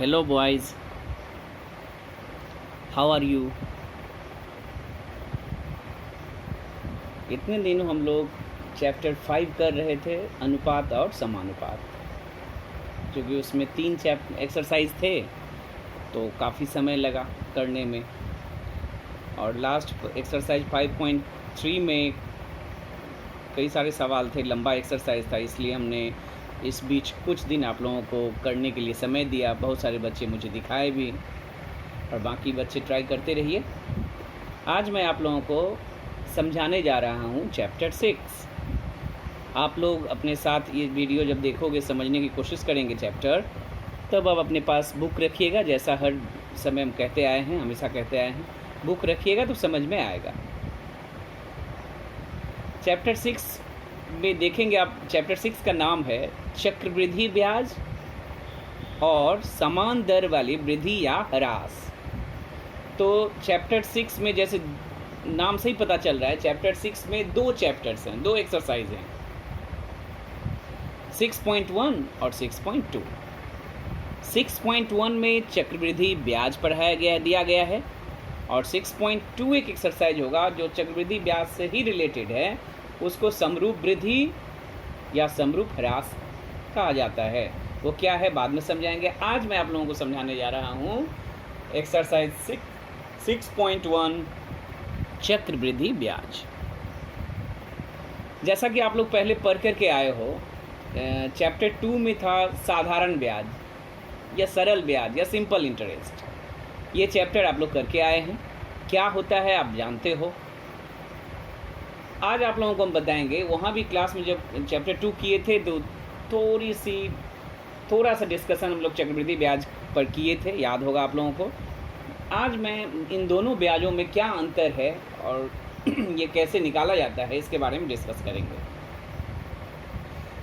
Hello boys, how are you? इतने दिनों हम लोग चैप्टर 5 कर रहे थे, अनुपात और समानुपात, क्योंकि उसमें 3 एक्सरसाइज थे तो काफ़ी समय लगा करने में। और लास्ट एक्सरसाइज 5.3 में कई सारे सवाल थे, लंबा एक्सरसाइज था, इसलिए हमने इस बीच कुछ दिन आप लोगों को करने के लिए समय दिया। बहुत सारे बच्चे मुझे दिखाए भी और बाकी बच्चे ट्राई करते रहिए। आज मैं आप लोगों को समझाने जा रहा हूँ चैप्टर 6। आप लोग अपने साथ ये वीडियो जब देखोगे, समझने की कोशिश करेंगे चैप्टर, तब आप अपने पास बुक रखिएगा। जैसा हर समय हम कहते आए हैं, हमेशा कहते आए हैं, बुक रखिएगा तो समझ में आएगा। चैप्टर 6 में देखेंगे आप, चैप्टर 6 का नाम है चक्रवृद्धि ब्याज और समान दर वाली वृद्धि या ह्रास। तो चैप्टर 6 में, जैसे नाम से ही पता चल रहा है, चैप्टर 6 में 2 चैप्टर्स हैं, 2 एक्सरसाइज हैं, 6.1 और 6.2। 6.1 में चक्रवृद्धि ब्याज पढ़ाया दिया गया है और 6.2 एक एक्सरसाइज होगा जो चक्रवृद्धि ब्याज से ही रिलेटेड है, उसको समरूप वृद्धि या समरूप ह्रास कहा जाता है। वो क्या है बाद में समझाएंगे। आज मैं आप लोगों को समझाने जा रहा हूँ एक्सरसाइज 6.1 चक्रवृद्धि ब्याज। जैसा कि आप लोग पहले पढ़ करके आए हो, चैप्टर 2 में था साधारण ब्याज या सरल ब्याज या सिंपल इंटरेस्ट। ये चैप्टर आप लोग करके आए हैं, क्या होता है आप जानते हो। आज आप लोगों को हम बताएंगे। वहाँ भी क्लास में जब चैप्टर 2 किए थे तो थोड़ा सा डिस्कशन हम लोग चक्रवृद्धि ब्याज पर किए थे, याद होगा आप लोगों को। आज मैं इन दोनों ब्याजों में क्या अंतर है और ये कैसे निकाला जाता है, इसके बारे में डिस्कस करेंगे।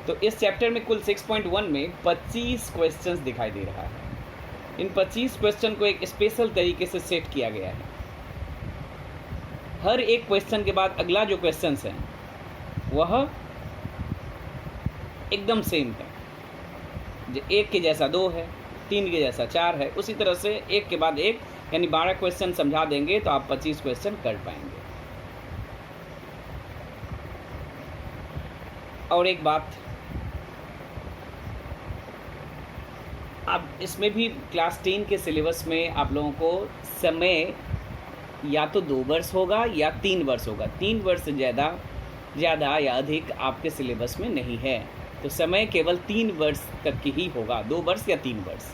तो इस चैप्टर में कुल 6.1 में 25 क्वेश्चंस दिखाई दे रहा है। इन 25 क्वेश्चन को एक स्पेशल तरीके से सेट किया गया है। हर एक क्वेश्चन के बाद अगला जो क्वेश्चंस है वह एकदम सेम है। जो 1 के जैसा 2 है, 3 के जैसा 4 है, उसी तरह से एक के बाद एक, यानी 12 क्वेश्चन समझा देंगे तो आप 25 क्वेश्चन कर पाएंगे। और एक बात, अब इसमें भी क्लास 10 के सिलेबस में आप लोगों को समय या तो 2 वर्ष होगा या 3 वर्ष होगा। 3 वर्ष से ज़्यादा या अधिक आपके सिलेबस में नहीं है, तो समय केवल 3 वर्ष तक की ही होगा। 2 वर्ष या 3 वर्ष,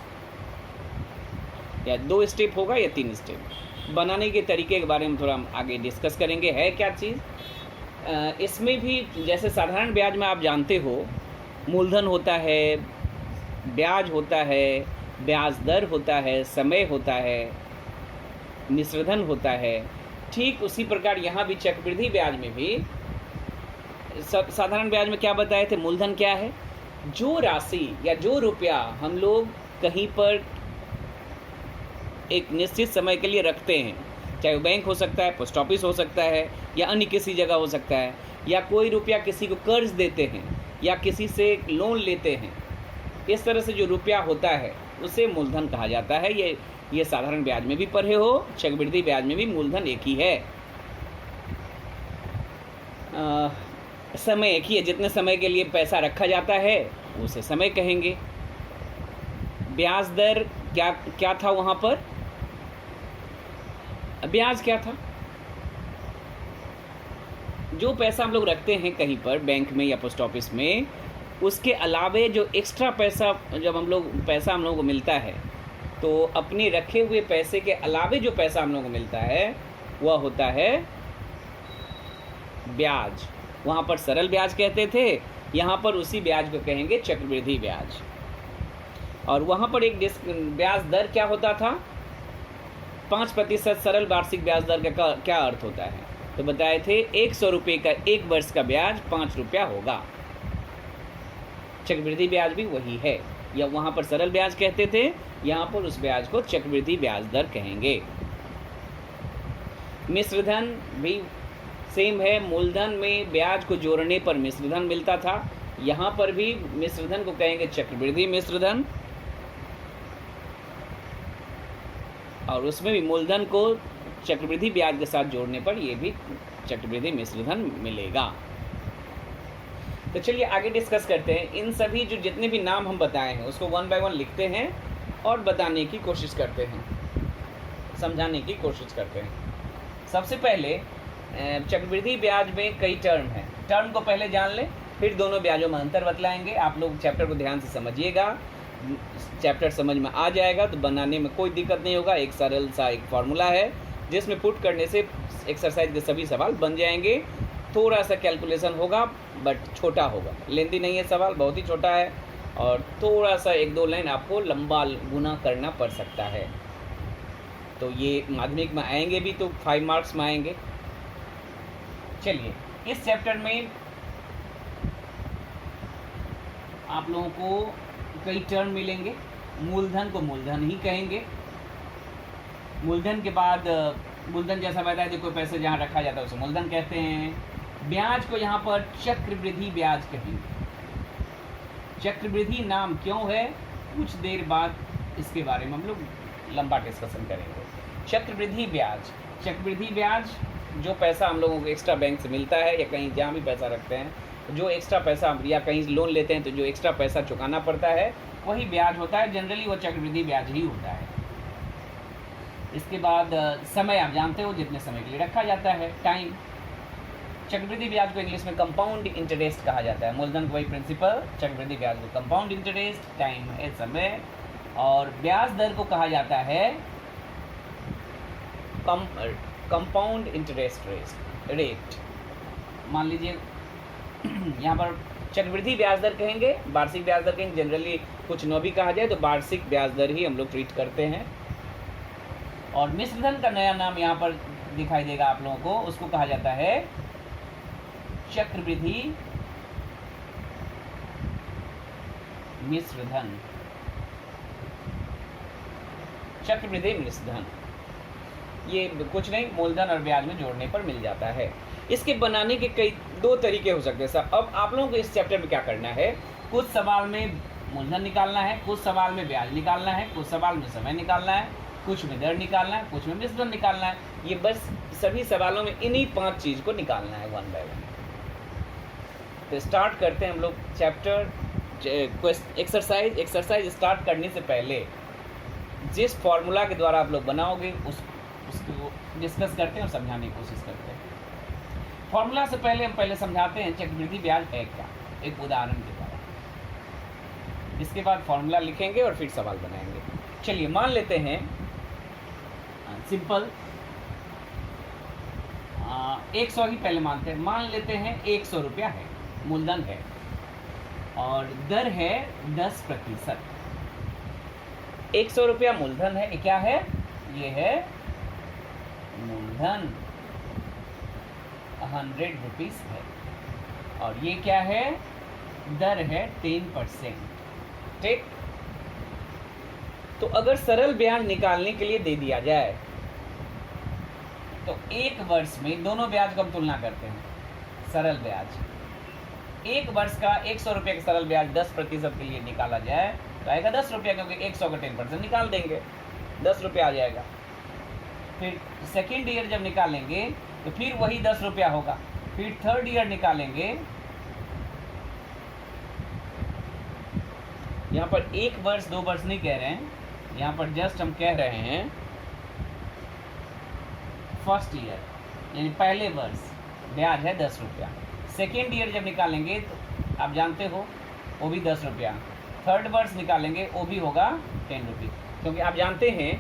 या 2 स्टेप होगा या 3 स्टेप। बनाने के तरीके के बारे में थोड़ा हम आगे डिस्कस करेंगे। है क्या चीज़ इसमें भी, जैसे साधारण ब्याज में आप जानते हो मूलधन होता है, ब्याज होता है, ब्याज दर होता है, समय होता है, मिश्रधन होता है। ठीक उसी प्रकार यहाँ भी चक्रवृद्धि ब्याज में भी, साधारण ब्याज में क्या बताए थे, मूलधन क्या है, जो राशि या जो रुपया हम लोग कहीं पर एक निश्चित समय के लिए रखते हैं, चाहे वो बैंक हो सकता है, पोस्ट ऑफिस हो सकता है, या अन्य किसी जगह हो सकता है, या कोई रुपया किसी को कर्ज देते हैं या किसी से लोन लेते हैं, इस तरह से जो रुपया होता है उसे मूलधन कहा जाता है। ये साधारण ब्याज में भी पढ़े हो, चक्रवृद्धि ब्याज में भी मूलधन एक ही है। समय एक ही है, जितने समय के लिए पैसा रखा जाता है उसे समय कहेंगे। ब्याज दर क्या था वहाँ पर, ब्याज क्या था, जो पैसा हम लोग रखते हैं कहीं पर बैंक में या पोस्ट ऑफिस में, उसके अलावे जो एक्स्ट्रा पैसा, जब हम लोगों को मिलता है, तो अपने रखे हुए पैसे के अलावे जो पैसा हम लोगों को मिलता है वह होता है ब्याज। वहाँ पर सरल ब्याज कहते थे, यहाँ पर उसी ब्याज को कहेंगे चक्रवृद्धि ब्याज। और वहाँ पर एक ब्याज दर क्या होता था, 5% सरल वार्षिक ब्याज दर का क्या अर्थ होता है, तो बताए थे 100 रुपये का 1 वर्ष का ब्याज 5 रुपया होगा। चक्रवृद्धि ब्याज भी वही है, या वहाँ पर सरल ब्याज कहते थे, यहाँ पर उस ब्याज को चक्रवृद्धि ब्याज दर कहेंगे। मिश्रधन भी सेम है, मूलधन में ब्याज को जोड़ने पर मिश्रधन मिलता था, यहाँ पर भी मिश्रधन को कहेंगे चक्रवृद्धि मिश्रधन। और उसमें भी मूलधन को चक्रवृद्धि ब्याज के साथ जोड़ने पर ये भी चक्रवृद्धि मिश्र धन मिलेगा। तो चलिए आगे डिस्कस करते हैं। इन सभी जो जितने भी नाम हम बताए हैं उसको वन बाय वन लिखते हैं और बताने की कोशिश करते हैं, समझाने की कोशिश करते हैं। सबसे पहले चक्रवृद्धि ब्याज में कई टर्म हैं। टर्म को पहले जान लें, फिर दोनों ब्याजों में अंतर बतलाएंगे। आप लोग चैप्टर को ध्यान से समझिएगा, चैप्टर समझ में आ जाएगा तो बनाने में कोई दिक्कत नहीं होगा। एक सरल सा एक फार्मूला है जिसमें पुट करने से एक्सरसाइज के सभी सवाल बन जाएंगे। थोड़ा सा कैलकुलेशन होगा बट छोटा होगा, लेंदी नहीं है सवाल, बहुत ही छोटा है और थोड़ा सा एक दो लाइन आपको लंबा गुना करना पड़ सकता है। तो ये माध्यमिक में आएंगे भी तो 5 मार्क्स में आएंगे। चलिए इस चैप्टर में आप लोगों को कई टर्म मिलेंगे। मूलधन को मूलधन ही कहेंगे। मूलधन के बाद मूलधन जैसा बताया जो कोई पैसे जहाँ रखा जाता है उसे मूलधन कहते हैं। ब्याज को यहाँ पर चक्रवृद्धि ब्याज कहेंगे। चक्रवृद्धि नाम क्यों है, कुछ देर बाद इसके बारे में हम लोग लंबा डिस्कशन करेंगे। चक्रवृद्धि ब्याज, चक्रवृद्धि ब्याज जो पैसा हम लोगों को एक्स्ट्रा बैंक से मिलता है या कहीं जहाँ भी पैसा रखते हैं, जो एक्स्ट्रा पैसा या कहीं लोन लेते हैं तो जो एक्स्ट्रा पैसा चुकाना पड़ता है वही ब्याज होता है। जनरली वो चक्रवृद्धि ब्याज ही होता है। इसके बाद समय आप जानते हो जितने समय के लिए रखा जाता है, टाइम। चक्रवृद्धि ब्याज को इंग्लिश में कंपाउंड इंटरेस्ट कहा जाता है। मूलधन को वही प्रिंसिपल, चक्रवृद्धि ब्याज को कंपाउंड इंटरेस्ट, टाइम है समय, और ब्याज दर को कहा जाता है कंपाउंड इंटरेस्ट रेट। मान लीजिए यहाँ पर चक्रवृद्धि ब्याज दर कहेंगे, वार्षिक ब्याज दर कहेंगे। जनरली कुछ न भी कहा जाए तो वार्षिक ब्याज दर ही हम लोग ट्रीट करते हैं। और मिश्रधन का नया नाम यहाँ पर दिखाई देगा आप लोगों को, उसको कहा जाता है चक्रवृद्धि मिश्रधन। चक्रवृद्धि मिश्रधन ये कुछ नहीं, मूलधन और ब्याज में जोड़ने पर मिल जाता है। इसके बनाने के कई दो तरीके हो सकते हैं सर। अब आप लोगों को इस चैप्टर में क्या करना है, कुछ सवाल में मूलधन निकालना है, कुछ सवाल में ब्याज निकालना है, कुछ सवाल में समय निकालना है, कुछ में दर निकालना है, कुछ में मिश्रण निकालना है। ये बस सभी सवालों में इन्हीं 5 चीज़ को निकालना है वन बाय वन। तो स्टार्ट करते हैं हम लोग चैप्टर एक्सरसाइज स्टार्ट करने से पहले जिस फॉर्मूला के द्वारा आप लोग बनाओगे उसको डिस्कस करते हैं और समझाने की कोशिश करते हैं। फॉर्मूला से पहले हम समझाते हैं चक्रवृद्धि ब्याज है क्या, एक उदाहरण के द्वारा। इसके बाद फॉर्मूला लिखेंगे और फिर सवाल बनाएंगे। चलिए मान लेते हैं सिंपल 100 ही पहले मानते हैं। मान लेते हैं 100 रुपया है, मूलधन है और दर है 10%। 100 रुपया मूलधन है, क्या है, ये है मूलधन 100 रुपीस है और ये क्या है, दर है 10%। ठीक, तो अगर सरल ब्याज निकालने के लिए दे दिया जाए तो एक वर्ष में दोनों ब्याज का हम तुलना करते हैं। सरल ब्याज एक वर्ष का 100 रुपये का सरल ब्याज 10% के लिए निकाला जाए तो आएगा 10 रुपया, क्योंकि 100 का 10% निकाल देंगे 10 रुपया आ जाएगा। फिर सेकेंड ईयर जब निकालेंगे तो फिर वही 10 रुपया होगा। फिर थर्ड ईयर निकालेंगे, यहाँ पर 1 वर्ष 2 वर्ष नहीं कह रहे हैं, यहाँ पर जस्ट हम कह रहे हैं फर्स्ट ईयर यानी पहले वर्ष ब्याज है 10 रुपया। सेकेंड ईयर जब निकालेंगे तो आप जानते हो वो भी 10 रुपया। थर्ड वर्ष निकालेंगे वो भी होगा 10 रुपये, क्योंकि आप जानते हैं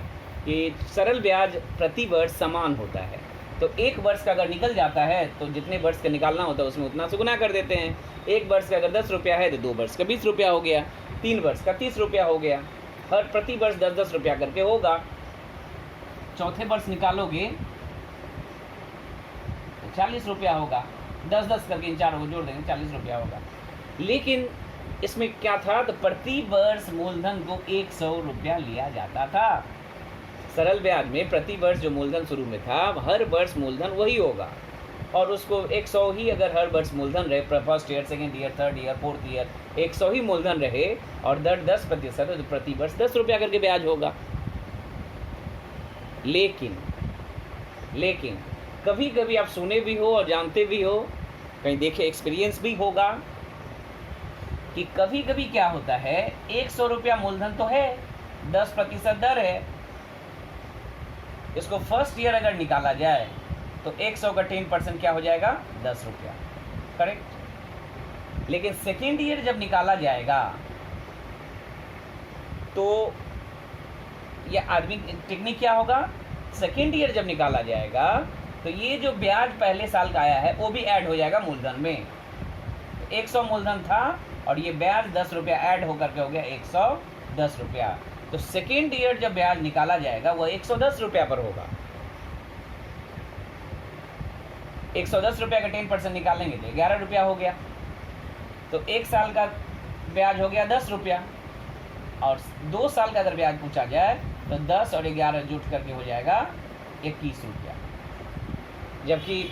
कि सरल ब्याज प्रति वर्ष समान होता है। तो एक वर्ष का अगर निकल जाता है तो जितने वर्ष का निकालना होता है उसमें उतना से गुना कर देते हैं। एक वर्ष का अगर 10 रुपया है तो 2 वर्ष का 20 रुपया हो गया, 3 वर्ष का 30 रुपया हो गया। हर प्रति वर्ष 10-10 रुपया करके होगा। चौथे वर्ष निकालोगे तो 40 रुपया होगा, 10-10 करके इन चारों को जोड़ देंगे 40 रुपया होगा। लेकिन इसमें क्या था, तो प्रति वर्ष मूलधन को 100 रुपया लिया जाता था। सरल ब्याज में प्रति वर्ष जो मूलधन शुरू में था हर वर्ष मूलधन वही होगा और उसको 100 ही अगर हर वर्ष मूलधन रहे, first year, second year, third year, fourth year 100 ही मूलधन रहे और दर 10% है तो प्रति वर्ष 10 रुपया करके ब्याज होगा। लेकिन कभी कभी आप सुने भी हो और जानते भी हो, कहीं देखे एक्सपीरियंस भी होगा कि कभी कभी क्या होता है, 100 रुपया मूलधन तो है, 10% दर है, इसको फर्स्ट ईयर अगर निकाला जाए तो 100 का 10% क्या हो जाएगा, 10 रुपया, करेक्ट। लेकिन सेकेंड ईयर जब निकाला जाएगा तो यह आदमी टेक्निक क्या होगा, सेकेंड ईयर जब निकाला जाएगा तो ये जो ब्याज पहले साल का आया है वो भी ऐड हो जाएगा मूलधन में। 100 मूलधन था और ये ब्याज 10 रुपया ऐड होकर के हो गया 110 रुपया। तो सेकेंड ईयर जब ब्याज निकाला जाएगा वो 110 रुपया पर होगा। 110 रुपया का 10% निकालेंगे तो 11 रुपया हो गया। तो एक साल का ब्याज हो गया 10 रुपया, और 2 साल का अगर ब्याज पूछा जाए तो 10 और 11 जुट करके हो जाएगा 21 रुपया। जबकि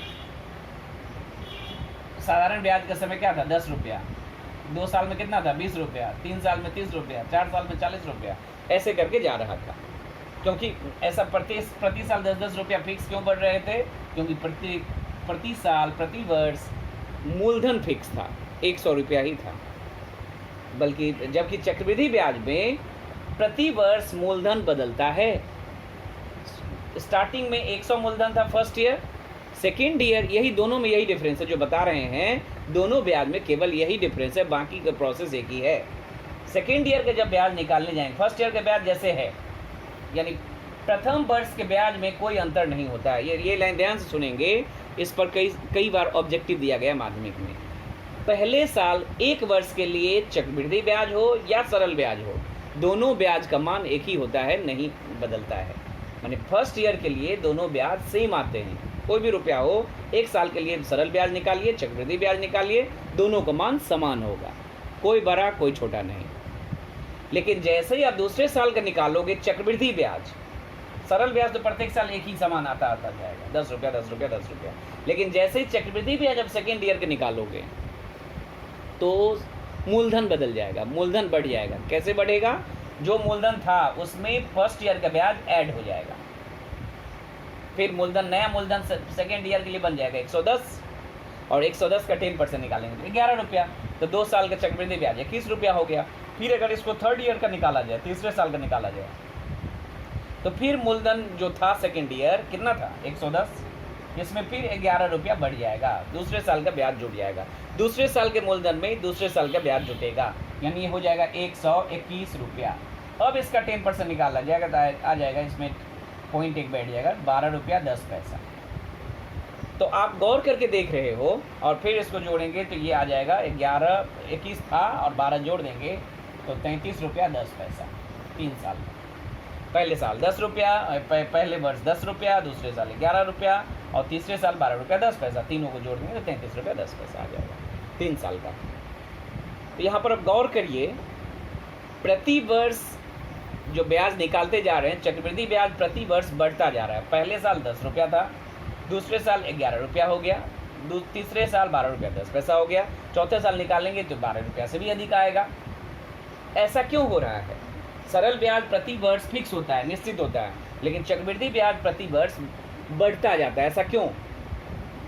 साधारण ब्याज का समय क्या था, 10 रुपया। 2 साल में कितना था, 20 रुपया। 3 साल में 30 रुपया, 4 साल में 40 रुपया, ऐसे करके जा रहा था। क्योंकि ऐसा प्रति साल 10-10 रुपया फिक्स क्यों बढ़ रहे थे, क्योंकि प्रति साल प्रति वर्ष मूलधन फिक्स था, 100 रुपया ही था। बल्कि जबकि चक्रवृद्धि ब्याज में प्रति वर्ष मूलधन बदलता है। स्टार्टिंग में 100 मूलधन था फर्स्ट ईयर, सेकेंड ईयर, यही दोनों में यही डिफरेंस है जो बता रहे हैं। दोनों ब्याज में केवल यही डिफरेंस है, बाकी का प्रोसेस एक ही है। सेकेंड ईयर के जब ब्याज निकालने जाएंगे, फर्स्ट ईयर के ब्याज जैसे है, यानी प्रथम वर्ष के ब्याज में कोई अंतर नहीं होता है। ये लाइन ध्यान से सुनेंगे, इस पर कई बार ऑब्जेक्टिव दिया गया माध्यमिक में। पहले साल एक वर्ष के लिए चक्रवृद्धि ब्याज हो या सरल ब्याज हो, दोनों ब्याज का मान एक ही होता है, नहीं बदलता है। माने फर्स्ट ईयर के लिए दोनों ब्याज सेम आते हैं। कोई भी रुपया हो, एक साल के लिए सरल ब्याज निकालिए, चक्रवृद्धि ब्याज निकालिए, दोनों का मान समान होगा, कोई बड़ा कोई छोटा नहीं। लेकिन जैसे ही आप दूसरे साल का निकालोगे चक्रवृद्धि ब्याज, सरल ब्याज तो प्रत्येक साल एक ही समान आता जाएगा, 10 रुपया 10 रुपया 10 रुपया। लेकिन जैसे ही चक्रवृद्धि ब्याज जब सेकेंड ईयर के निकालोगे तो मूलधन बदल जाएगा, मूलधन बढ़ जाएगा। कैसे बढ़ेगा, जो मूलधन था उसमें फर्स्ट ईयर का ब्याज ऐड हो जाएगा, फिर मूलधन, नया मूलधन सेकेंड ईयर के लिए बन जाएगा 110, और 110 का 10% निकालेंगे तो 11 रुपया। तो 2 साल का चक्रवृद्धि ब्याज 21 रुपया हो गया। फिर अगर इसको थर्ड ईयर का निकाला जाए, तीसरे साल का निकाला जाए, तो फिर मूलधन जो था सेकेंड ईयर कितना था, 110, इसमें फिर 11 रुपया बढ़ जाएगा, दूसरे साल का ब्याज जुट जाएगा। दूसरे साल के मूलधन में दूसरे साल का ब्याज जुटेगा, यानी ये हो जाएगा 121 रुपया। अब इसका 10% निकाला जाएगा तो आ जाएगा, इसमें पॉइंट एक बैठ जाएगा, 12 रुपया 10 पैसा। तो आप गौर करके देख रहे हो, और फिर इसको जोड़ेंगे तो ये आ जाएगा 21 था और 12 जोड़ देंगे तो 33 रुपया 10 पैसा। 3 साल में, पहले साल 10 रुपया, पहले वर्ष 10 रुपया, दूसरे साल 11 रुपया, और तीसरे साल 12 रुपया 10 पैसा। तीनों को जोड़ देंगे तो 33 रुपया 10 पैसा आ जाएगा 3 साल का। तो यहाँ पर अब गौर करिए, प्रति वर्ष जो ब्याज निकालते जा रहे हैं, चक्रवृद्धि ब्याज प्रति वर्ष बढ़ता जा रहा है। पहले साल 10 रुपया था, दूसरे साल 11 रुपया हो गया, तीसरे साल 12 रुपया 10 पैसा हो गया, चौथे साल निकालेंगे तो 12 रुपया से भी अधिक आएगा। ऐसा क्यों हो रहा है? सरल ब्याज प्रति वर्ष फिक्स होता है, निश्चित होता है, लेकिन चक्रवृद्धि ब्याज प्रति वर्ष बढ़ता जाता है। ऐसा क्यों?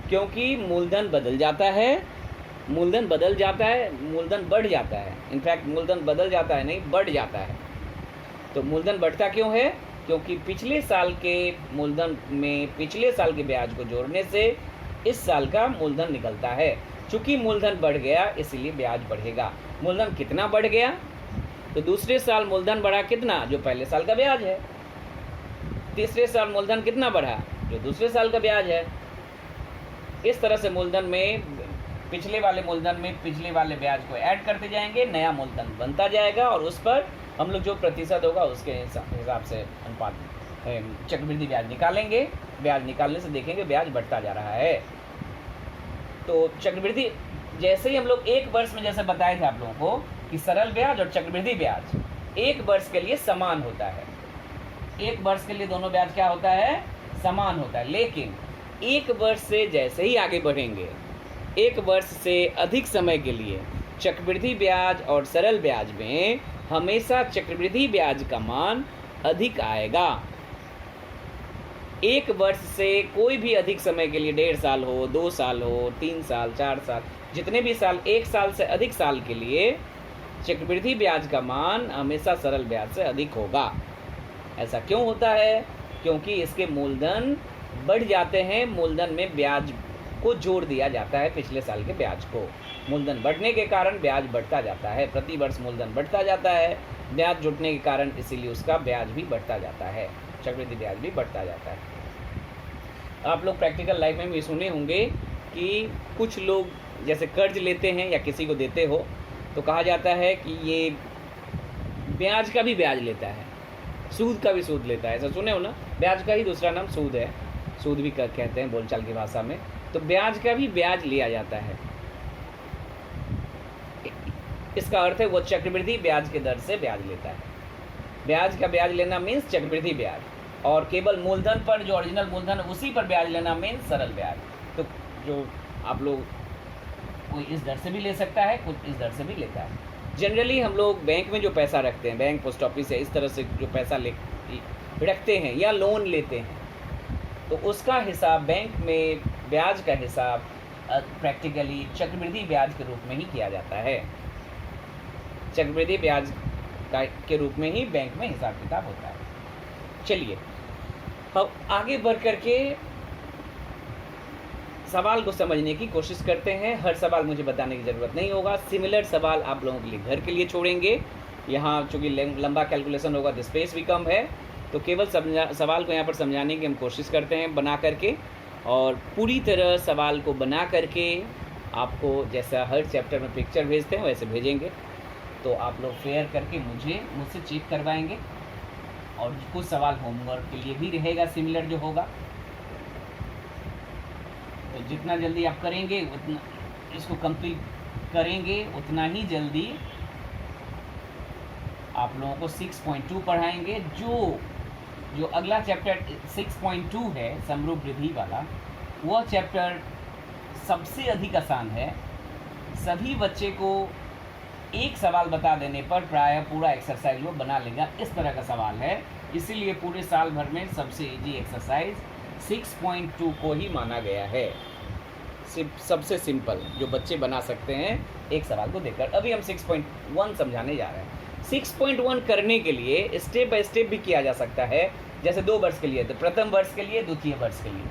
क्योंकि मूलधन बदल जाता है, मूलधन बढ़ जाता है। इनफैक्ट मूलधन बदल जाता है नहीं, बढ़ जाता है। तो मूलधन बढ़ता क्यों है? क्योंकि पिछले साल के मूलधन में पिछले साल के ब्याज को जोड़ने से इस साल का मूलधन निकलता है। चूंकि मूलधन बढ़ गया इसलिए ब्याज बढ़ेगा। मूलधन कितना बढ़ गया? तो दूसरे साल मूलधन बढ़ा कितना? जो पहले साल का ब्याज है। तीसरे साल मूलधन कितना बढ़ा? जो दूसरे साल का ब्याज है। इस तरह से मूलधन में पिछले वाले मूलधन में पिछले वाले ब्याज को ऐड करते जाएंगे, नया मूलधन बनता जाएगा, और उस पर हम लोग जो प्रतिशत होगा उसके हिसाब से अनुपात चक्रवृद्धि ब्याज निकालेंगे। ब्याज निकालने से देखेंगे ब्याज बढ़ता जा रहा है। तो चक्रवृद्धि, जैसे ही हम लोग एक वर्ष में जैसे बताए थे आप लोगों को कि सरल ब्याज और चक्रवृद्धि ब्याज एक वर्ष के लिए समान होता है। एक वर्ष के लिए दोनों ब्याज क्या होता है? समान होता है। लेकिन एक वर्ष से जैसे ही आगे बढ़ेंगे, एक वर्ष से अधिक समय के लिए चक्रवृद्धि ब्याज और सरल ब्याज में हमेशा चक्रवृद्धि ब्याज का मान अधिक आएगा। एक वर्ष से कोई भी अधिक समय के लिए 1.5 साल हो, 2 साल हो, 3 साल, 4 साल, जितने भी साल, 1 साल से अधिक साल के लिए चक्रवृद्धि ब्याज का मान हमेशा सरल ब्याज से अधिक होगा। ऐसा क्यों होता है? क्योंकि इसके मूलधन बढ़ जाते हैं, मूलधन में ब्याज को जोड़ दिया जाता है पिछले साल के ब्याज को। मूलधन बढ़ने के कारण ब्याज बढ़ता जाता है, प्रति वर्ष मूलधन बढ़ता जाता है, ब्याज जुटने के कारण इसीलिए उसका ब्याज भी बढ़ता जाता है, चक्रवृद्धि ब्याज भी बढ़ता जाता है। आप लोग प्रैक्टिकल लाइफ में भी सुने होंगे कि कुछ लोग जैसे कर्ज लेते हैं या किसी को देते हो तो कहा जाता है कि ये ब्याज का भी ब्याज लेता है, सूद का भी सूद लेता है। ऐसा सुने हो ना? ब्याज का ही दूसरा नाम सूद है, सूद भी कहते हैं बोलचाल की भाषा में। तो ब्याज का भी ब्याज लिया जाता है। इसका अर्थ है वो चक्रवृद्धि ब्याज के दर से ब्याज लेता है। ब्याज का ब्याज लेना मीन्स चक्रवृद्धि ब्याज, और केवल मूलधन पर जो ओरिजिनल मूलधन उसी पर ब्याज लेना मीन्स सरल ब्याज। तो जो आप लोग कोई इस दर से भी ले सकता है, कुछ इस दर से भी लेता है। जनरली हम लोग बैंक में जो पैसा रखते हैं, बैंक, पोस्ट ऑफिस या इस तरह से जो पैसा रखते हैं या लोन लेते हैं, तो उसका हिसाब बैंक में ब्याज का हिसाब प्रैक्टिकली चक्रवृद्धि ब्याज के रूप में ही किया जाता है। चक्रवृद्धि ब्याज के रूप में ही बैंक में हिसाब किताब होता है। चलिए अब आगे बढ़ करके सवाल को समझने की कोशिश करते हैं। हर सवाल मुझे बताने की ज़रूरत नहीं होगा, सिमिलर सवाल आप लोगों के लिए घर के लिए छोड़ेंगे। यहाँ चूँकि लंबा कैलकुलेशन होगा तो स्पेस भी कम है, तो केवल सवाल को यहाँ पर समझाने की हम कोशिश करते हैं बना करके, और पूरी तरह सवाल को बना करके आपको जैसा हर चैप्टर में पिक्चर भेजते हैं वैसे भेजेंगे। तो आप लोग फेयर करके मुझसे चेक करवाएंगे, और कुछ सवाल होमवर्क के लिए भी रहेगा सिमिलर जो होगा। तो जितना जल्दी आप करेंगे उतना इसको कंप्लीट करेंगे, उतना ही जल्दी आप लोगों को 6.2 पढ़ाएंगे। जो अगला चैप्टर 6.2 है समरूप वृद्धि वाला, वह चैप्टर सबसे अधिक आसान है। सभी बच्चे को एक सवाल बता देने पर प्रायः पूरा एक्सरसाइज वो बना लेगा, इस तरह का सवाल है। इसीलिए पूरे साल भर में सबसे इजी एक्सरसाइज 6.2 को ही माना गया है। सबसे सिंपल जो बच्चे बना सकते हैं एक सवाल को देखकर। अभी हम 6.1 समझाने जा रहे हैं। 6.1 करने के लिए स्टेप बाय स्टेप भी किया जा सकता है। जैसे 2 वर्ष के लिए तो प्रथम वर्ष के लिए, द्वितीय वर्ष के लिए,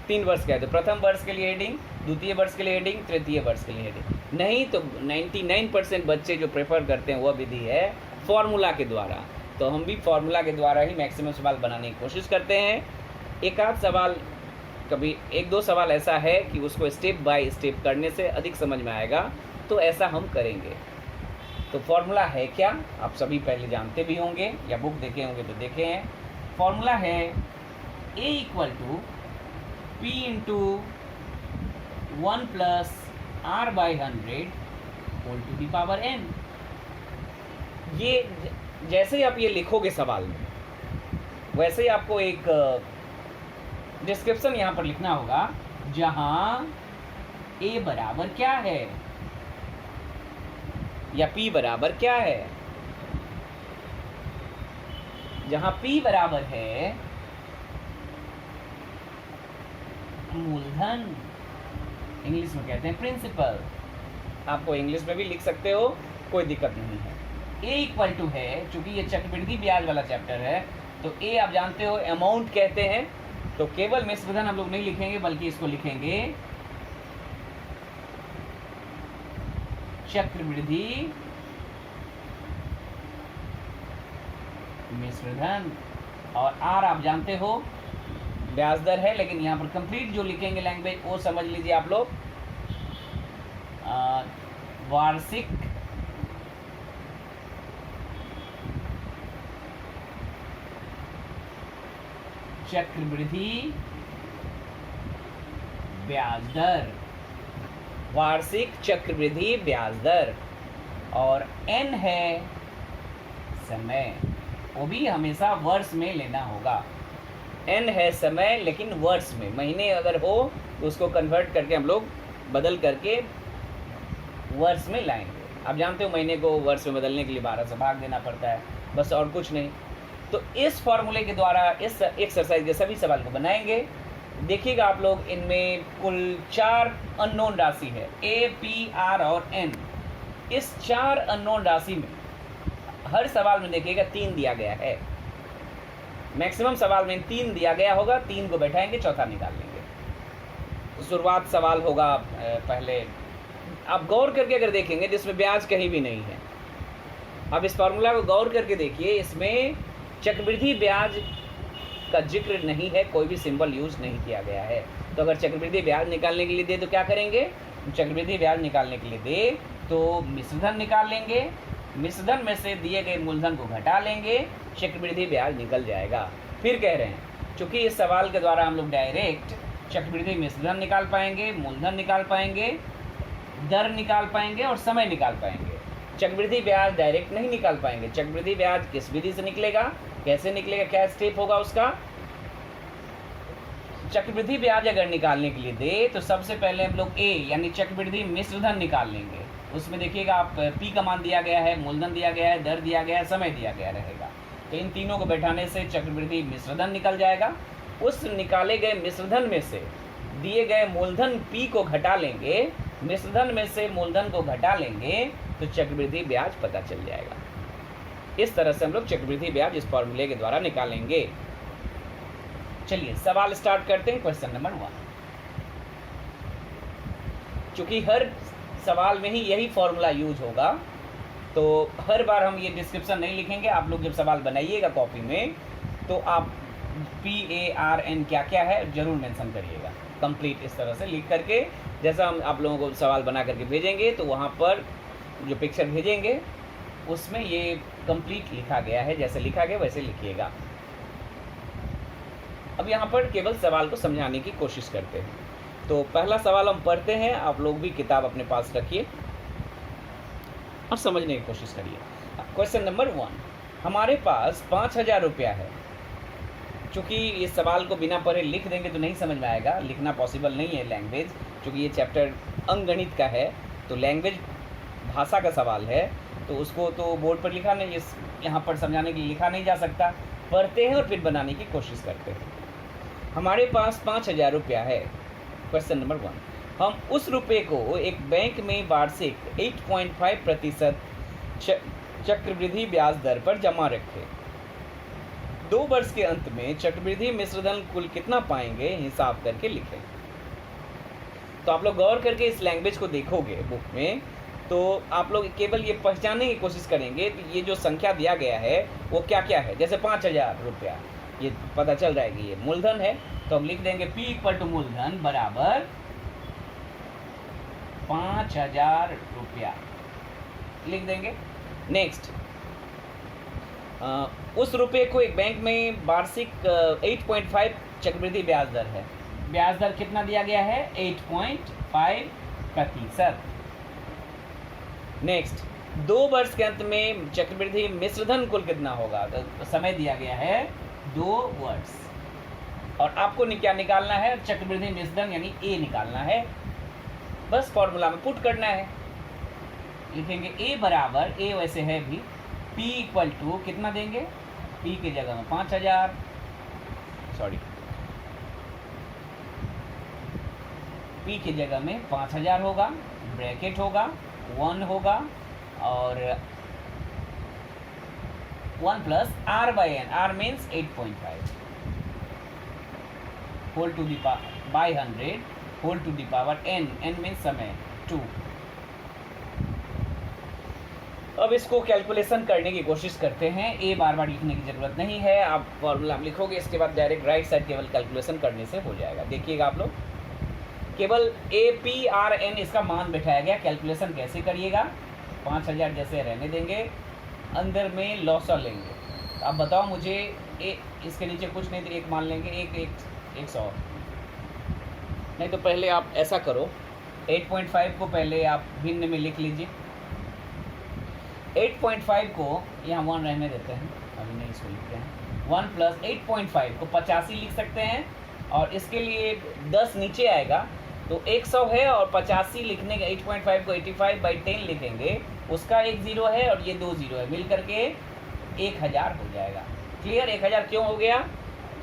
3 वर्ष का है तो प्रथम वर्ष के लिए हेडिंग, द्वितीय वर्ष के लिए हेडिंग, तृतीय वर्ष के लिए हेडिंग। नहीं तो 99% बच्चे जो प्रेफर करते हैं वह विधि है फॉर्मूला के द्वारा। तो हम भी फॉर्मूला के द्वारा ही मैक्सिमम सवाल बनाने की कोशिश करते हैं। एक आध सवाल, कभी 1-2 सवाल ऐसा है कि उसको स्टेप बाय स्टेप करने से अधिक समझ में आएगा, तो ऐसा हम करेंगे। तो फॉर्मूला है क्या, आप सभी पहले जानते भी होंगे या बुक देखे होंगे तो देखे हैं। फॉर्मूला है A = P × 1 + R/100 whole to the power n। ये जैसे ही आप ये लिखोगे सवाल में, वैसे ही आपको एक डिस्क्रिप्शन यहाँ पर लिखना होगा, जहाँ A बराबर क्या है या P बराबर क्या है। जहाँ P बराबर है मूलधन, इंग्लिश में कहते हैं प्रिंसिपल। आपको इंग्लिश में भी लिख सकते हो, कोई दिक्कत नहीं है। A = है, चूंकि ये चक्रवृद्धि ब्याज वाला चैप्टर है, तो A आप जानते हो अमाउंट कहते हैं। तो केवल मिश्रधन हम लोग नहीं लिखेंगे, बल्कि इसको लिखेंगे चक्रवृद्धि मिश्रधन। और R आप जानते हो ब्याज दर है, लेकिन यहाँ पर कंप्लीट जो लिखेंगे लैंग्वेज वो समझ लीजिए आप लोग, वार्षिक चक्रवृद्धि ब्याज दर, वार्षिक चक्रवृद्धि ब्याज दर। और n है समय, वो भी हमेशा वर्ष में लेना होगा। n है समय, लेकिन वर्ष में। महीने अगर हो तो उसको कन्वर्ट करके हम लोग बदल करके वर्ष में लाएंगे। आप जानते हो महीने को वर्ष में बदलने के लिए 12 से भाग देना पड़ता है, बस और कुछ नहीं। तो इस फॉर्मूले के द्वारा इस एक्सरसाइज के सभी सवाल को बनाएंगे। देखिएगा आप लोग, इनमें कुल 4 अननोन राशि है, ए, पी, आर और एन। इस 4 अननोन राशि में हर सवाल में देखिएगा 3 दिया गया है। मैक्सिमम सवाल में 3 दिया गया होगा, 3 को बैठाएंगे, चौथा निकाल लेंगे। तो शुरुआत सवाल होगा पहले, आप गौर करके अगर देखेंगे जिसमें ब्याज कहीं भी नहीं है। अब इस फार्मूला को गौर करके देखिए, इसमें चक्रवृद्धि ब्याज का जिक्र नहीं है, कोई भी सिंबल यूज नहीं किया गया है। तो अगर चक्रवृद्धि ब्याज निकालने के लिए दे तो क्या करेंगे, चक्रवृद्धि ब्याज निकालने के लिए दे तो मिश्रधन निकाल लेंगे, मिश्रधन में से दिए गए मूलधन को घटा लेंगे, चक्रवृद्धि ब्याज निकल जाएगा। फिर कह रहे हैं चूँकि इस सवाल के द्वारा हम लोग डायरेक्ट चक्रवृद्धि मिश्रधन निकाल पाएंगे, मूलधन निकाल पाएंगे, दर निकाल पाएंगे और समय निकाल पाएंगे। चक्रवृद्धि ब्याज डायरेक्ट नहीं निकाल पाएंगे। चक्रवृद्धि ब्याज किस विधि से निकलेगा, कैसे निकलेगा, क्या स्टेप होगा उसका। चक्रवृद्धि ब्याज अगर निकालने के लिए दे तो सबसे पहले हम लोग ए यानी चक्रवृद्धि मिश्रधन निकाल लेंगे। उसमें देखिएगा आप पी का मान दिया गया है, मूलधन दिया गया है, दर दिया गया है, समय दिया गया रहेगा। तो इन तीनों को बैठाने से चक्रवृद्धि मिश्रधन निकल जाएगा। उस निकाले गए मिश्रधन में से दिए गए मूलधन पी को घटा लेंगे, मिश्रधन में से मूलधन को घटा लेंगे तो चक्रवृद्धि ब्याज पता चल जाएगा। इस तरह से हम लोग चक्रवृद्धि ब्याज इस फॉर्मूले के द्वारा निकालेंगे। चलिए सवाल स्टार्ट करते हैं। Question number 1। चूंकि हर सवाल में ही यही फॉर्मूला यूज होगा तो हर बार हम ये डिस्क्रिप्शन नहीं लिखेंगे। आप लोग जब सवाल बनाइएगा कॉपी में तो आप PARN क्या क्या है जरूर मेंशन करिएगा, कंप्लीट इस तरह से लिख करके। जैसा हम आप लोगों को सवाल बना करके भेजेंगे तो वहाँ पर जो पिक्चर भेजेंगे उसमें ये कंप्लीट लिखा गया है, जैसे लिखा गया वैसे लिखिएगा। अब यहाँ पर केवल सवाल को समझाने की कोशिश करते हैं। तो पहला सवाल हम पढ़ते हैं, आप लोग भी किताब अपने पास रखिए और समझने की कोशिश करिए। क्वेश्चन नंबर 1, हमारे पास 5,000 रुपया है। चूँकि इस सवाल को बिना पढ़े लिख देंगे तो नहीं समझ में आएगा, लिखना पॉसिबल नहीं है लैंग्वेज, क्योंकि ये चैप्टर अंकगणित का है तो लैंग्वेज भाषा का सवाल है तो उसको तो बोर्ड पर लिखा नहीं, यहाँ पर समझाने के लिए लिखा नहीं जा सकता। पढ़ते हैं और फिर बनाने की कोशिश करते हैं। हमारे पास 5,000 रुपया है। क्वेश्चन नंबर 1, हम उस रुपये को एक बैंक में वार्षिक 8.5% चक्रवृद्धि ब्याज दर पर जमा रखें। 2 वर्ष के अंत में चक्रवृद्धि मिश्रधन कुल कितना पाएंगे हिसाब करके लिखें। तो आप लोग गौर करके इस लैंग्वेज को देखोगे बुक में तो आप लोग केवल ये पहचानने की कोशिश करेंगे कि ये जो संख्या दिया गया है वो क्या क्या है। जैसे 5,000 रुपया ये पता चल रहा है कि ये मूलधन है तो हम लिख देंगे P = मूलधन बराबर 5,000 रुपया लिख देंगे। नेक्स्ट, उस रुपये को एक बैंक में वार्षिक 8.5 चक्रवृद्धि ब्याज दर है। ब्याज दर कितना दिया गया है 8.5%। नेक्स्ट, 2 वर्ष के अंत में चक्रवृद्धि मिश्रधन कुल कितना होगा, तो समय दिया गया है 2 वर्ष। और आपको क्या निकालना है, चक्रवृद्धि मिश्रधन यानी A निकालना है। बस फॉर्मूला में पुट करना है, लिखेंगे A बराबर, A वैसे है भी, P = कितना देंगे, P की जगह में 5,000, P की जगह में 5,000 होगा, ब्रैकेट होगा, 1 होगा और 1 + R/n, R means 8.5 whole to the power by 100 whole to the power n, n means समय 2। अब इसको कैलकुलेशन करने की कोशिश करते हैं। ए बार बार लिखने की ज़रूरत नहीं है, आप फॉर्मूला लिखोगे इसके बाद डायरेक्ट राइट साइड केवल कैलकुलेशन करने से हो जाएगा। देखिएगा आप लोग, केवल APRN इसका मान बैठाया गया। कैलकुलेशन कैसे करिएगा, 5,000 जैसे रहने देंगे, अंदर में लॉसा लेंगे। अब बताओ मुझे, इसके नीचे कुछ नहीं तो एक मान लेंगे, एक 100। नहीं तो पहले आप ऐसा करो, 8.5 को पहले आप भिन्न में लिख लीजिए। 8.5 को यहाँ 1 रहने देते हैं, अभी नहीं इसको लिखते हैं। 1 + 8.5 को 85 लिख सकते हैं और इसके लिए 10 नीचे आएगा तो 100 है और 85 लिखने के 8.5 को 85/10 लिखेंगे, उसका एक 0 है और ये 2 0 है, मिल करके 1,000 हो जाएगा। क्लियर? 1000 क्यों हो गया?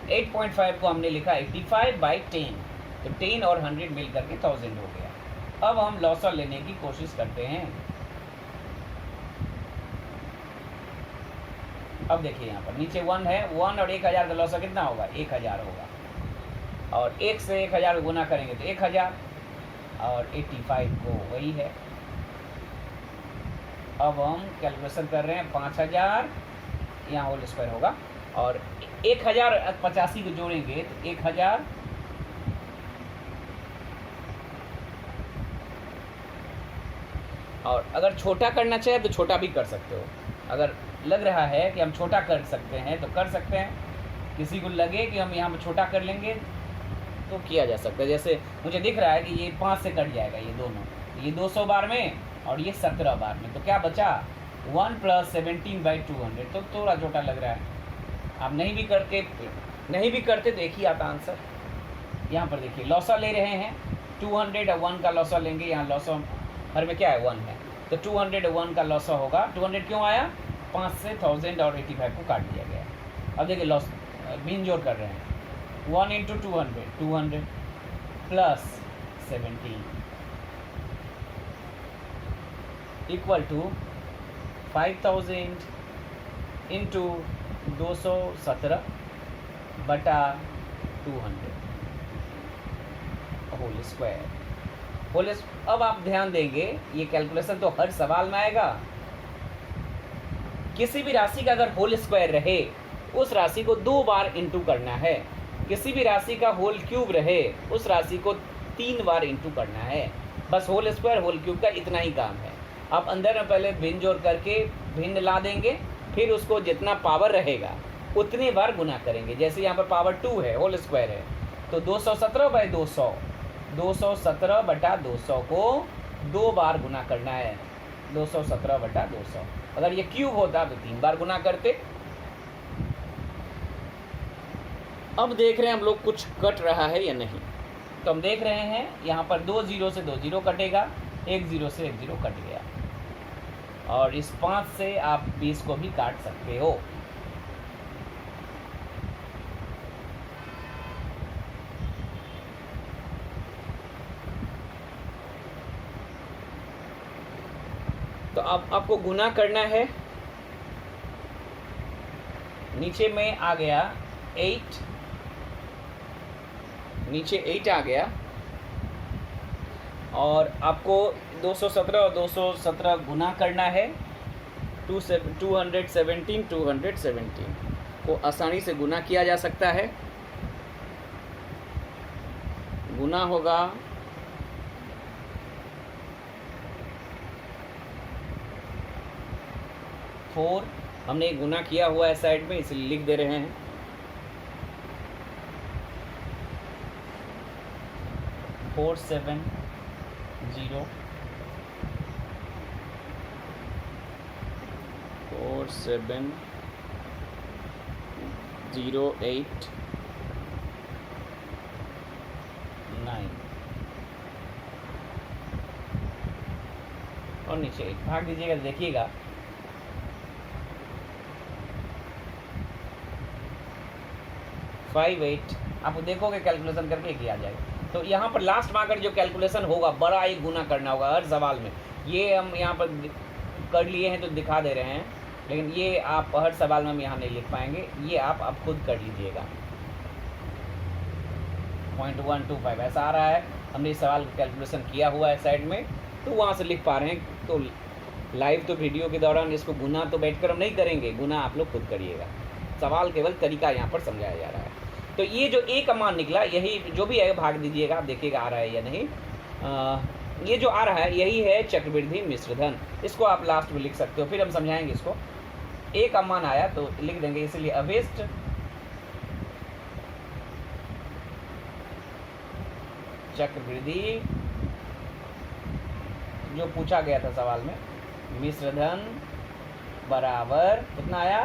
8.5 को हमने लिखा 85/10, तो 10 और 100 मिल करके 1000 हो गया। अब हम लॉसर लेने की कोशिश करते हैं। अब देखिए यहाँ पर नीचे 1 है, 1 और 1000 का लॉसर कितना होगा? 1000 होगा, और 1 से 1000 गुना करेंगे तो 1000, और 85 को वही है। अब हम कैलकुलेशन कर रहे हैं, 5000 यहाँ होल स्क्वायर होगा, और 1085 को जोड़ेंगे तो 1000, और अगर छोटा करना चाहे तो छोटा भी कर सकते हो। अगर लग रहा है कि हम छोटा कर सकते हैं तो कर सकते हैं, किसी को लगे कि हम यहाँ पर छोटा कर लेंगे तो किया जा सकता है। जैसे मुझे दिख रहा है कि ये 5 से कट जाएगा, ये दोनों, ये 200 बार में और ये 17 बार में, तो क्या बचा? 1 + 17/200, तो थोड़ा छोटा लग रहा है। आप नहीं भी करते तो एक ही आता आंसर। यहाँ पर देखिए लॉसा ले रहे हैं, 200 और 1 का लॉसा लेंगे। यहाँ लॉसा हर में क्या है? 1 है, तो 200 और 1 का लॉसा होगा। 200 क्यों आया? 5 से 1000 और 85 को काट दिया गया। अब देखिए लॉस भिन्न जोड़ कर रहे हैं, 1 × 200, 200 + 17 = 5000 × 217/200 होल स्क्वायर। अब आप ध्यान देंगे, ये कैलकुलेशन तो हर सवाल में आएगा। किसी भी राशि का अगर होल स्क्वायर रहे, उस राशि को 2 बार इंटू करना है। किसी भी राशि का होल क्यूब रहे, उस राशि को 3 बार इंटू करना है। बस होल स्क्वायर होल क्यूब का इतना ही काम है। आप अंदर में पहले भिन्न जोड़ करके भिन्न ला देंगे, फिर उसको जितना पावर रहेगा उतने बार गुना करेंगे। जैसे यहाँ पर पावर 2 है, होल स्क्वायर है, तो 217/200, 217/200 को 2 बार गुना करना है, 217/200। अगर ये क्यूब होता तो 3 बार गुना करते। अब देख रहे हैं हम लोग कुछ कट रहा है या नहीं। तो हम देख रहे हैं यहाँ पर 2 0 से 2 0 कटेगा, 1 0 से 1 0 कट गया, और इस 5 से आप 20 को भी काट सकते हो। तो अब आपको गुना करना है। नीचे में आ गया 8, नीचे 8 आ गया, और आपको 217 और 217 गुना करना है। 217 को आसानी से गुना किया जा सकता है। गुना होगा 4, हमने गुना किया हुआ है साइड में, इसलिए लिख दे रहे हैं। 470 4708 9, और नीचे 8 भाग दीजिएगा, देखिएगा 58। आप देखोगे कैलकुलेशन करके एक ही आ जाएगा। तो यहाँ पर लास्ट में आकर जो कैलकुलेशन होगा, बड़ा एक गुना करना होगा हर सवाल में। ये हम यहाँ पर कर लिए हैं तो दिखा दे रहे हैं, लेकिन ये आप हर सवाल में हम यहाँ नहीं लिख पाएंगे, ये आप खुद कर लीजिएगा। 0.125 ऐसा आ रहा है, हमने इस सवाल का कैलकुलेशन किया हुआ है साइड में, तो वहाँ से लिख पा रहे हैं। तो लाइव तो वीडियो के दौरान इसको गुना तो बैठकर हम नहीं करेंगे, गुना आप लोग खुद करिएगा। सवाल केवल तरीका यहाँ पर समझाया जा रहा है। तो ये जो ए का मान निकला, यही जो भी है भाग दीजिएगा, आप देखिएगा आ रहा है या नहीं। ये जो आ रहा है यही है चक्रवृद्धि मिश्रधन। इसको आप लास्ट में लिख सकते हो, फिर हम समझाएंगे इसको। ए का मान आया तो लिख देंगे, इसलिए अभिष्ट चक्रवृद्धि जो पूछा गया था सवाल में, मिश्रधन बराबर कितना आया?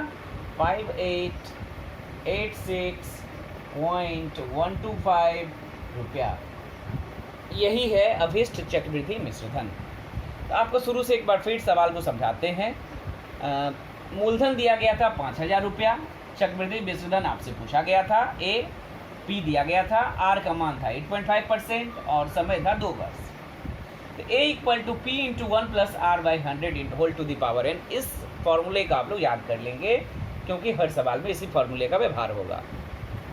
5886.125 रुपया। यही है अभिष्ट चक्रवृद्धि मिश्रधन। तो आपको शुरू से एक बार फिर सवाल को समझाते हैं। मूलधन दिया गया था 5000 रुपया, चक्रवृद्धि विशोधन आपसे पूछा गया था, ए पी दिया गया था, आर का मान था 8.5% और समय था 2 वर्ष। तो A equal to P into 1 plus R by 100 whole to the power N, इस फॉर्मूले का आप लोग याद कर लेंगे क्योंकि हर सवाल में इसी फॉर्मूले का व्यवहार होगा।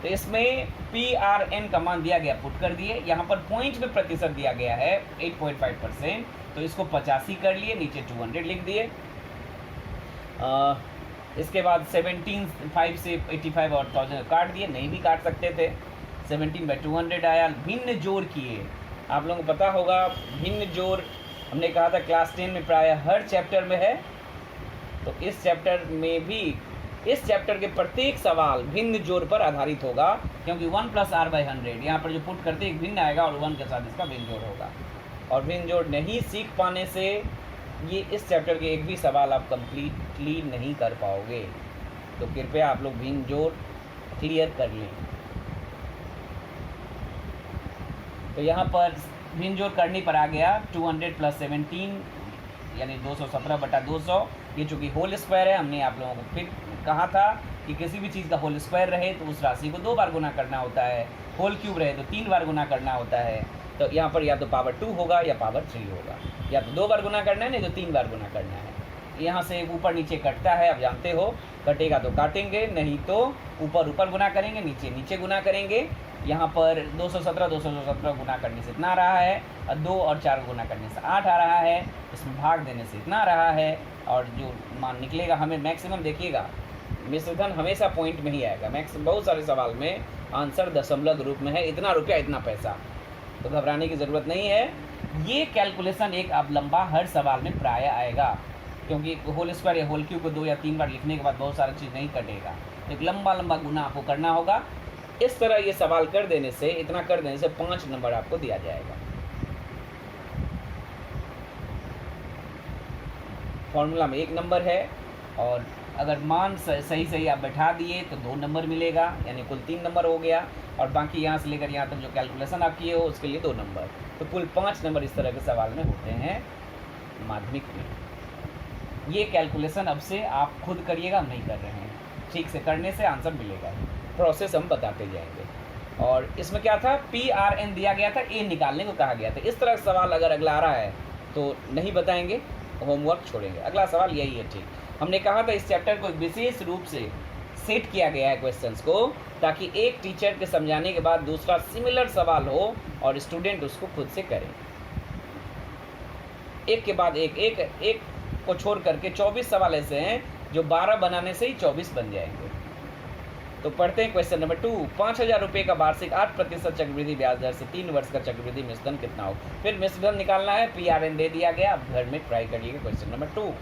तो इसमें पी आर एन का मान दिया गया, पुट कर दिए, यहाँ पर पॉइंट में प्रतिशत दिया गया है 8.5%, तो इसको 85 कर लिए, नीचे 200 लिख दिए। इसके बाद 17 से 85 और 1000 काट दिए, नहीं भी काट सकते थे, 17/200 आया। भिन्न जोड़ किए, आप लोगों को पता होगा भिन्न जोड़ हमने कहा था क्लास 10 में प्राय हर चैप्टर में है, तो इस चैप्टर में भी इस चैप्टर के प्रत्येक सवाल भिन्न जोड़ पर आधारित होगा, क्योंकि 1 प्लस आर बाई 100 यहाँ पर जो पुट करते एक भिन्न आएगा और 1 के साथ इसका भिन्न जोड़ होगा। और भिन्न जोड़ नहीं सीख पाने से ये इस चैप्टर के एक भी सवाल आप कंप्लीटली नहीं कर पाओगे, तो कृपया आप लोग भिन्न जोड़ क्लियर कर लें। तो यहाँ पर भिन्न जोड़ करने पर आ गया 200 प्लस 17 यानी 217/200। ये चूँकि होल स्क्वायर है, हमने आप लोगों को फिर कहा था कि किसी भी चीज़ का होल स्क्वायर रहे तो उस राशि को 2 बार गुना करना होता है, होल क्यूब रहे तो 3 बार गुना करना होता है। तो यहाँ पर या तो पावर 2 होगा या पावर 3 होगा, या तो 2 बार गुना करना है, नहीं तो 3 बार गुना करना है। यहाँ से ऊपर नीचे कटता है, आप जानते हो, कटेगा तो काटेंगे, नहीं तो ऊपर ऊपर गुना करेंगे, नीचे नीचे गुना करेंगे। यहाँ पर 217 गुना करने से इतना आ रहा है, और 2 और 4 गुना करने से 8 आ रहा है, इसमें भाग देने से इतना आ रहा है, और जो मान निकलेगा हमें मैक्सिमम, देखिएगा मिश्रधन हमेशा पॉइंट में ही आएगा। बहुत सारे सवाल में आंसर दशमलव के रूप में है, इतना रुपया इतना पैसा, तो घबराने की ज़रूरत नहीं है। ये कैलकुलेशन एक अब लंबा हर सवाल में प्राय आएगा, क्योंकि होल स्क्वायर या होल क्यूब को 2 या 3 बार लिखने के बाद बहुत सारी चीज़ नहीं कटेगा, एक लंबा लंबा गुना आपको करना होगा। इस तरह ये सवाल कर देने से, इतना कर देने से 5 नंबर आपको दिया जाएगा। फॉर्मूला में 1 नंबर है, और अगर मान सही आप बैठा दिए तो 2 नंबर मिलेगा, यानी कुल 3 नंबर हो गया, और बाकी यहाँ से लेकर यहाँ तक जो कैलकुलेशन आप किए हो उसके लिए 2 नंबर, तो कुल 5 नंबर इस तरह के सवाल में होते हैं माध्यमिक में। ये कैलकुलेशन अब से आप खुद करिएगा, हम नहीं कर रहे हैं, ठीक से करने से आंसर मिलेगा, प्रोसेस हम बताते जाएंगे। और इसमें क्या था, PRN दिया गया था, ए निकालने को कहा गया था। इस तरह का सवाल अगर अगला आ रहा है तो नहीं बताएंगे, होमवर्क छोड़ेंगे। अगला सवाल यही है, ठीक। हमने कहा था इस चैप्टर को विशेष रूप से सेट किया गया है क्वेश्चंस को, ताकि एक टीचर के समझाने के बाद दूसरा सिमिलर सवाल हो और स्टूडेंट उसको खुद से करें, एक के बाद एक को छोड़ करके 24 सवाल ऐसे हैं जो 12 बनाने से ही 24 बन जाएंगे। तो पढ़ते हैं क्वेश्चन नंबर 2। 5000 रुपये का वार्षिक 8% चक्रवृद्धि ब्याज दर से 3 वर्ष का चक्रवृद्धि मिश्रधन कितना हो। फिर मिश्रधन निकालना है, PRN दे दिया गया, आप घर में ट्राई करिएगा। क्वेश्चन नंबर 2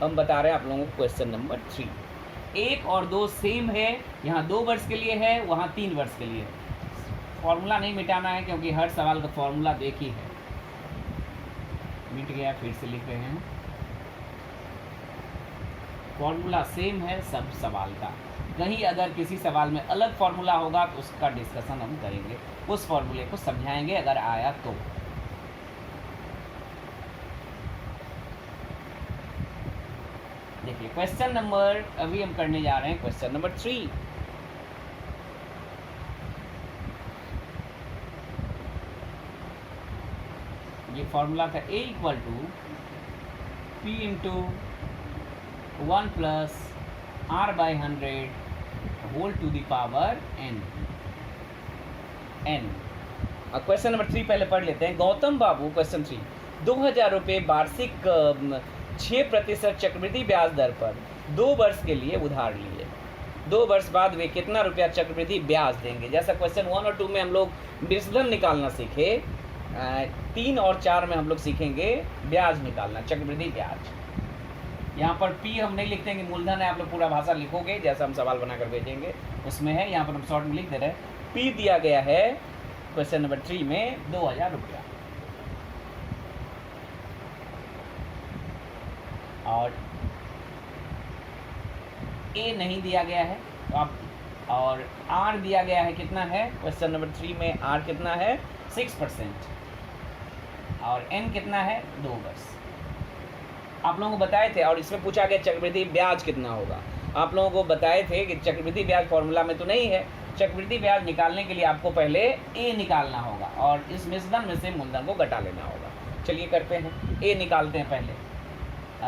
हम बता रहे हैं आप लोगों को। क्वेश्चन नंबर 3, 1 और 2 सेम है, यहाँ 2 वर्ष के लिए है, वहाँ 3 वर्ष के लिए। फॉर्मूला नहीं मिटाना है क्योंकि हर सवाल का फॉर्मूला एक ही है। मिट गया, फिर से लिख रहे हैं, फॉर्मूला सेम है सब सवाल का। कहीं अगर किसी सवाल में अलग फॉर्मूला होगा तो उसका डिस्कशन हम करेंगे, उस फॉर्मूले को समझाएंगे अगर आया तो। देखिए क्वेश्चन नंबर, अभी हम करने जा रहे हैं क्वेश्चन नंबर 3। ये फॉर्मूला था A equal to P into 1 plus R by 100 whole to the power n। Question number 3 पहले पढ़ लेते हैं। गौतम बाबू, क्वेश्चन 3, 2000 रुपये वार्षिक 6% चक्रवृद्धि ब्याज दर पर 2 वर्ष के लिए उधार लिए। 2 वर्ष बाद वे कितना रुपया चक्रवृद्धि ब्याज देंगे। जैसा क्वेश्चन 1 और 2 में हम लोग मिश्रधन निकालना सीखे, 3 और 4 में हम लोग सीखेंगे ब्याज निकालना, चक्रवृद्धि ब्याज। यहाँ पर P हम नहीं लिखते हैं, मूलधन है, आप लोग पूरा भाषा लिखोगे जैसा हम सवाल बनाकर भेजेंगे उसमें है। यहाँ पर हम शॉर्ट में लिख दे रहे हैं, P दिया गया है क्वेश्चन नंबर 3 में 2000 रुपया, और A नहीं दिया गया है तो आप, और R दिया गया है, कितना है क्वेश्चन नंबर 3 में R कितना है 6%, और N कितना है 2 वर्ष। आप लोगों को बताए थे, और इसमें पूछा गया चक्रवृद्धि ब्याज कितना होगा। आप लोगों को बताए थे कि चक्रवृद्धि ब्याज फॉर्मूला में तो नहीं है। चक्रवृद्धि ब्याज निकालने के लिए आपको पहले ए निकालना होगा और इस मिश्रण में से मूलधन को घटा लेना होगा। चलिए करते हैं, ए निकालते हैं पहले।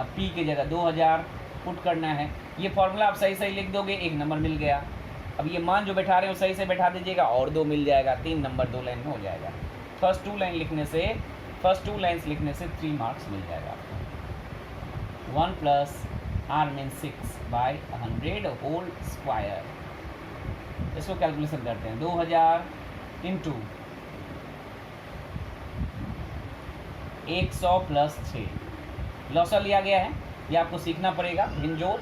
पी की जगह 2000 पुट करना है। ये फॉर्मूला आप सही सही लिख दोगे, 1 नंबर मिल गया। अब ये मान जो बैठा रहे हो सही से बैठा दीजिएगा और 2 मिल जाएगा, 3 नंबर 2 लाइन में हो जाएगा। फर्स्ट 2 लाइन्स लिखने से 3 मार्क्स मिल जाएगा आपको। 1 plus R mean 6/100 whole square. इसको कैलकुलेशन करते हैं, 2000 इंटू 100 प्लस 6। लॉसा लिया गया है, ये आपको सीखना पड़ेगा। भिन्नजोड़,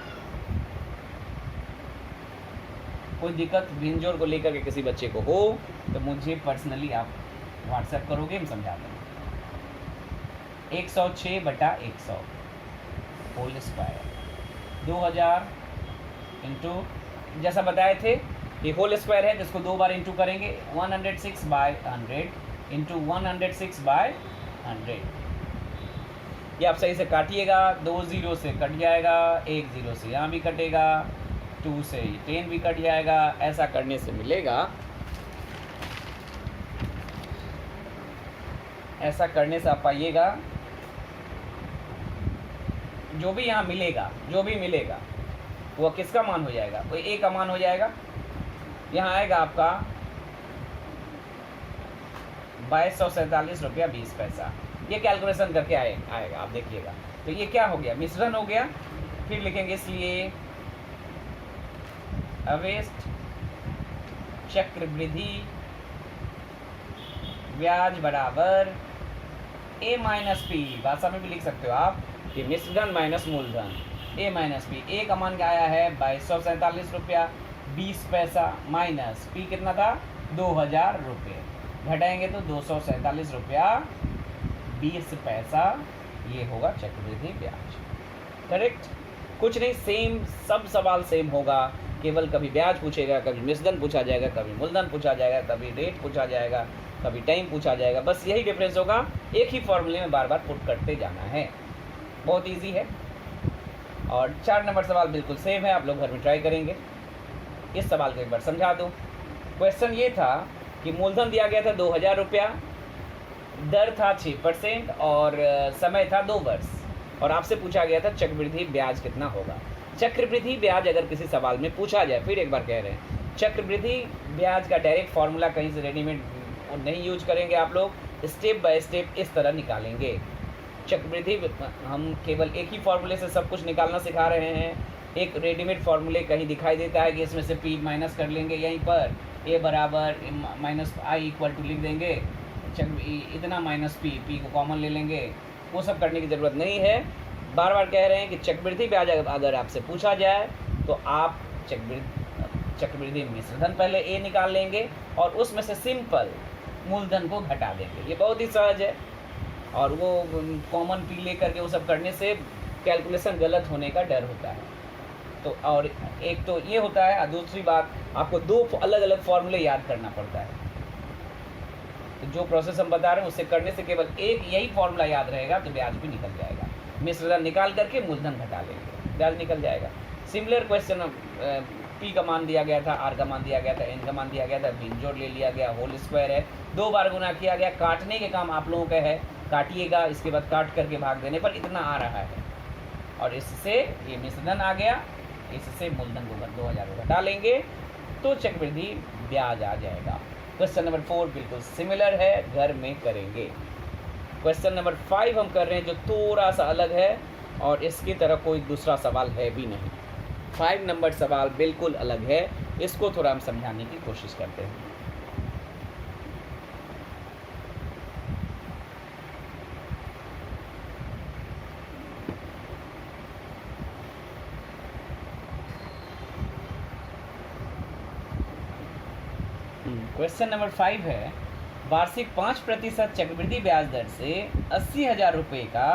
कोई दिक्कत भिन्नजोड़ को लेकर के किसी बच्चे को हो तो मुझे पर्सनली आप व्हाट्सएप करोगे, हम समझा देंगे। 106/100 होल स्क्वायर। 2000 इंटू, जैसा बताए थे ये होल स्क्वायर है जिसको 2 बार इंटू करेंगे, 106/100 इंटू 106/100। ये आप सही से काटिएगा, 2 0 से कट जाएगा, 1 0 से यहाँ भी कटेगा, 2 से 10 भी कट जाएगा। ऐसा करने से मिलेगा, ऐसा करने से आप पाइएगा जो भी यहाँ मिलेगा, जो भी मिलेगा वो किसका मान हो जाएगा, वो ए का मान हो जाएगा। यहाँ आएगा आपका 2247 रुपया 20 पैसा। ये कैलकुलेशन करके आएगा, आप देखिएगा। तो ये क्या हो गया, मिश्रण हो गया। फिर लिखेंगे इसलिए अवेस्ट चक्रवृद्धि ब्याज बराबर ए माइनस पी। भाषा में भी लिख सकते हो आप, ये मिश्रण माइनस मूलधन, ए माइनस पी। ए का मान क्या आया है 2247 रुपया 20 पैसा, माइनस पी कितना था 2000 रुपये, घटाएंगे तो 247 रुपया 20 पैसा। ये होगा चक्रवृद्धि ब्याज। करेक्ट, कुछ नहीं, सेम, सब सवाल सेम होगा, केवल कभी ब्याज पूछेगा, कभी मिश्रण पूछा जाएगा, कभी मूलधन पूछा जाएगा, कभी रेट पूछा जाएगा, कभी टाइम पूछा जाएगा। बस यही डिफरेंस होगा, एक ही फॉर्मूले में बार बार पुट करते जाना है। बहुत इजी है। और 4 नंबर सवाल बिल्कुल सेम है, आप लोग घर में ट्राई करेंगे। इस सवाल को एक बार समझा दूँ। क्वेश्चन ये था कि मूलधन दिया गया था 2000 रुपया, दर था 6% और समय था 2 वर्ष, और आपसे पूछा गया था चक्रवृद्धि ब्याज कितना होगा। चक्रवृद्धि ब्याज अगर किसी सवाल में पूछा जाए, फिर एक बार कह रहे हैं, चक्रवृद्धि ब्याज का डायरेक्ट फार्मूला कहीं से रेडीमेड नहीं यूज करेंगे आप लोग, स्टेप बाय स्टेप इस तरह निकालेंगे। चक्रवृद्धि हम केवल एक ही फार्मूले से सब कुछ निकालना सिखा रहे हैं। एक रेडीमेड फार्मूले कहीं दिखाई देता है कि इसमें से पी माइनस कर लेंगे, यहीं पर ए बराबर माइनस आई इक्वल टू लिख देंगे, इतना माइनस पी को कॉमन ले लेंगे, वो सब करने की ज़रूरत नहीं है। बार बार कह रहे हैं कि चक्रवृद्धि ब्याज अगर आपसे पूछा जाए तो आप चक्रवृद्धि मिश्रधन पहले ए निकाल लेंगे और उसमें से सिंपल मूलधन को घटा देंगे। ये बहुत ही सहज है, और वो कॉमन पी ले करके वो सब करने से कैलकुलेशन गलत होने का डर होता है। तो और एक तो ये होता है, और दूसरी बात आपको 2 अलग अलग फॉर्मूले याद करना पड़ता है। तो जो प्रोसेस हम बता रहे हैं उससे करने से केवल एक यही फॉर्मूला याद रहेगा तो ब्याज भी निकल जाएगा। मिश्रधन निकाल करके मूलधन घटा लेंगे, ब्याज निकल जाएगा। सिमिलर क्वेश्चन, पी का मान दिया गया था, आर का मान दिया गया था, एन का मान दिया गया था, भिन्नजोड़ ले लिया गया, होल स्क्वायर है, 2 बार गुना किया गया। काटने के काम आप लोगों का है, काटिएगा, इसके बाद काट करके भाग देने पर इतना आ रहा है, और इससे ये मिश्रधन आ गया, इससे मूलधन को 2000 को घटा लेंगे तो चक्रवृद्धि ब्याज आ जाएगा। क्वेश्चन नंबर 4 बिल्कुल सिमिलर है, घर में करेंगे। क्वेश्चन नंबर 5 हम कर रहे हैं जो थोड़ा सा अलग है, और इसकी तरह कोई दूसरा सवाल है भी नहीं। 5 नंबर सवाल बिल्कुल अलग है, इसको थोड़ा हम समझाने की कोशिश करते हैं। क्वेश्चन नंबर 5 है, वार्षिक 5% चक्रवृद्धि ब्याज दर से 80,000 रुपये का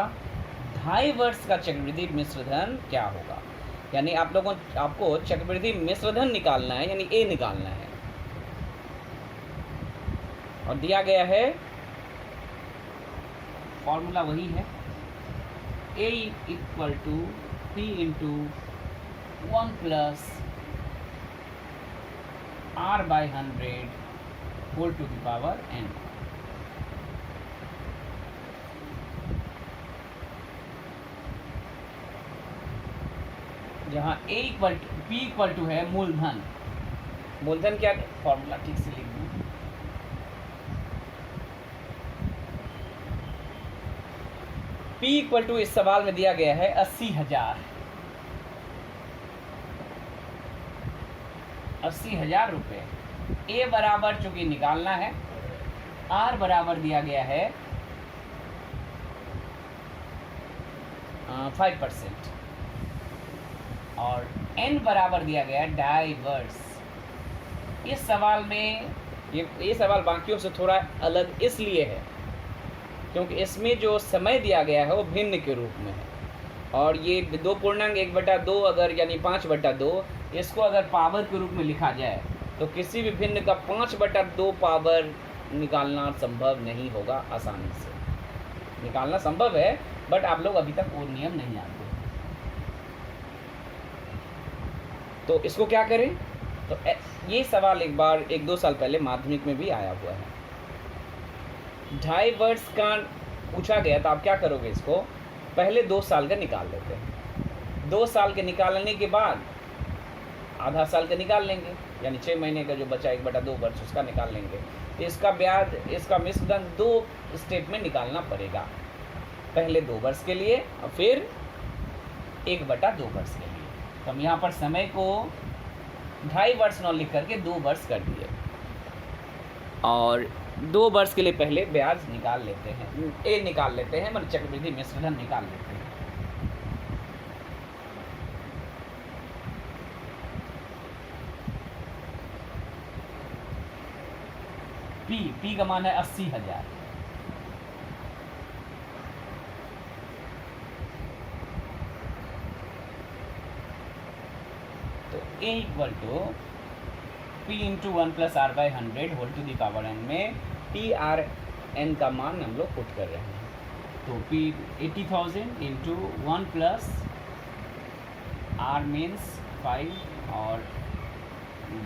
2.5 वर्ष का चक्रवृद्धि मिश्रधन क्या होगा। यानी आपको चक्रवृद्धि मिश्रधन निकालना है, यानी ए निकालना है, और दिया गया है फॉर्मूला वही है, A equal to P into 1 plus r/100 whole to the power n। जहाँ a equal p equal to है मूलधन। मूलधन क्या फॉर्मूला ठीक से लिख दूँ, p इक्वल टू इस सवाल में दिया गया है 80,000, 80,000 रुपये। a बराबर चूंकि निकालना है, r बराबर दिया गया है 5% और n बराबर दिया गया है डाइवर्स। इस सवाल में ये सवाल बाकियों से थोड़ा अलग इसलिए है क्योंकि इसमें जो समय दिया गया है वो भिन्न के रूप में है, और ये 2.1/2 अगर यानी 5/2 इसको अगर पावर के रूप में लिखा जाए तो किसी भी भिन्न का 5/2 पावर निकालना संभव नहीं होगा। आसानी से निकालना संभव है, बट आप लोग अभी तक वो नियम नहीं आते। तो इसको क्या करें, तो ये सवाल एक बार 1-2 साल पहले माध्यमिक में भी आया हुआ है। डाइवर्स का पूछा गया तो आप क्या करोगे, इसको पहले 2 साल का निकाल लेते हैं। 2 साल के निकालने के बाद आधा साल का निकाल लेंगे, यानी 6 महीने का जो बचा 1/2 वर्ष उसका निकाल लेंगे। इसका ब्याज, इसका मिश्रधन 2 स्टेप में निकालना पड़ेगा, पहले 2 वर्ष के लिए और फिर 1/2 वर्ष के लिए। तो हम यहाँ पर समय को 2.5 वर्ष न लिख करके 2 वर्ष कर दिए, और 2 वर्ष के लिए पहले ब्याज निकाल लेते हैं, ए निकाल लेते हैं, मतलब चक्रवृद्धि मिश्रधन निकाल लेते हैं। पी का मान है 80,000। तो A equal to P into 1 plus r/100 whole to the power n में TRN का मान हम लोग पुट कर रहे हैं। तो P 80,000 into 1 plus R means 5 और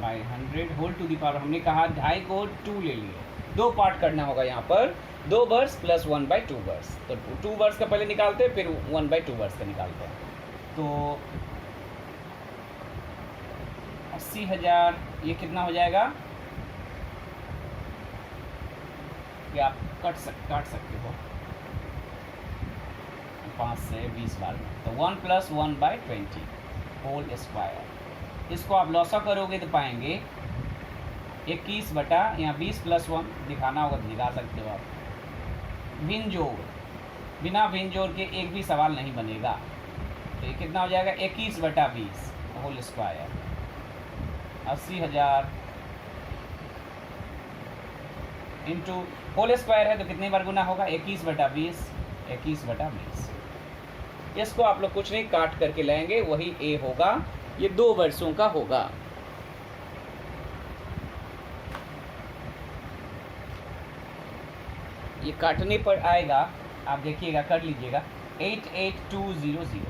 by 100 whole to the power, हमने कहा 2.5 को 2 ले लिए, 2 पार्ट करना होगा यहाँ पर, 2 वर्ष प्लस 1/2 वर्ष। तो 2 वर्ष का पहले निकालते हैं, फिर 1/2 वर्ष का निकालते हैं। तो 80,000 ये कितना हो जाएगा, कि आप काट सकते हो 5 से 20 बार में। तो 1 प्लस 1/20 होल स्क्वायर। इसको आप लॉसा करोगे तो पाएंगे 21 बटा, यहाँ 20 प्लस 1 दिखाना होगा तो दिखा सकते हो आप। भिन्न जोड़, बिना भिन्न जोड़ के एक भी सवाल नहीं बनेगा। तो ये कितना हो जाएगा, 21/20 whole square. 80,000 into whole square है तो कितनी बार गुना होगा, 21/20, 21/20। इसको आप लोग कुछ नहीं काट करके लाएंगे, वही ए होगा, ये 2 वर्षों का होगा। ये काटने पर आएगा, आप देखिएगा, कर लीजिएगा, 88,200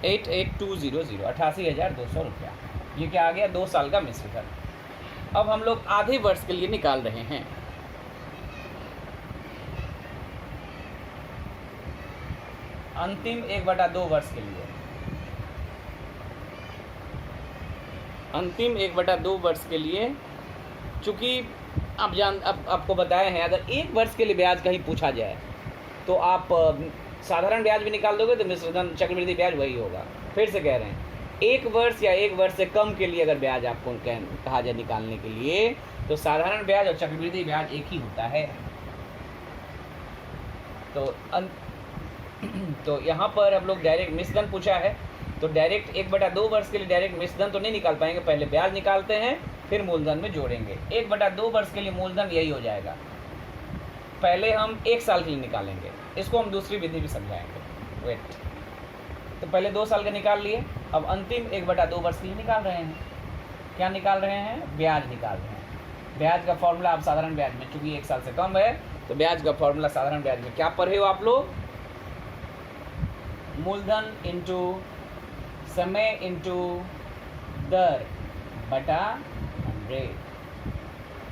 88,200 रुपया। ये क्या आ गया, 2 साल का मिश्रधन। अब हम लोग आधे वर्ष के लिए निकाल रहे हैं। अंतिम 1/2 वर्ष के लिए, अंतिम 1/2 वर्ष के लिए, चूँकि अब आपको बताया है, अगर 1 वर्ष के लिए ब्याज कहीं पूछा जाए तो आप साधारण ब्याज भी निकाल दोगे तो मिश्रधन चक्रवृद्धि ब्याज वही होगा। फिर से कह रहे हैं, 1 वर्ष या 1 वर्ष से कम के लिए अगर ब्याज आपको कहा जाए निकालने के लिए, तो साधारण ब्याज और चक्रवृद्धि ब्याज एक ही होता है। तो यहाँ पर हम लोग डायरेक्ट मिश्रधन पूछा है, तो डायरेक्ट 1/2 वर्ष के लिए डायरेक्ट मिश्रधन तो नहीं निकाल पाएंगे, पहले ब्याज निकालते हैं फिर मूलधन में जोड़ेंगे। 1/2 वर्ष के लिए मूलधन यही हो जाएगा। पहले हम 1 साल के लिए निकालेंगे, इसको हम दूसरी विधि भी समझाएंगे। वेट, तो पहले 2 साल का निकाल लिए, अब अंतिम 1/2 वर्ष के लिए निकाल रहे हैं। क्या निकाल रहे हैं, ब्याज निकाल रहे हैं। ब्याज का फॉर्मूला आप साधारण ब्याज में, चूँकि 1 साल से कम है तो ब्याज का फॉर्मूला साधारण ब्याज में क्या पढ़े हो आप लोग, मूलधन इंटू समय इंटू दर बटा 100।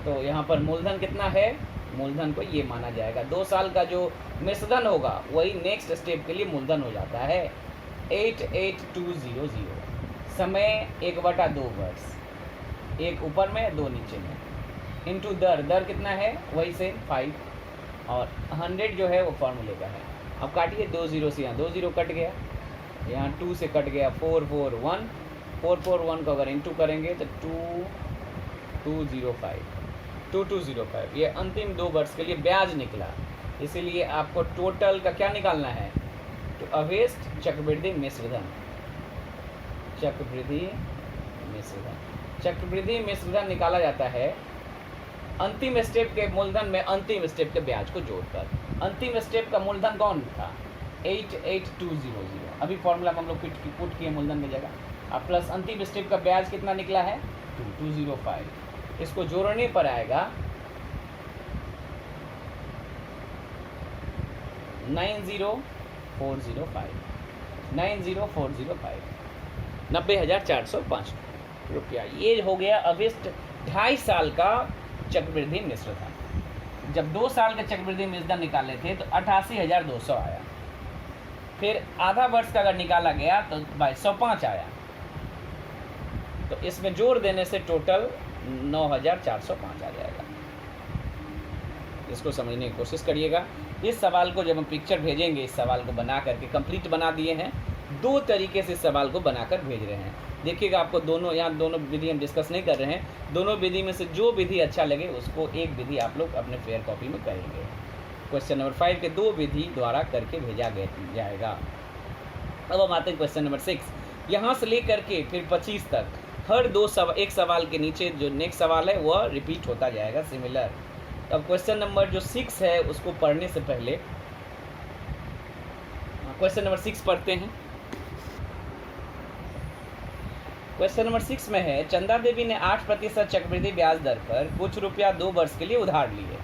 तो यहाँ पर मूलधन कितना है, मूलधन को ये माना जाएगा 2 साल का जो मिश्रधन होगा वही नेक्स्ट स्टेप के लिए मूलधन हो जाता है 88200। समय 1/2 वर्ष, 1 ऊपर में 2 नीचे में, इंटू दर, दर कितना है वही से 5, और 100 जो है वो फॉर्मूले का है। अब काटिए 2 0 से, यहाँ 2 0 कट गया, यहाँ 2 से कट गया 441, 441 को अगर इंटू करेंगे तो 2205, ये अंतिम 2 वर्ष के लिए ब्याज निकला। इसीलिए आपको टोटल का क्या निकालना है, तो अवेस्ट चक्रवृद्धि मिश्रधन, चक्रवृद्धि मिश्रधन निकाला जाता है अंतिम स्टेप के मूलधन में अंतिम स्टेप के ब्याज को जोड़कर। अंतिम स्टेप का मूलधन कौन था, 88200, अभी फॉर्मूला को हम लोग पुट किए मूलधन की जगह, अब प्लस अंतिम स्टेप का ब्याज कितना निकला है 2205, इसको जोड़ने पर आएगा 90405, 90,405 रुपया। ये हो गया अवेस्ट 2.5 साल का चक्रवृद्धि मिश्रधन। जब 2 साल का चक्रवृद्धि मिश्रधन निकाले थे तो 88,200 आया, फिर आधा वर्ष का अगर निकाला गया तो 2205 आया, तो इसमें जोड़ देने से टोटल 9,405 आ जाएगा। इसको समझने की कोशिश करिएगा। इस सवाल को जब हम पिक्चर भेजेंगे, इस सवाल को बना करके कंप्लीट बना दिए हैं, 2 तरीके से इस सवाल को बनाकर भेज रहे हैं। देखिएगा आपको दोनों, यहाँ दोनों विधि हम डिस्कस नहीं कर रहे हैं, दोनों विधि में से जो विधि अच्छा लगे उसको एक विधि आप लोग अपने फेयर कॉपी में करेंगे। क्वेश्चन नंबर 5 के 2 विधि द्वारा करके भेजा जाएगा। अब हम आते हैं क्वेश्चन नंबर 6। यहाँ से लेकर के फिर 25 तक हर एक सवाल के नीचे जो नेक्स्ट सवाल है वह रिपीट होता जाएगा सिमिलर। अब क्वेश्चन नंबर जो 6 है उसको पढ़ने से पहले क्वेश्चन नंबर 6 पढ़ते हैं। क्वेश्चन नंबर 6 में है, चंदा देवी ने 8% चक्रवृद्धि ब्याज दर पर कुछ रुपया 2 वर्ष के लिए उधार लिए।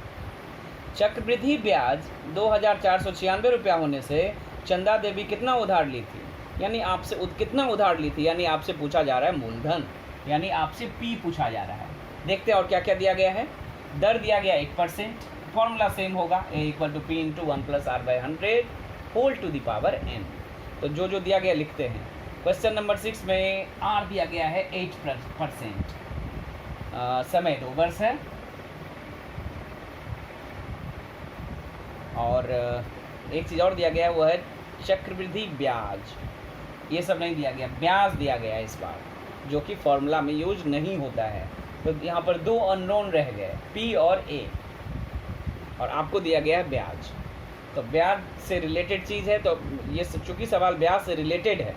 चक्रवृद्धि ब्याज 2,496 रुपया होने से चंदा देवी कितना उधार ली थी, यानी आपसे कितना उधार ली थी, यानी आपसे पूछा जा रहा है मूलधन, यानी आपसे पी पूछा जा रहा है। देखते हैं और क्या क्या दिया गया है। दर दिया गया 1%, फॉर्मूला सेम होगा, A = P × 1 + R/100 whole to the power n। तो जो जो दिया गया लिखते हैं। क्वेश्चन नंबर 6 में R दिया गया है 8%, समय 2 वर्ष है, और एक चीज़ और दिया गया है वो है चक्रवृद्धि ब्याज। ये सब नहीं दिया गया, ब्याज दिया गया है इस बार, जो कि फॉर्मूला में यूज नहीं होता है। तो यहाँ पर 2 अननोन रह गए, P और A, और आपको दिया गया है ब्याज। तो ब्याज से रिलेटेड चीज़ है, तो ये चूँकि सवाल ब्याज से रिलेटेड है,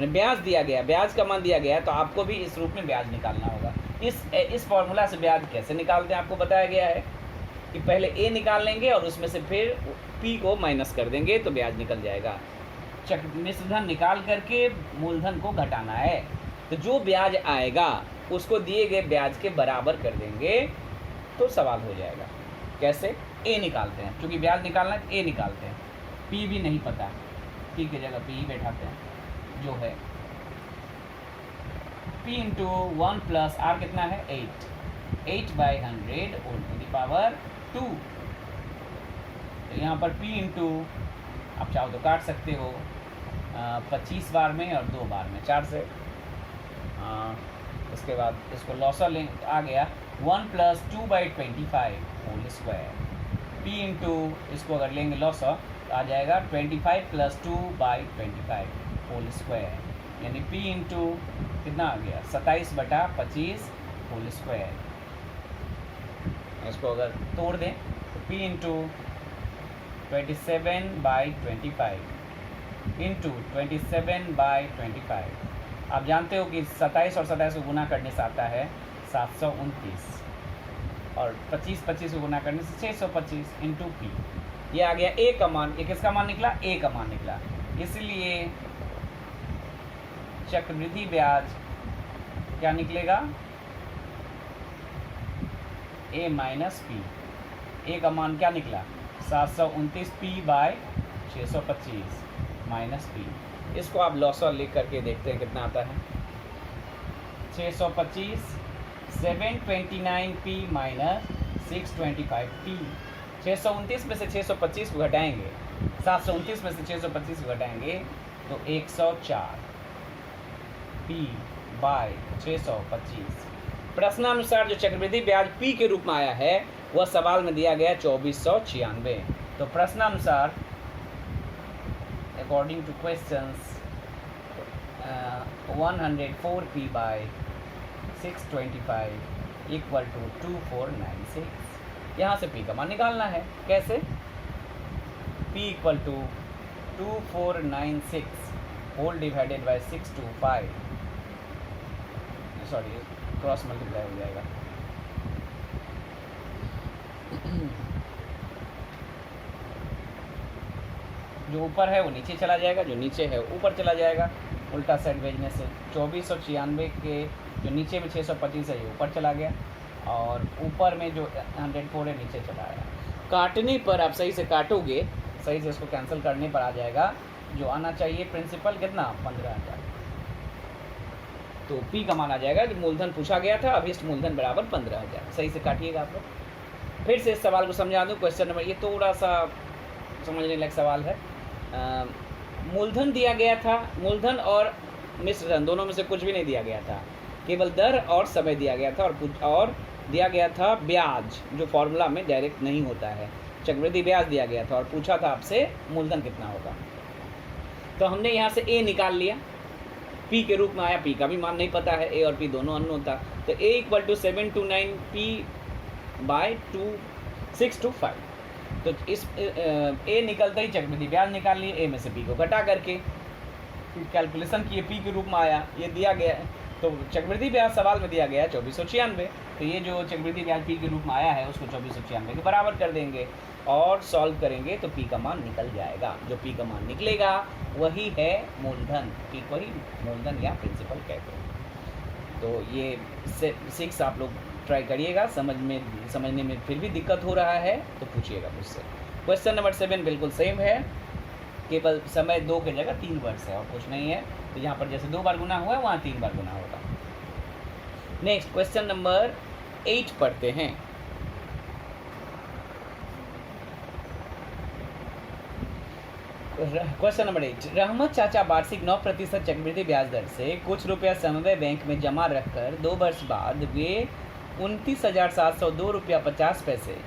ब्याज दिया गया, ब्याज का मान दिया गया, तो आपको भी इस रूप में ब्याज निकालना होगा। इस फॉर्मूला से ब्याज कैसे निकालते हैं आपको बताया गया है कि पहले A निकाल लेंगे और उसमें से फिर P को माइनस कर देंगे तो ब्याज निकल जाएगा। मिश्रधन निकाल करके मूलधन को घटाना है, तो जो ब्याज आएगा उसको दिए गए ब्याज के बराबर कर देंगे तो सवाल हो जाएगा। कैसे, A निकालते हैं, क्योंकि ब्याज निकालना है A निकालते हैं, P भी नहीं पता, P की जगह P ही बैठाते हैं, जो है P × 1 + R कितना है 8/100 होल टू द पावर 2। तो यहाँ पर P × आप चाहो तो काट सकते हो 25 बार में और 2 बार में 4 से। उसके बाद इसको लॉसर ले आ गया 1 + 2/25 होल स्क्वायर। P × इसको अगर लेंगे लॉसर तो आ जाएगा 25 + 2/25 होल स्क्वायर, यानी P × कितना आ गया 27/25 होल स्क्वायर। इसको अगर तोड़ दें तो P × 27/25 × 27/25, आप जानते हो कि 27 और 27 को गुना करने से आता है 729, और 25 को गुना करने से 625 × P। ये आ गया A का मान। ये किसका मान निकला, A का मान निकला। इसलिए चक्रवृद्धि ब्याज क्या निकलेगा, A - P। A का मान क्या निकला 729P/625 - P। इसको आप लॉसर लिख करके देखते हैं कितना आता है। 625 729p माइनस 625p। 629 में से 625 को घटाएंगे, 729 में से 625 को घटाएंगे तो 104 p बाय 625। प्रश्नानुसार जो चक्रवृद्धि ब्याज p के रूप में आया है वह सवाल में दिया गया 2496। तो प्रश्नानुसार according to questions 104p by 625 equal to 2496। यहाँ से p का मान निकालना है। कैसे? p equal to 2496 whole divided by 625, sorry cross multiply हो जाएगा। जो ऊपर है वो नीचे चला जाएगा, जो नीचे है ऊपर चला जाएगा, उल्टा साइड भेजने से 2496 के जो नीचे में 625 है ये ऊपर चला गया और ऊपर में जो 104 है नीचे चला आया। काटने पर आप सही से काटोगे, सही से इसको कैंसिल करने पर आ जाएगा जो आना चाहिए प्रिंसिपल कितना 15,000। तो p का मान आ जाएगा जो मूलधन पूछा गया था, अभिष्ट मूलधन बराबर 15,000। सही से काटिएगा आप लोग। फिर से इस सवाल को समझा दूँ। क्वेश्चन नंबर, ये थोड़ा सा समझने लायक सवाल है। मूलधन दिया गया था, मूलधन और मिश्रधन दोनों में से कुछ भी नहीं दिया गया था, केवल दर और समय दिया गया था और दिया गया था ब्याज, जो फॉर्मूला में डायरेक्ट नहीं होता है। चक्रवृद्धि ब्याज दिया गया था और पूछा था आपसे मूलधन कितना होगा। तो हमने यहाँ से a निकाल लिया, p के रूप में आया, p का भी मान नहीं पता है, a और p दोनों अननोन था। तो a equal to 729p bye 625। तो इस a निकलता ही चक्रवृद्धि ब्याज निकाल लिए, a में से p को घटा करके कैलकुलेशन किए, p के रूप में आया, ये दिया गया है। तो चक्रवृद्धि ब्याज सवाल में दिया गया है 2496। तो ये जो चक्रवृद्धि ब्याज p के रूप में आया है उसको 2496 के बराबर कर देंगे और सॉल्व करेंगे तो p का मान निकल जाएगा। जो p का मान निकलेगा वही है मूलधन, p को ही मूलधन या प्रिंसिपल कहते हैं। तो ये 6 आप लोग ट्राई करिएगा, समझने में फिर भी दिक्कत हो रहा है तो पूछिएगा मुझसे। क्वेश्चन नंबर 7 बिल्कुल सेम है, केवल समय 2 की जगह 3 वर्ष है और कुछ नहीं है। तो यहाँ पर जैसे 2 बार गुना हुआ है वहाँ 3 बार गुना होगा। नेक्स्ट क्वेश्चन नंबर 8 पढ़ते हैं। क्वेश्चन नंबर 8, रहमत चाचा वार्षिक 9% चक्रवृद्धि ब्याज दर से कुछ रुपया समवाय बैंक में जमा रखकर 2 वर्ष बाद वे 29,702 रुपया 50 पैसे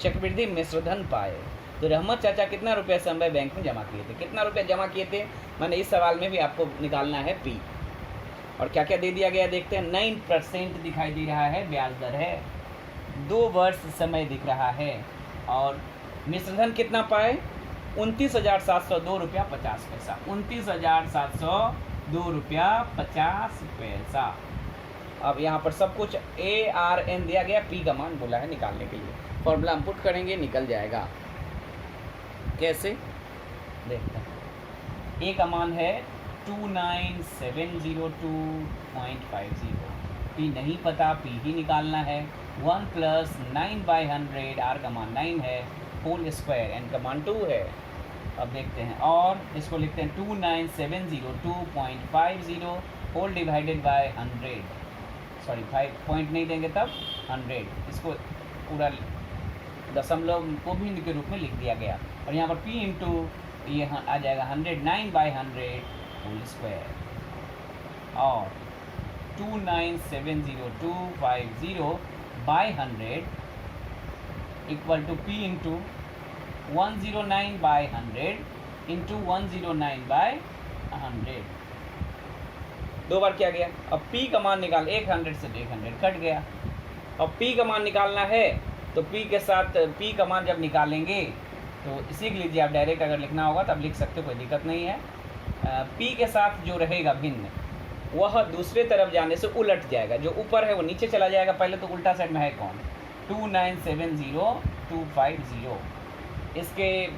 चक्रवृद्धि मिश्रधन पाए। तो रहमत चाचा कितना रुपया समवाय बैंक में जमा किए थे? कितना रुपया जमा किए थे? मैंने इस सवाल में भी आपको निकालना है p। और क्या क्या दे दिया गया देखते हैं। 9% दिखाई दे रहा है, ब्याज दर है, 2 वर्ष समय दिख रहा है और मिश्रधन कितना पाए? 29,702 रुपया 50 पैसा। 29,702 रुपया 50 पैसा। अब यहाँ पर सब कुछ ARN दिया गया, p का मान बोला है निकालने के लिए। फॉर्मूला हम पुट करेंगे, निकल जाएगा। कैसे देखते हैं। a का मान है 29702.50। p नहीं पता, p ही निकालना है। 1 + 9/100, r का मान 9 है, होल स्क्वायर, n का मान 2 है। अब देखते हैं और इसको लिखते हैं 29702.50 whole divided by 100, sorry 5 point नहीं देंगे तब 100। इसको पूरा दशमलव को भी के रूप में लिख दिया गया और यहाँ पर p इंटू ये आ जाएगा 109/100 होल स्क्वायर और 2970250/100 equal to p into 109/100 into 109/100। 2 बार किया गया। अब p का मान निकाल, 100 से 100 कट गया। अब p का मान निकालना है तो p के साथ p का मान जब निकालेंगे तो सीख लीजिए आप, डायरेक्ट अगर लिखना होगा तब लिख सकते हो, कोई दिक्कत नहीं है। p के साथ जो रहेगा भिन्न वह दूसरे तरफ जाने से उलट जाएगा, जो ऊपर है वो नीचे चला जाएगा। पहले तो उल्टा साइड में है कौन? 2970250। इसके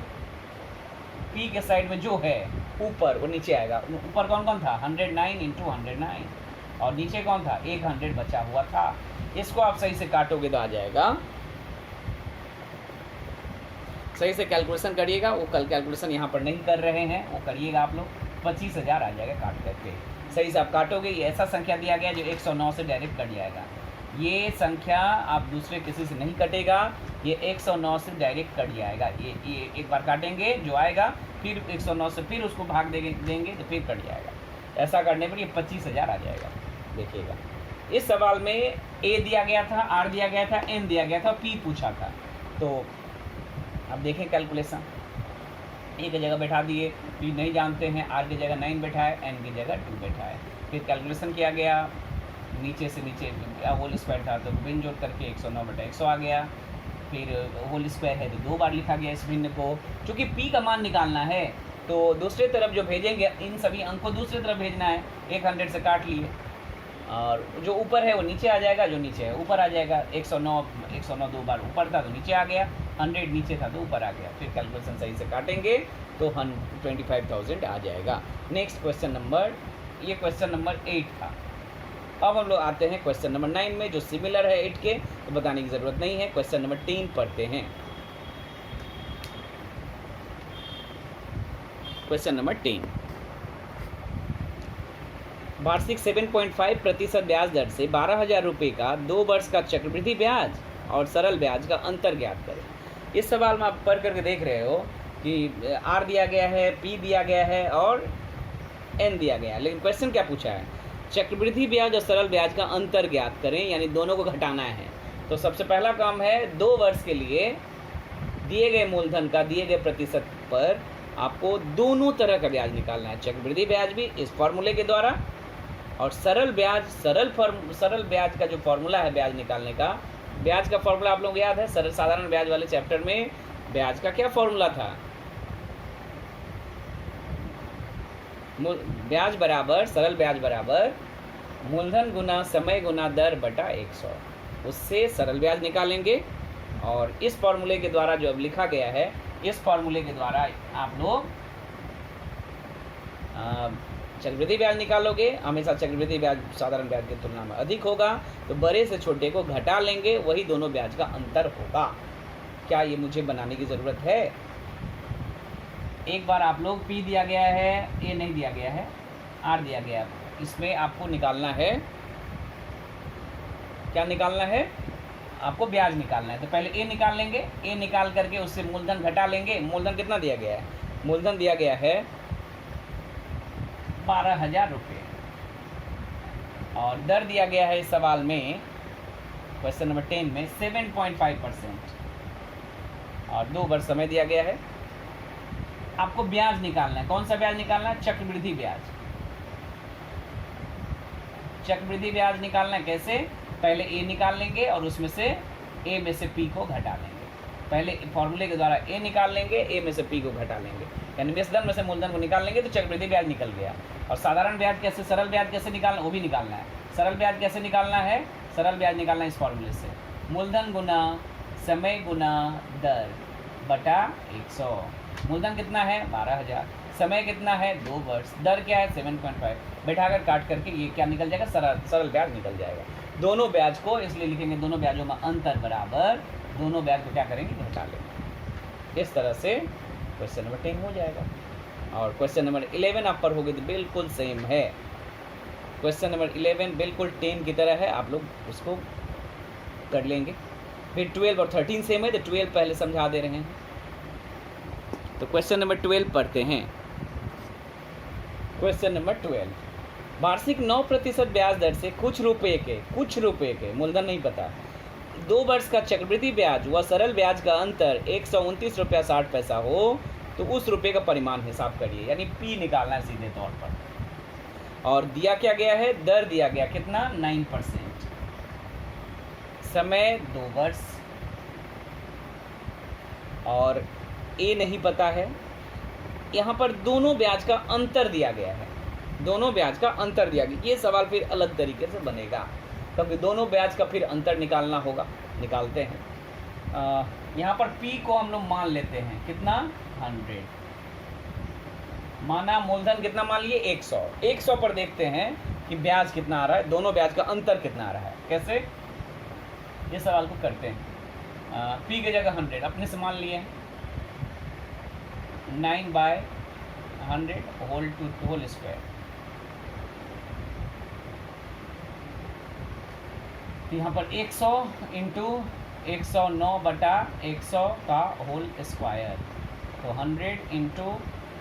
p के साइड में जो है ऊपर वो नीचे आएगा। ऊपर कौन कौन था? 109 इंटू 109 और नीचे कौन था? 100 बचा हुआ था। इसको आप सही से काटोगे तो आ जाएगा। सही से कैलकुलेशन करिएगा, वो कल कैलकुलेशन यहाँ पर नहीं कर रहे हैं, वो करिएगा आप लोग। 25,000 आ जाएगा काट करके। सही से आप काटोगे, ये ऐसा संख्या दिया गया जो 109 से डायरेक्ट कट जाएगा। ये संख्या आप दूसरे किसी से नहीं कटेगा, ये 109 से डायरेक्ट कट जाएगा। ये एक बार काटेंगे जो आएगा, फिर 109 से फिर उसको भाग देंगे तो फिर कट जाएगा। ऐसा करने पर ये 25,000 आ जाएगा। देखिएगा, इस सवाल में ए दिया गया था, आर दिया गया था, एन दिया गया था, पी पूछा था। तो अब देखें कैलकुलेशन, ए की जगह बैठा दिए, पी नहीं जानते हैं, आर की जगह 9 बैठा है, एन की जगह 2 बैठा है। फिर कैलकुलेशन किया गया, नीचे से नीचे होल स्क्वायर था तो भिन्न जोड़ करके 109/100 आ गया। फिर होल स्क्वायर है तो 2 बार लिखा गया इस भिन्न को। चूँकि पी का मान निकालना है तो दूसरे तरफ जो भेजेंगे, इन सभी अंक को दूसरी तरफ भेजना है। 100 से काट लिए, और जो ऊपर है वो नीचे आ जाएगा, जो नीचे है ऊपर आ जाएगा। 109 2 बार ऊपर था तो नीचे आ गया, 100 नीचे था तो ऊपर आ गया। फिर कैलकुलेशन सही से काटेंगे तो 25,000 आ जाएगा। नेक्स्ट क्वेश्चन नंबर, ये क्वेश्चन नंबर 8 था। अब हम लोग आते हैं क्वेश्चन नंबर 9 में, जो सिमिलर है 8 के, तो बताने की ज़रूरत नहीं है। क्वेश्चन नंबर 3 पढ़ते हैं। क्वेश्चन नंबर 10, वार्षिक 7.5% ब्याज दर से 12,000 रुपये का 2 वर्ष का चक्रवृद्धि ब्याज और सरल ब्याज का अंतर ज्ञात करें। इस सवाल में आप पढ़ करके देख रहे हो कि आर दिया गया है, पी दिया गया है और एन दिया गया है, लेकिन क्वेश्चन क्या पूछा है? चक्रवृद्धि ब्याज और सरल ब्याज का अंतर ज्ञात करें, यानी दोनों को घटाना है। तो सबसे पहला काम है 2 वर्ष के लिए दिए गए मूलधन का दिए गए प्रतिशत पर आपको दोनों तरह का ब्याज निकालना है। चक्रवृद्धि ब्याज भी इस फॉर्मूले के द्वारा, और सरल ब्याज, सरल ब्याज का जो फॉर्मूला है ब्याज निकालने का, ब्याज का फॉर्मूला आप लोग याद है, सरल साधारण ब्याज वाले चैप्टर में ब्याज का क्या फॉर्मूला था? ब्याज बराबर, सरल ब्याज बराबर मूलधन गुना समय गुना दर बटा 100। उससे सरल ब्याज निकालेंगे, और इस फॉर्मूले के द्वारा जो अब लिखा गया है, इस फॉर्मूले के द्वारा आप लोग चक्रवृद्धि ब्याज निकालोगे। हमेशा चक्रवृद्धि ब्याज साधारण ब्याज की तुलना में अधिक होगा, तो बड़े से छोटे को घटा लेंगे, वही दोनों ब्याज का अंतर होगा। क्या ये मुझे बनाने की ज़रूरत है? एक बार आप लोग पी दिया गया है, ए नहीं दिया गया है, आर दिया गया, इसमें आपको निकालना है, क्या निकालना है? आपको ब्याज निकालना है। तो पहले ए निकाल लेंगे, ए निकाल करके उससे मूलधन घटा लेंगे। मूलधन कितना दिया गया है? मूलधन दिया गया है 12,000 रुपये, और दर दिया गया है इस सवाल में, क्वेश्चन नंबर 10 में 7.5%, और 2 वर्ष समय दिया गया है। आपको ब्याज निकालना है। कौन सा ब्याज निकालना है? चक्रवृद्धि ब्याज। चक्रवृद्धि ब्याज निकालना है कैसे? पहले ए निकाल लेंगे और उसमें से ए में से पी को घटा लेंगे। पहले फॉर्मूले के द्वारा ए निकाल लेंगे, ए में से पी को घटा लेंगे, यानी बेसधन में से मूलधन को निकाल लेंगे तो चक्रवृद्धि ब्याज निकल गया। और साधारण ब्याज कैसे, सरल ब्याज कैसे निकालना, वो भी निकालना है। सरल ब्याज कैसे निकालना है? सरल ब्याज निकालना है इस फॉर्मूले से, मूलधन गुना समय गुना दर बटा 100। मूलधन कितना है? 12,000। समय कितना है? 2 वर्ष। दर क्या है? 7.5। बैठाकर काट करके ये क्या निकल जाएगा? सरल ब्याज निकल जाएगा। दोनों ब्याज को इसलिए लिखेंगे, दोनों ब्याजों में अंतर बराबर, दोनों ब्याज को क्या करेंगे? घटा लेंगे। इस तरह से क्वेश्चन नंबर 10 हो जाएगा। और क्वेश्चन नंबर 11 आप पर होगी तो बिल्कुल सेम है। क्वेश्चन नंबर 11 बिल्कुल 10 की तरह है, आप लोग उसको कर लेंगे। फिर 12 और 13 सेम है, तो 12 पहले समझा दे रहे हैं। तो क्वेश्चन नंबर 12 पढ़ते हैं। क्वेश्चन नंबर 12, वार्षिक 9% ब्याज दर से कुछ रुपए के मूलधन नहीं पता 2 वर्ष का चक्रवृद्धि ब्याज व सरल ब्याज का अंतर 129.60 रुपया हो, तो उस रुपये का परिमाण हिसाब करिए, यानी पी निकालना है सीधे तौर पर। और दिया क्या गया है? दर दिया गया कितना? 9%। समय 2 वर्ष, और ए नहीं पता है। यहाँ पर दोनों ब्याज का अंतर दिया गया है, दोनों ब्याज का अंतर दिया गया। ये सवाल फिर अलग तरीके से बनेगा, क्योंकि दोनों ब्याज का फिर अंतर निकालना होगा। निकालते हैं। यहाँ पर P को हम लोग मान लेते हैं कितना? 100 माना। मूलधन कितना मान लिए? 100। 100 पर देखते हैं कि ब्याज कितना आ रहा है, दोनों ब्याज का अंतर कितना आ रहा है। कैसे? ये सवाल को करते हैं। P की जगह 100 अपने से मान लिए, 9/100 100 होल स्क्वायर। तो यहाँ पर 100 इंटू 109 बटा 100 का होल स्क्वायर, तो 100 इंटू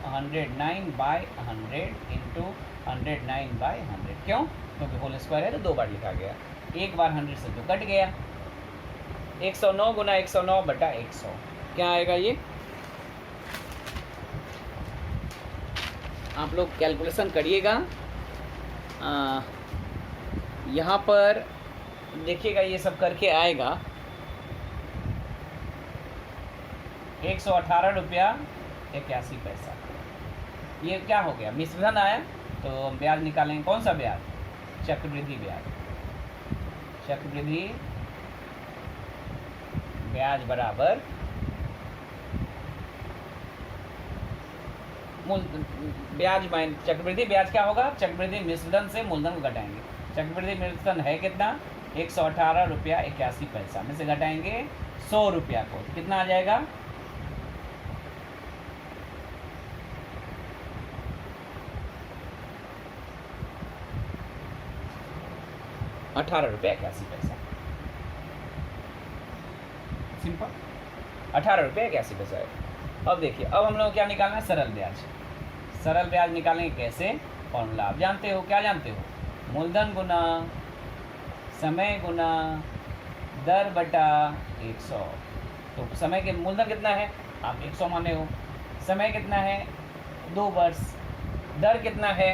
109 बाई 100 इंटू 109 बाई 100। क्यों? क्योंकि होल स्क्वायर है तो 2 बार लिखा गया, एक बार 100 से तो कट गया। 109 गुना 109 बटा 100 क्या आएगा ये? आप लोग कैलकुलेशन करिएगा। यहाँ पर देखिएगा ये सब करके आएगा 118 रुपया 81 पैसा। ये क्या हो गया? मिश्रधन आया तो ब्याज निकालेंगे। कौन सा ब्याज? चक्रवृद्धि ब्याज। चक्रवृद्धि ब्याज बराबर मूल ब्याज माइन चक्रवृद्धि ब्याज क्या होगा? चक्रवृद्धि मिश्रधन से मूलधन को घटाएंगे। चक्रवृद्धि मिश्रधन है कितना? 118 रुपया 81 पैसा में से घटाएंगे 100 रुपया को, तो कितना आ जाएगा? 18 रुपया 81 पैसा। सिंपल 18 रुपया 81 पैसा है। अब देखिए, अब हम लोग क्या निकालना है? सरल ब्याज। सरल ब्याज निकालेंगे कैसे? फॉर्मूला आप जानते हो। क्या जानते हो? मूलधन गुना समय गुना दर बटा 100। तो समय के मूलधन कितना है? आप 100 माने हो। समय कितना है? 2 वर्ष। दर कितना है?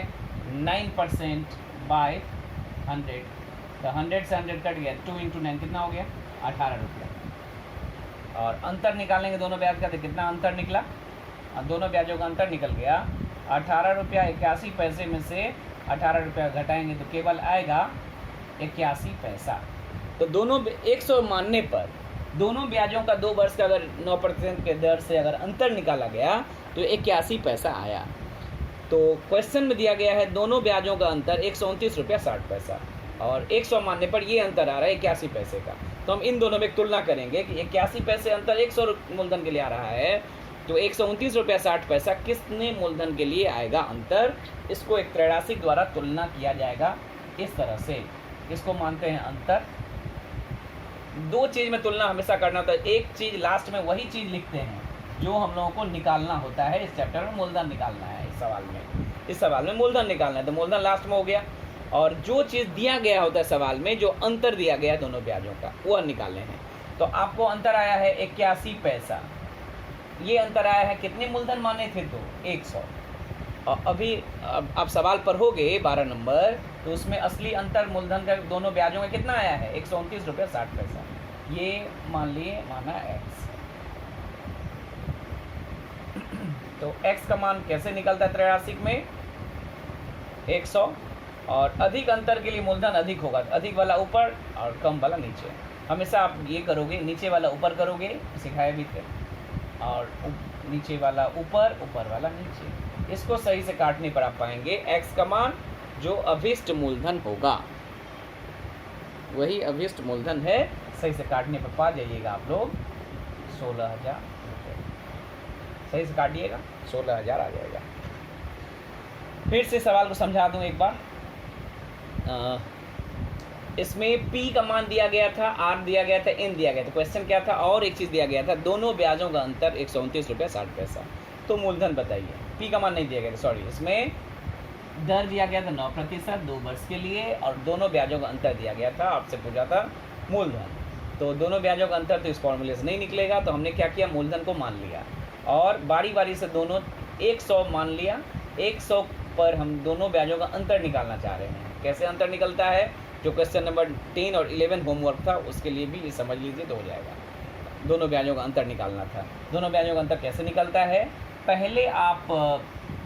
9% बाय 100। तो 100 से 100 कट गया, 2 इंटू 9 कितना हो गया? 18 रुपया। और अंतर निकालेंगे दोनों ब्याज का, तो कितना अंतर निकला? दोनों ब्याजों का अंतर निकल गया 18 रुपया 81 पैसे में से 18 रुपया घटाएंगे तो केवल आएगा 81 पैसा। तो दोनों 100 मानने पर दोनों ब्याजों का 2 वर्ष का अगर 9% के दर से अगर अंतर निकाला गया तो 81 पैसा आया। तो क्वेश्चन में दिया गया है दोनों ब्याजों का अंतर 129 रुपया 60 पैसा, और 100 मानने पर ये अंतर आ रहा है 81 पैसे का। तो हम इन दोनों में एक तुलना करेंगे कि 81 पैसे अंतर 100 मूलधन के लिए आ रहा है, तो 129 रुपया 60 पैसा कितने मूलधन के लिए आएगा अंतर? इसको एक त्रैणासिक द्वारा तुलना किया जाएगा इस तरह से। इसको मानते हैं अंतर। 2 चीज़ में तुलना हमेशा करना होता है। एक चीज़ लास्ट में वही चीज़ लिखते हैं जो हम लोगों को निकालना होता है। इस चैप्टर में मूलधन निकालना है। इस सवाल में मूलधन निकालना है, तो मूलधन लास्ट में हो गया। और जो चीज़ दिया गया होता है सवाल में, जो अंतर दिया गया है दोनों ब्याजों का, वो निकालने हैं। तो आपको अंतर आया है 81 पैसा। ये अंतर आया है, कितने मूलधन माने थे? तो 100। और अभी आप सवाल पर हो गए 12 नंबर, तो उसमें असली अंतर मूलधन का दोनों ब्याजों में कितना आया है? 129 रुपया 60 पैसा। ये मान लिए माना x। तो x का मान कैसे निकलता है त्रैणासिक में? 100। और अधिक अंतर के लिए मूलधन अधिक होगा, अधिक वाला ऊपर और कम वाला नीचे। हमेशा आप ये करोगे, नीचे वाला ऊपर करोगे, सिखाए भी थे, और नीचे वाला ऊपर, ऊपर वाला नीचे। इसको सही से काटने पर आप पाएंगे x का मान जो अभिष्ट मूलधन होगा वही अभिष्ट मूलधन है। सही से काटने पर पा जाइएगा आप लोग 16,000 रुपये। सही से काटिएगा 16,000 आ जाएगा। फिर से सवाल को समझा दूं एक बार। इसमें P का मान दिया गया था, R दिया गया था, N दिया गया था। क्वेश्चन क्या था? और एक चीज़ दिया गया था, दोनों ब्याजों का अंतर 129 रुपया 60 पैसा। तो मूलधन बताइए। P का मान नहीं दिया गया था, सॉरी। इसमें दर दिया गया था 9% 2 वर्ष के लिए, और दोनों ब्याजों का अंतर दिया गया था। आपसे पूछा था मूलधन, तो दोनों ब्याजों का अंतर तो इस फॉर्मूले से नहीं निकलेगा। तो हमने क्या किया? मूलधन को मान लिया और बारी बारी से दोनों 100 मान लिया। 100 पर हम दोनों ब्याजों का अंतर निकालना चाह रहे हैं। कैसे अंतर निकलता है? जो क्वेश्चन नंबर 10 और 11 होमवर्क था उसके लिए भी ये समझ लीजिए तो हो जाएगा। दोनों ब्याजों का अंतर निकालना था। दोनों ब्याजों का अंतर कैसे निकलता है? पहले आप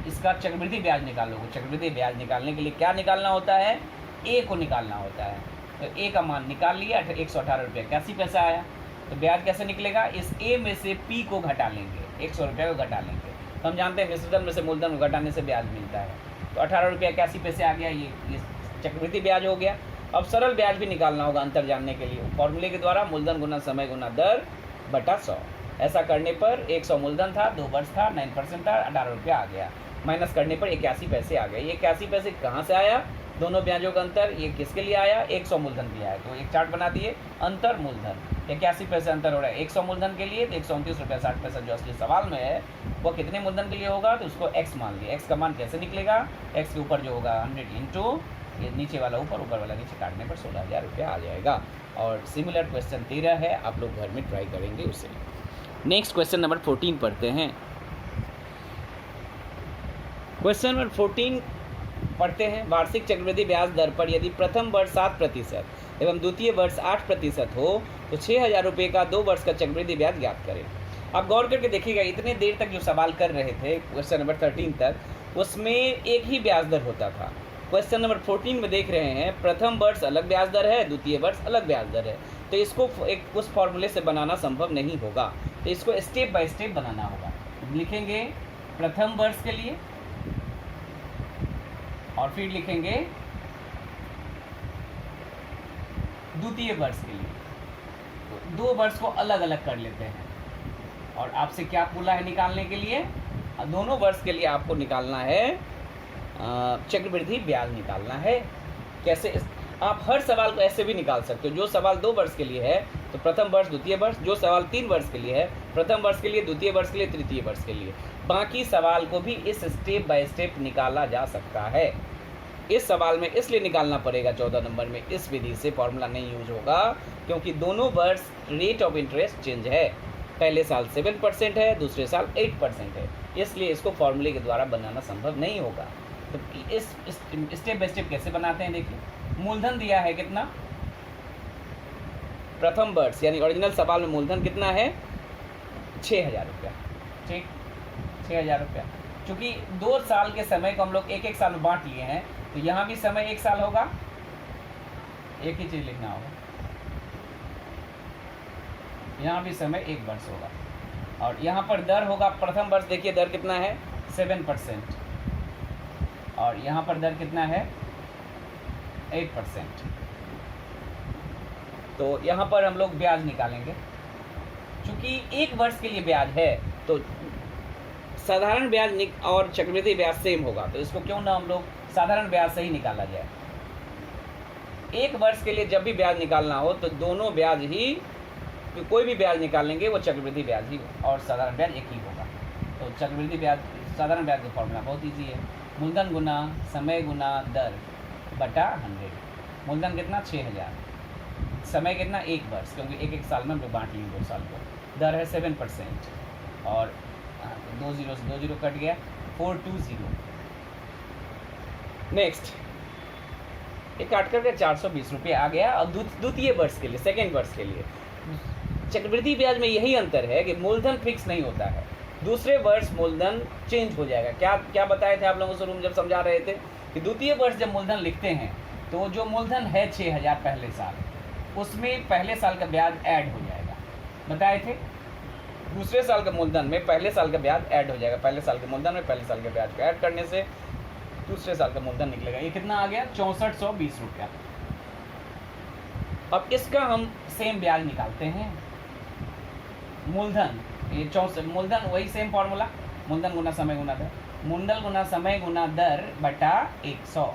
इसका चक्रवृद्धि ब्याज निकालोगे। चक्रवृद्धि ब्याज निकालने के लिए क्या निकालना होता है? ए को निकालना होता है। तो ए का मान निकाल लिया, 118 रुपया 81 पैसा आया। तो ब्याज कैसे निकलेगा? इस ए में से पी को घटा लेंगे, 100 रुपये को घटा लेंगे। तो हम जानते हैं मिश्रधन में से मूलधन को घटाने से ब्याज मिलता है। तो 18 रुपया 81 पैसे आ गया, ये चक्रवृद्धि ब्याज हो गया। अब सरल ब्याज भी निकालना होगा अंतर जानने के लिए, फॉर्मूले के द्वारा मूलधन गुना समय गुना दर बटा 100। ऐसा करने पर 100 मूलधन था, 2 वर्ष था, 9% था, 18 रुपया आ गया। माइनस करने पर 81 पैसे आ गए। ये 81 पैसे कहाँ से आया? दोनों ब्याजों का अंतर, ये किसके लिए आया? 100 मूलधन के लिए आया। तो एक चार्ट बना दिए, अंतर मूलधन, 81 पैसे अंतर हो रहा है 100 मूलधन के लिए। तो 129 रुपया 60 पैसा जो असली सवाल में है वो कितने मूलधन के लिए होगा? तो उसको x मान लिया। x का मान कैसे निकलेगा? x के ऊपर जो होगा 100 इंटू ये नीचे वाला ऊपर, ऊपर वाला नीचे, काटने पर 16,000 रुपया आ जाएगा। और सिमिलर क्वेश्चन 13 है, आप लोग घर में ट्राई करेंगे उसे। नेक्स्ट क्वेश्चन नंबर 14 पढ़ते हैं। क्वेश्चन नंबर 14 पढ़ते हैं। वार्षिक चक्रवृद्धि ब्याज दर पर यदि प्रथम वर्ष 7% एवं द्वितीय वर्ष 8% हो तो 6,000 रुपये का 2 वर्ष का चक्रवृद्धि ब्याज ज्ञात करें। आप गौर करके देखिएगा, इतने देर तक जो सवाल कर रहे थे क्वेश्चन नंबर 13 तक, उसमें एक ही ब्याज दर होता था। क्वेश्चन नंबर 14 में देख रहे हैं प्रथम वर्ष अलग ब्याज दर है, द्वितीय वर्ष अलग ब्याज दर है। तो इसको एक उस फॉर्मूले से बनाना संभव नहीं होगा, तो इसको स्टेप बाय स्टेप बनाना होगा। लिखेंगे प्रथम वर्ष के लिए और फिर लिखेंगे द्वितीय वर्ष के लिए। 2 वर्ष को अलग अलग कर लेते हैं और आपसे क्या बोला है निकालने के लिए? दोनों वर्ष के लिए आपको निकालना है चक्रवृद्धि ब्याज निकालना है। कैसे? आप हर सवाल को ऐसे भी निकाल सकते हो। जो सवाल 2 वर्ष के लिए है तो प्रथम वर्ष द्वितीय वर्ष, जो सवाल 3 वर्ष के लिए है प्रथम वर्ष के लिए, द्वितीय वर्ष के लिए, तृतीय वर्ष के लिए। बाकी सवाल को भी इस स्टेप बाय स्टेप निकाला जा सकता है। इस सवाल में इसलिए निकालना पड़ेगा 14 नंबर में, इस विधि से फॉर्मूला नहीं यूज होगा क्योंकि दोनों वर्ष रेट ऑफ इंटरेस्ट चेंज है। पहले साल 7% है, दूसरे साल 8% है, इसलिए इसको फॉर्मूले के द्वारा बनाना संभव नहीं होगा। तो इस स्टेप बाय स्टेप कैसे बनाते हैं देखिए। मूलधन दिया है कितना? प्रथम वर्ष यानी ओरिजिनल सवाल में मूलधन कितना है? 6,000 रुपया। ठीक, 6,000 रुपया। चूँकि 2 साल के समय को हम लोग एक साल में बांट लिए हैं, तो यहाँ भी समय 1 साल होगा, एक ही चीज़ लिखना होगा। यहाँ भी समय 1 वर्ष होगा और यहाँ पर दर होगा। प्रथम वर्ष देखिए दर कितना है? 7% और यहाँ पर दर कितना है? 8%। तो यहाँ पर हम लोग ब्याज निकालेंगे। चूँकि 1 वर्ष के लिए ब्याज है तो साधारण ब्याज और चक्रवृद्धि ब्याज सेम होगा, तो इसको क्यों ना हम लोग साधारण ब्याज से ही निकाला जाए। 1 वर्ष के लिए जब भी ब्याज निकालना हो तो दोनों ब्याज ही, कोई भी ब्याज निकालेंगे वो चक्रवृद्धि ब्याज ही और साधारण ब्याज एक ही होगा। तो चक्रवृद्धि ब्याज साधारण ब्याज का फॉर्मूला बहुत ईजी है। मूलधन गुना समय गुना दर बटा 100। मूलधन कितना? 6,000। समय कितना? 1 वर्ष, क्योंकि एक साल में हम लोग बांट लेंगे 2 साल को। दर है 7% और 2 जीरो से 2 जीरो कट गया, 420। नेक्स्ट ये काट करके 420 रुपये आ गया। और द्वितीय वर्ष के लिए, सेकेंड वर्ष के लिए चक्रवृद्धि ब्याज में यही अंतर है कि मूलधन फिक्स नहीं होता है। दूसरे वर्ष मूलधन चेंज हो जाएगा। क्या बताए थे आप लोगों को शुरू में जब समझा रहे थे कि द्वितीय वर्ष जब मूलधन लिखते हैं तो जो मूलधन है 6,000 पहले साल, उसमें पहले साल का ब्याज ऐड हो जाएगा। बताए थे दूसरे साल के मूलधन में पहले साल का ब्याज ऐड हो जाएगा। पहले साल के मूलधन में पहले साल के ब्याज को ऐड करने से दूसरे साल का मूलधन निकलेगा। ये कितना आ गया? 6420 रुपया। अब इसका हम सेम ब्याज निकालते हैं। मूलधन ये 64, मूलधन वही सेम फॉर्मूला, मूलधन गुना समय गुना दर, मूलधन गुना समय गुना दर बटा 100।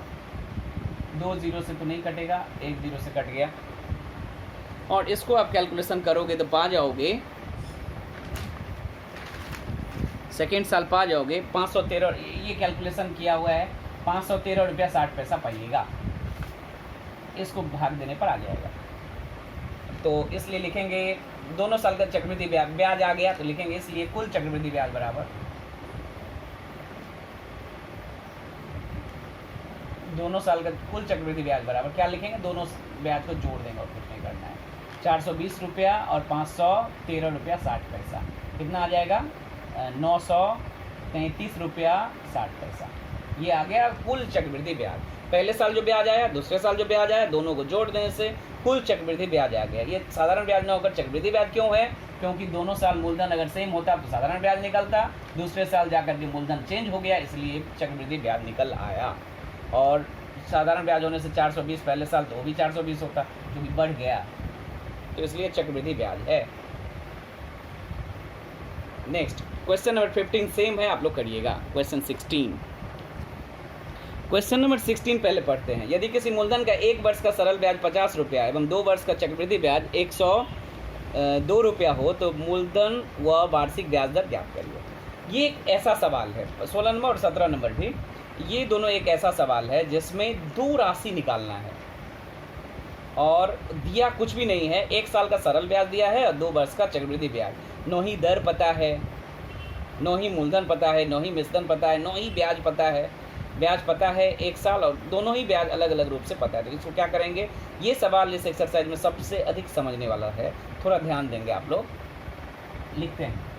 2 जीरो से तो नहीं कटेगा, 1 जीरो से कट गया। और इसको आप कैलकुलेशन करोगे तो पा जाओगे, सेकेंड साल पा जाओगे 513। ये कैलकुलेशन किया हुआ है, 513 रुपया 60 पैसा पाइएगा। इसको भाग देने पर आ जाएगा। तो इसलिए लिखेंगे दोनों साल का चक्रवृद्धि ब्याज आ गया, तो लिखेंगे इसलिए कुल चक्रवृद्धि ब्याज बराबर दोनों साल का कुल चक्रवृद्धि ब्याज बराबर क्या लिखेंगे? दोनों ब्याज को जोड़ देंगे और कुछ नहीं करना है। 420 रुपया और 513 रुपया 60 पैसा कितना आ जाएगा? 933 रुपया 60 पैसा। ये आ गया कुल चक्रवृद्धि ब्याज। पहले साल जो ब्याज आया, दूसरे साल जो ब्याज आया, दोनों को जोड़ देने से कुल चक्रवृद्धि ब्याज आ गया। ये साधारण ब्याज ना होकर चक्रवृद्धि ब्याज क्यों है? क्योंकि दोनों साल मूलधन अगर सेम होता तो साधारण ब्याज निकलता, दूसरे साल जाकर के मूलधन चेंज हो गया, इसलिए चक्रवृद्धि ब्याज निकल आया। और साधारण ब्याज होने से 420 पहले साल, तो वो भी 420 होता क्योंकि बढ़ गया, तो इसलिए चक्रवृद्धि ब्याज है। नेक्स्ट क्वेश्चन नंबर 15 सेम है, आप लोग करिएगा। क्वेश्चन 16, क्वेश्चन नंबर 16 पहले पढ़ते हैं। यदि किसी मूलधन का 1 वर्ष का सरल ब्याज 50 रुपया एवं 2 वर्ष का चक्रवृद्धि ब्याज 102 रुपया हो तो मूलधन व वार्षिक ब्याज दर ज्ञात करिए। ये एक ऐसा सवाल है, 16 नंबर और 17 नंबर भी, ये दोनों एक ऐसा सवाल है जिसमें दो राशि निकालना है और दिया कुछ भी नहीं है। 1 साल का सरल ब्याज दिया है और 2 वर्ष का चक्रवृद्धि ब्याज। नो ही दर पता है, नो ही मूलधन पता है, नो ही मिश्रण पता है, नो ही ब्याज पता है। ब्याज पता है 1 साल और दोनों ही ब्याज अलग अलग रूप से पता है। तो इसको क्या करेंगे, ये सवाल इस एक्सरसाइज में सबसे अधिक समझने वाला है, थोड़ा ध्यान देंगे आप लोग। लिखते हैं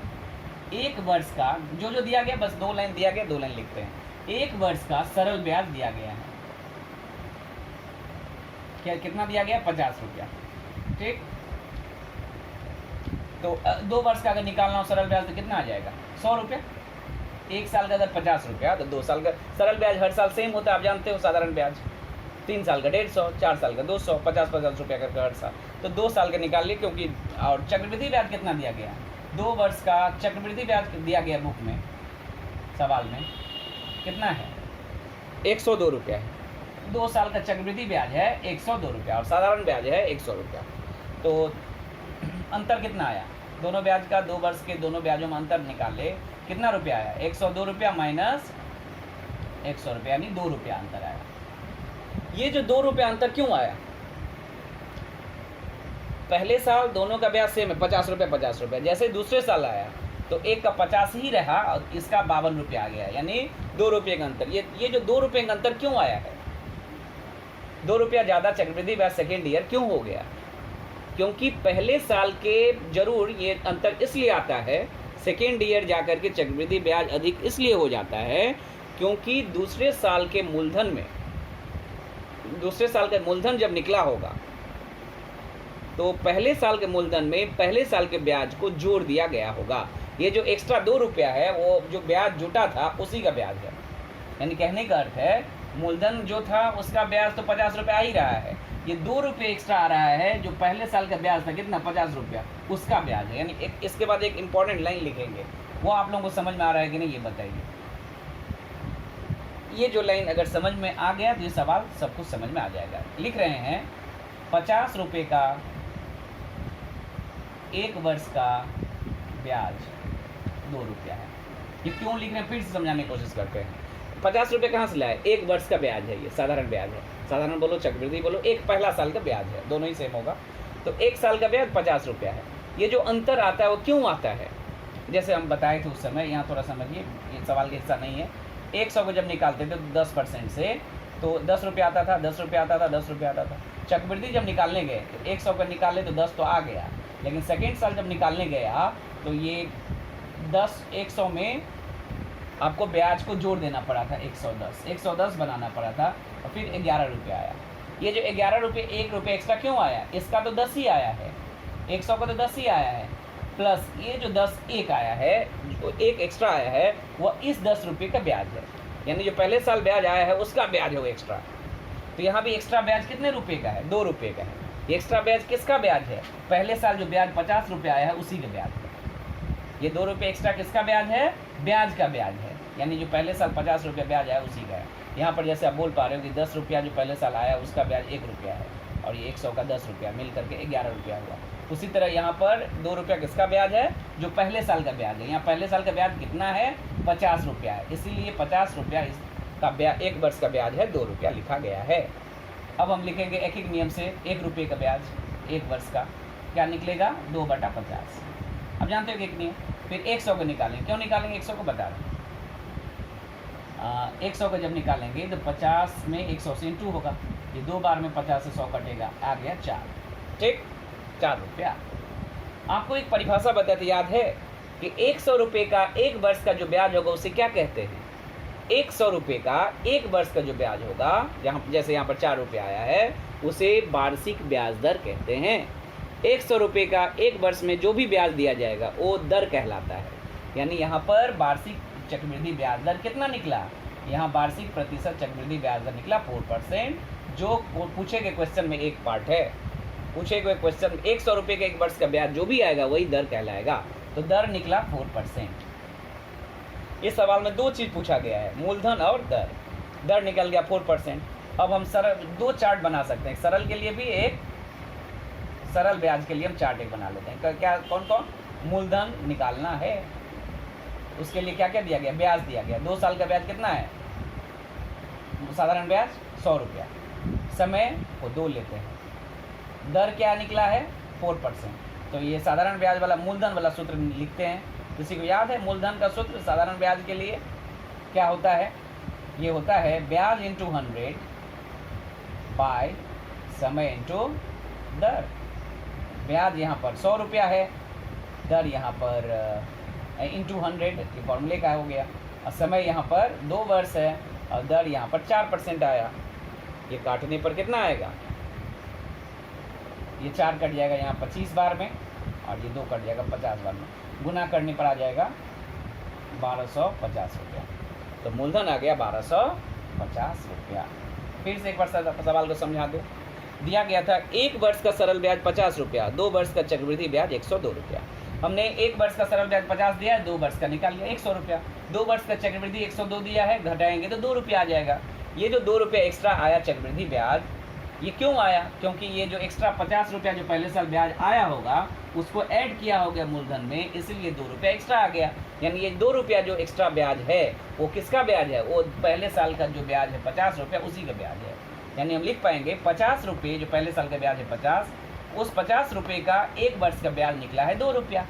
1 वर्ष का जो दिया गया, बस 2 लाइन दिया गया, 2 लाइन लिखते हैं। 1 वर्ष का सरल ब्याज दिया गया है, क्या कितना दिया गया, 50 रुपया, ठीक। तो 2 वर्ष का अगर निकालना हो सरल ब्याज तो कितना आ जाएगा, 100 रुपया। 1 साल का अगर 50 रुपया तो 2 साल का सरल ब्याज हर साल सेम होता है, आप जानते हो, साधारण ब्याज। 3 साल का 150, 4 साल का 200, 50 रुपया करके हर साल। तो 2 साल का निकाल लिए, क्योंकि और चक्रवृद्धि ब्याज कितना दिया गया, 2 वर्ष का चक्रवृद्धि ब्याज दिया गया बुक में, सवाल में कितना है, 102 रुपया है। 2 साल का चक्रवृद्धि ब्याज है 102 रुपया और साधारण ब्याज है 100 रुपया। तो अंतर कितना आया, दोनों ब्याज का, 2 वर्ष के दोनों ब्याजों में अंतर निकाले, कितना रुपया आया, 102 रुपया माइनस 100 रुपया, यानी 2 रुपया अंतर आया। ये जो 2 रुपया अंतर क्यों आया, पहले साल दोनों का ब्याज सेम है, 50 रुपया 50 रुपया। जैसे दूसरे साल आया तो एक का 50 ही रहा और इसका 52 रुपया आ गया, यानी 2 रुपये का अंतर। ये जो 2 रुपये का अंतर क्यों आया है, 2 रुपया ज़्यादा चक्रवृद्धि ब्याज सेकेंड ईयर क्यों हो गया, क्योंकि पहले साल के जरूर ये अंतर इसलिए आता है, सेकेंड ईयर जाकर के चक्रवृद्धि ब्याज अधिक इसलिए हो जाता है क्योंकि दूसरे साल के मूलधन में, दूसरे साल का मूलधन जब निकला होगा तो पहले साल के मूलधन में पहले साल के ब्याज को जोड़ दिया गया होगा। ये जो एक्स्ट्रा 2 रुपया है वो जो ब्याज जुटा था उसी का ब्याज है, यानी कहने का अर्थ है मूलधन जो था उसका ब्याज तो 50 रुपया आ ही रहा है, ये 2 रुपये एक्स्ट्रा आ रहा है जो पहले साल का ब्याज था कितना, 50 रुपया, उसका ब्याज है। यानी इसके बाद एक इंपॉर्टेंट लाइन लिखेंगे, वो आप लोगों को समझ में आ रहा है कि नहीं ये बताइए। ये जो लाइन अगर समझ में आ गया तो ये सवाल सब कुछ समझ में आ जाएगा। लिख रहे हैं 50 रुपये का 1 वर्ष का ब्याज 2 रुपया है। ये क्यों लिख रहे हैं फिर से समझाने की कोशिश करते हैं। 50 रुपये कहाँ से लाए, 1 वर्ष का ब्याज है, ये साधारण ब्याज है, साधारण बोलो चक्रवृद्धि बोलो, एक पहला साल का ब्याज है, दोनों ही सेम होगा। तो 1 साल का ब्याज 50 रुपया है। ये जो अंतर आता है वो क्यों आता है, जैसे हम बताए थे उस समय, यहाँ थोड़ा समझिए, ये सवाल का हिस्सा नहीं है। 100 को जब निकालते थे तो 10% से तो 10 रुपया आता था, 10 रुपया आता था, 10 रुपया आता था। चक्रवृद्धि जब निकालने गए तो 100 का निकाले तो 10 तो आ गया, लेकिन सेकेंड साल जब निकालने गया तो ये 100 में आपको ब्याज को जोड़ देना पड़ा था, 110 बनाना पड़ा था और फिर 11 रुपया आया। ये जो 11 रुपये 1 रुपये एक्स्ट्रा क्यों आया, इसका तो 10 ही आया है, 100 का तो 10 ही आया है, प्लस ये जो 10 एक आया है, जो 1 एक्स्ट्रा आया है वो इस 10 रुपये का ब्याज है, यानी जो पहले साल ब्याज आया है उसका ब्याज है वो एक्स्ट्रा। तो यहाँ भी एक्स्ट्रा ब्याज कितने रुपये का है, 2 रुपये का है। ये एक्स्ट्रा ब्याज किसका ब्याज है, पहले साल जो ब्याज 50 रुपये आया है उसी का ब्याज है। ये 2 रुपये एक्स्ट्रा किसका ब्याज है, ब्याज का ब्याज है, यानी जो पहले साल 50 रुपया ब्याज आया उसी का है। यहाँ पर जैसे आप बोल पा रहे हो कि 10 रुपया जो पहले साल आया उसका ब्याज 1 रुपया है और ये 100 का 10 रुपया मिल करके 11 रुपया हुआ। उसी तरह यहाँ पर 2 रुपया किसका ब्याज है, जो पहले साल का ब्याज है। यहाँ पहले साल का ब्याज कितना है, 50 रुपया है, इसीलिए 50 रुपया इसका ब्याज, 1 वर्ष का ब्याज है 2 रुपया लिखा गया है। अब हम लिखेंगे एक एक नियम से, 1 रुपये का ब्याज 1 वर्ष का क्या निकलेगा, 2/50। अब जानते हो कि एक नियम, फिर 100 को निकालेंगे, क्यों निकालेंगे 100 को बता रहे हैं। 100 को जब निकालेंगे तो 50 में 100 से इंटू होगा, ये 2 बार में 50 से 100 कटेगा, आ गया 4, ठीक, 4 रुपया। आपको एक परिभाषा बताते याद है कि 100 रुपये का 1 वर्ष का जो ब्याज होगा उसे क्या कहते हैं, 100 रुपये का 1 वर्ष का जो ब्याज होगा, जहाँ जैसे यहाँ पर 4 रुपया आया है, उसे वार्षिक ब्याज दर कहते हैं। 100 रुपये का 1 वर्ष में जो भी ब्याज दिया जाएगा वो दर कहलाता है, यानी यहाँ पर वार्षिक चक्रवृद्धि ब्याज दर कितना निकला, यहाँ वार्षिक प्रतिशत चक्रवृद्धि ब्याज दर निकला 4%, जो पूछे गए क्वेश्चन में एक पार्ट है। पूछे गए क्वेश्चन 100 रुपये का 1 वर्ष का ब्याज जो भी आएगा वही दर कहलाएगा। तो दर निकला 4%। इस सवाल में दो चीज़ पूछा गया है, मूलधन और दर। दर निकल गया 4%। अब हम सरल दो चार्ट बना सकते हैं, सरल के लिए भी एक, सरल ब्याज के लिए हम चार्ट एक बना लेते हैं। क्या कौन कौन? मूलधन निकालना है, उसके लिए क्या क्या दिया गया? ब्याज दिया गया। 2 साल का ब्याज कितना है? साधारण ब्याज 100 रुपया। समय वो 2 लेते हैं। दर क्या निकला है? 4%। तो ये साधारण ब्याज वाला मूलधन वाला सूत्र लिखते हैं। किसी को याद है मूलधन का सूत्र साधारण ब्याज के लिए क्या होता है? ये होता है ब्याज इंटू 100 बाय समय इंटू दर। ब्याज यहाँ पर 100 रुपया है, दर यहाँ पर इंटू 100 ये फॉर्मूले का हो गया, और समय यहाँ पर 2 वर्ष है और दर यहाँ पर 4% आया। ये काटने पर कितना आएगा? ये 4 कट जाएगा यहाँ 25 बार में, और ये 2 कट जाएगा 50 बार में। गुना करने पर आ जाएगा 1250 रुपया। तो मूलधन आ गया 1250 रुपया। फिर से एक बार सवाल को समझा दो। दिया गया था 1 वर्ष का सरल ब्याज 50 रुपया, 2 वर्ष का चक्रवृद्धि ब्याज 102 रुपया। हमने 1 वर्ष का सरल ब्याज 50 दिया है, 2 वर्ष का निकाल लिया 100 रुपया। 2 वर्ष का चक्रवृद्धि 102 दिया है, घटाएंगे तो 2 रुपया आ जाएगा। ये जो 2 रुपया एक्स्ट्रा आया चक्रवृद्धि ब्याज, ये क्यों आया? क्योंकि ये जो एक्स्ट्रा 50 रुपया जो पहले साल ब्याज आया होगा उसको ऐड किया हो गया मूलधन में, इसलिए 2 रुपया एक्स्ट्रा आ गया। यानी ये 2 रुपया जो एक्स्ट्रा ब्याज है वो किसका ब्याज है? वो पहले साल का जो ब्याज है 50 रुपया, उसी का ब्याज है। यानी हम लिख पाएंगे 50 रुपये जो पहले साल का ब्याज है 50, उस 50 रुपये का 1 वर्ष का ब्याज निकला है 2 रुपया।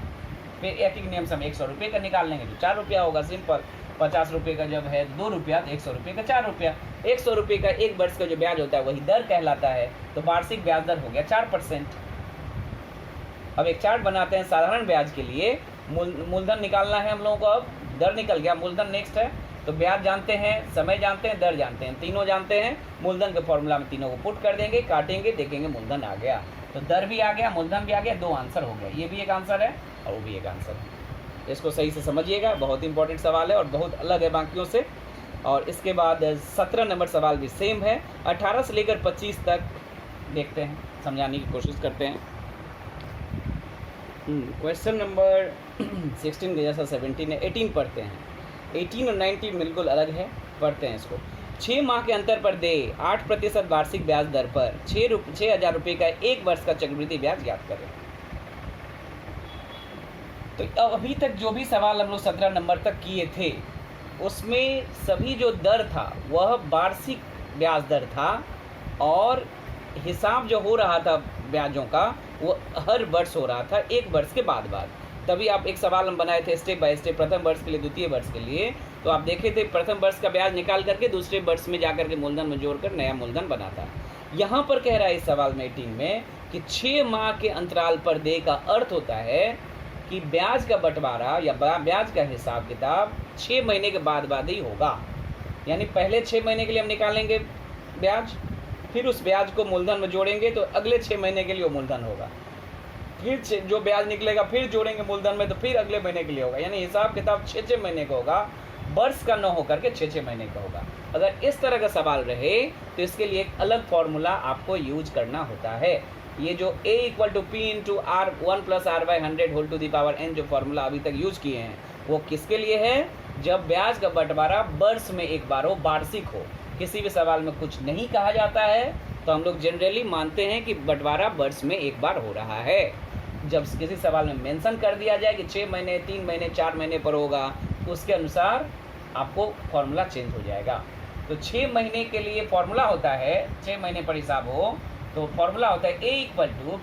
फिर एक ही नियम से हम 100 रुपये का निकाल लेंगे तो 4 रुपया होगा। सिंपल। 50 रुपये का जब है 2 रुपया तो 100 रुपये का 4 रुपया। 100 रुपये का 1 वर्ष का जो ब्याज होता है वही दर कहलाता है। तो वार्षिक ब्याज दर हो गया 4%। अब एक चार्ट बनाते हैं साधारण ब्याज के लिए। मूलधन निकालना है हम लोगों को। अब दर निकल गया, मूलधन नेक्स्ट है। तो ब्याज जानते हैं, समय जानते हैं, दर जानते हैं, तीनों जानते हैं। मूलधन के फॉर्मूला में तीनों को पुट कर देंगे, काटेंगे, देखेंगे मूलधन आ गया। तो दर भी आ गया, मूलधन भी आ गया, 2 आंसर हो गया। ये भी एक आंसर है और वो भी एक आंसर है। इसको सही से समझिएगा, बहुत इंपॉर्टेंट सवाल है और बहुत अलग है बाकियों से। और इसके बाद 17 नंबर सवाल भी सेम है। 18 से लेकर 25 तक देखते हैं, समझाने की कोशिश करते हैं। क्वेश्चन नंबर 16 के जैसा 17 है। 18 पढ़ते हैं। 18 और 19 बिल्कुल अलग है, पढ़ते हैं इसको। 6 माह के अंतर पर दे 8% वार्षिक ब्याज दर पर 6,000 रुपये का 1 वर्ष का चक्रवृद्धि ब्याज ज्ञात करें। तो अभी तक जो भी सवाल हम लोग 17 नंबर तक किए थे उसमें सभी जो दर था वह वार्षिक ब्याज दर था, और हिसाब जो हो रहा था ब्याजों का वो हर वर्ष हो रहा था, 1 वर्ष के बाद। तभी आप एक सवाल हम बनाए थे स्टेप बाय स्टेप, प्रथम वर्ष के लिए, द्वितीय वर्ष के लिए। तो आप देखे थे प्रथम वर्ष का ब्याज निकाल करके दूसरे वर्ष में जाकर के मूलधन में जोड़कर नया मूलधन बना था। यहाँ पर कह रहा है इस सवाल में 18 में कि 6 माह के अंतराल पर दे का अर्थ होता है कि ब्याज का बंटवारा या ब्याज का हिसाब किताब 6 महीने के बाद ही होगा। यानी पहले 6 महीने के लिए हम निकालेंगे ब्याज, फिर उस ब्याज को मूलधन में जोड़ेंगे तो अगले 6 महीने के लिए वो मूलधन होगा। फिर जो ब्याज निकलेगा फिर जोड़ेंगे मूलधन में तो फिर अगले महीने के लिए होगा। यानी हिसाब किताब 6 महीने का होगा, वर्ष का न होकर के 6 महीने का होगा। अगर इस तरह का सवाल रहे तो इसके लिए एक अलग फॉर्मूला आपको यूज करना होता है। ये जो a = p × r 1 + r/100 whole to the power n जो फॉर्मूला अभी तक यूज किए हैं वो किसके लिए है? जब ब्याज का बंटवारा वर्ष में एक बार हो, वार्षिक हो। किसी भी सवाल में कुछ नहीं कहा जाता है तो हम लोग जनरली मानते हैं कि बंटवारा वर्ष में एक बार हो रहा है। जब किसी सवाल में मेंशन कर दिया जाए कि 6 महीने, 3 महीने, 4 महीने पर होगा, उसके अनुसार आपको फॉर्मूला चेंज हो जाएगा। तो 6 महीने के लिए फॉर्मूला होता है, 6 महीने पर हिसाब हो तो फॉर्मूला होता है a =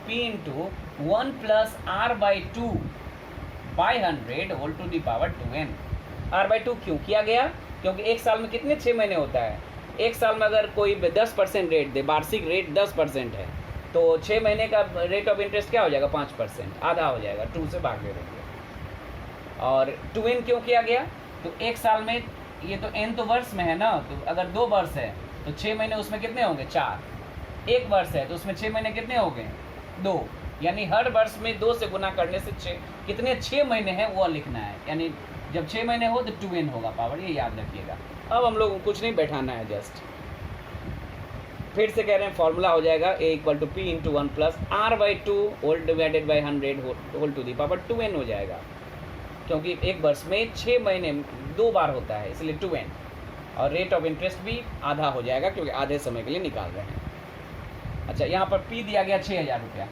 p × 1 + r/2/100 whole to the power 2n। r/2 क्यों किया गया? क्योंकि एक साल में कितने 6 महीने होता है? एक साल में अगर कोई 10% रेट दे, वार्षिक रेट 10% है, तो 6 महीने का रेट ऑफ इंटरेस्ट क्या हो जाएगा? 5%, आधा हो जाएगा, 2 से भाग दे देंगे। और 2n क्यों किया गया? तो एक साल में ये तो n तो वर्ष में है ना, तो अगर 2 वर्ष है तो 6 महीने उसमें कितने होंगे? 4। 1 वर्ष है तो उसमें 6 महीने कितने हो गए? 2। यानी हर वर्ष में 2 से गुना करने से 6 कितने 6 महीने हैं वो लिखना है। यानी जब 6 महीने हो तो 2n होगा पावर, ये याद रखिएगा। अब हम लोग को कुछ नहीं बैठाना है, जस्ट फिर से कह रहे हैं फॉर्मूला हो जाएगा a = p × 1 + r/2 whole divided by 100 whole to the power 2n हो जाएगा। क्योंकि एक वर्ष में 6 महीने 2 बार होता है, इसलिए 2n। और रेट ऑफ इंटरेस्ट भी आधा हो जाएगा क्योंकि आधे समय के लिए निकाल रहे हैं। अच्छा, यहाँ पर P दिया गया 6,000 रुपया।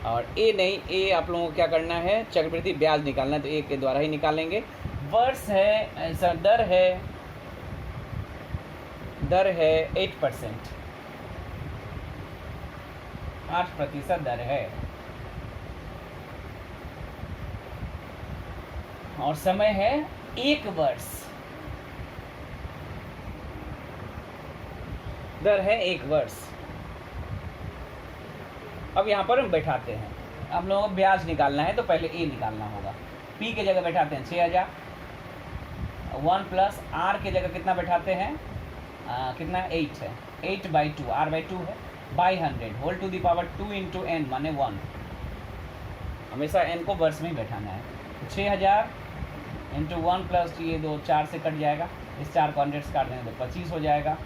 और ए नहीं, ए आप लोगों को क्या करना है, चक्रवृद्धि ब्याज निकालना है, तो ए के द्वारा ही निकालेंगे। वर्ष है, ऐसा दर है 8%, 8% दर है। और समय है 1 वर्ष, दर है 1 वर्ष। अब यहाँ पर हम बैठाते हैं, हम लोगों को ब्याज निकालना है तो पहले ए निकालना होगा। P के जगह बैठाते हैं 6,000, 1 प्लस R के जगह कितना बैठाते हैं, कितना 8 है, 8/2, R/2 है, by 100 whole to the power 2 into n माने 1। हमेशा n को वर्ष में ही बैठाना है। 6,000 इंटू 1 प्लस ये 2 4 से कट जाएगा, इस 4 को 100 से काट देंगे तो 25 हो जाएगा।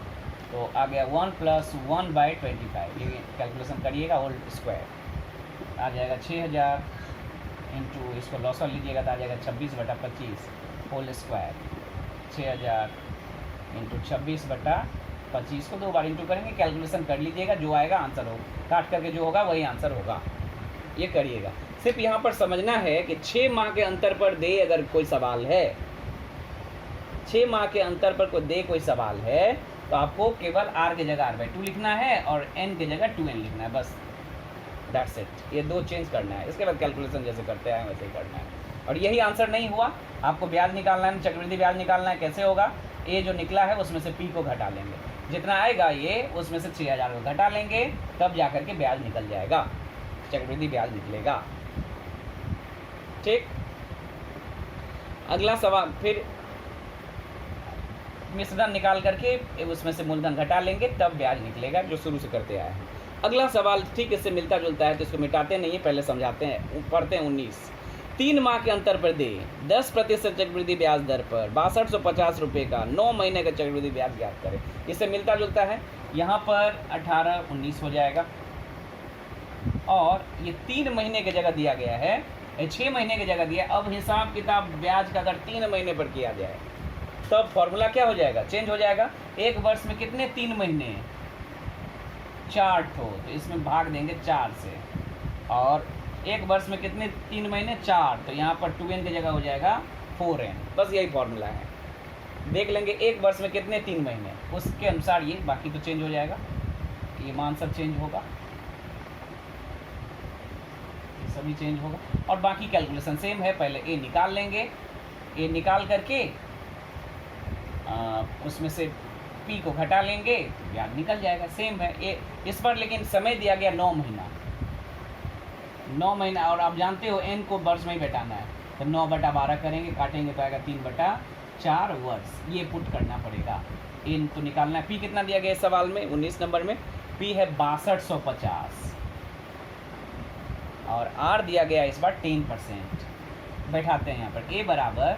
तो आ गया 1 प्लस 1/25, ये कैलकुलेशन करिएगा, होल स्क्वायर आ जाएगा 6,000 इंटू, इसको लॉसर लीजिएगा तो आ जाएगा 26/25 होल स्क्वायर। 6,000 इंटू 26/25 को 2 बार इंटू करेंगे, कैलकुलेशन कर लीजिएगा, जो आएगा आंसर हो, काट करके जो होगा वही आंसर होगा। ये करिएगा। सिर्फ यहाँ पर समझना है कि 6 माह के अंतर पर दे अगर कोई सवाल है, 6 माह के अंतर पर कोई दे कोई सवाल है, तो आपको केवल R की जगह R/2 लिखना है और N की जगह 2n लिखना है, बस दैट्स इट। ये 2 चेंज करना है, इसके बाद कैलकुलेशन जैसे करते हैं वैसे ही करना है। और यही आंसर नहीं हुआ, आपको ब्याज निकालना है, चक्रवृद्धि ब्याज निकालना है। कैसे होगा, ए जो निकला है उसमें से P को घटा लेंगे, जितना आएगा ये उसमें से 6,000 को घटा लेंगे, तब जा करके ब्याज निकल जाएगा, चक्रवृद्धि ब्याज निकलेगा। ठीक, अगला सवाल, फिर मिश्रण निकाल करके उसमें से मूलधन घटा लेंगे, तब ब्याज निकलेगा, जो शुरू से करते आए हैं। अगला सवाल ठीक इससे मिलता जुलता है, तो इसको मिटाते नहीं है, पहले समझाते हैं। पढ़ते हैं 19। 3 माह के अंतर पर दे 10% चक्रवृद्धि ब्याज दर पर 6250 रुपये का 9 महीने का चक्रवृद्धि ब्याज ज्ञात करें। इससे मिलता जुलता है, यहाँ पर 18 19 हो जाएगा, और ये 3 महीने की जगह दिया गया है, 6 महीने की जगह दिया। अब हिसाब किताब ब्याज का अगर 3 महीने पर किया जाए, तब फॉर्मूला क्या हो जाएगा, चेंज हो जाएगा। एक वर्ष में कितने 3 महीने, 4 ठो, तो इसमें भाग देंगे 4 से। और एक वर्ष में कितने 3 महीने, 4, तो यहाँ पर 2n की जगह हो जाएगा 4n। बस यही फॉर्मूला है। देख लेंगे एक वर्ष में कितने 3 महीने, उसके अनुसार ये बाकी तो चेंज हो जाएगा, ये मान सब चेंज होगा, ये सभी चेंज होगा। और बाकी कैलकुलेशन सेम है, पहले ए निकाल लेंगे, ए निकाल करके उसमें से P को घटा लेंगे, ब्याज निकल जाएगा, सेम है। ए इस पर लेकिन समय दिया गया 9 महीना, 9 महीना, और आप जानते हो n को वर्ष में ही बैठाना है, तो 9/12 करेंगे, काटेंगे तो आएगा 3/4 वर्ष, ये पुट करना पड़ेगा। n तो निकालना है। P कितना दिया गया इस सवाल में, 19 नंबर में P है 6250, और R दिया गया इस बार 10%। बैठाते हैं यहाँ पर A बराबर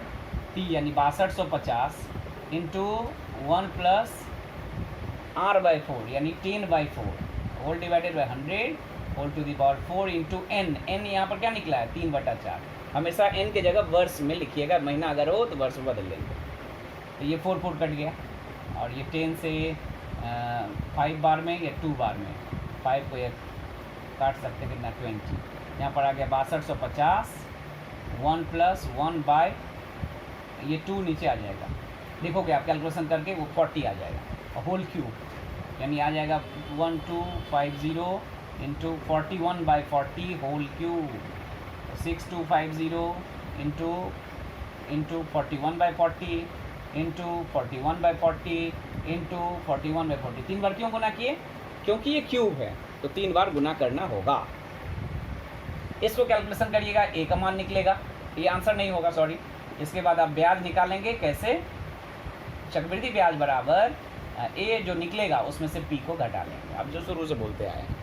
P यानी 6250 इंटू 1 प्लस R/4 यानी 10/4 whole divided by 100 whole to the power 4 into n। n यहाँ पर क्या निकला है, 3/4। हमेशा n की जगह वर्ष में लिखिएगा, महीना अगर हो तो वर्ष में बदल लेंगे। तो ये 4 कट गया, और ये 10 से 5 बार में या 2 बार में, 5 को एक काट सकते हैं, कितना 20। यहाँ पर आ गया 6250, 1 प्लस 1 बाय ये 2 नीचे आ जाएगा, देखोगे आप कैलकुलेशन करके वो 40 आ जाएगा, और होल क्यूब यानी आ जाएगा 1250 into 41/40 whole cube, 6250 into 41/40 into 41/40 into 41/40। 3 बार क्यों गुना किए, क्योंकि ये क्यूब है, तो 3 बार गुना करना होगा। इसको कैलकुलेशन करिएगा, ए का मान निकलेगा, ये आंसर नहीं होगा, सॉरी। इसके बाद आप ब्याज निकालेंगे, कैसे, चक्रवृद्धि ब्याज बराबर ए जो निकलेगा उसमें से P को घटा लेंगे, अब जो शुरू से बोलते आए हैं,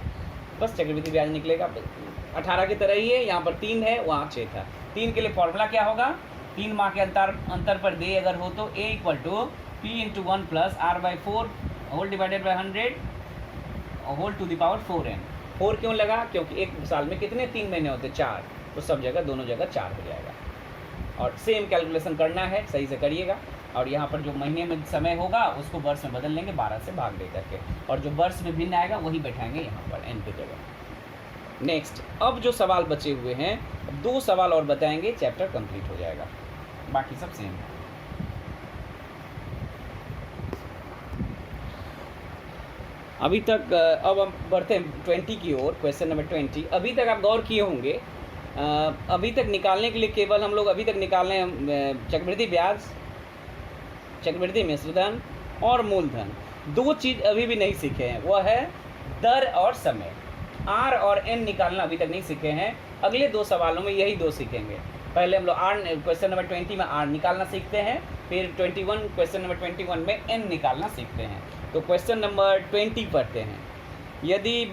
बस चक्रवृद्धि ब्याज निकलेगा। 18 की तरह ही है, यहाँ पर 3 है, वहाँ 6 था। 3 के लिए फॉर्मूला क्या होगा, 3 माह के अंतर पर दे अगर हो तो A = P into 1 plus R/4 whole divided by 100 whole to the power 4n। 4 क्यों लगा? क्योंकि एक साल में कितने 3 महीने होते? 4, तो सब जगह दोनों जगह 4 हो जाएगा। और सेम कैलकुलेशन करना है, सही से करिएगा। और यहाँ पर जो महीने में समय होगा उसको वर्ष में बदल लेंगे 12 से भाग दे करके, और जो वर्ष में भिन्न आएगा वही बैठाएंगे यहाँ पर एन की जगह। नेक्स्ट, अब जो सवाल बचे हुए हैं, 2 सवाल और बताएंगे, चैप्टर कंप्लीट हो जाएगा, बाकी सब सेम है। अभी तक अब हम बढ़ते हैं 20 की ओर, क्वेश्चन नंबर 20। अभी तक आप गौर किए होंगे, अभी तक निकालने के लिए केवल हम लोग अभी तक निकाल रहे हैं चक्रवृद्धि ब्याज, चक्रवृद्धि मिश्रधन और मूलधन। 2 चीज़ अभी भी नहीं सीखे हैं, वह है दर और समय। आर और एन निकालना अभी तक नहीं सीखे हैं, अगले 2 सवालों में यही 2 सीखेंगे। पहले हम लोग आर, क्वेश्चन नंबर 20 में आर निकालना सीखते हैं, फिर 21 क्वेश्चन नंबर 21 में एन निकालना सीखते हैं। तो क्वेश्चन नंबर 20 पढ़ते हैं। यदि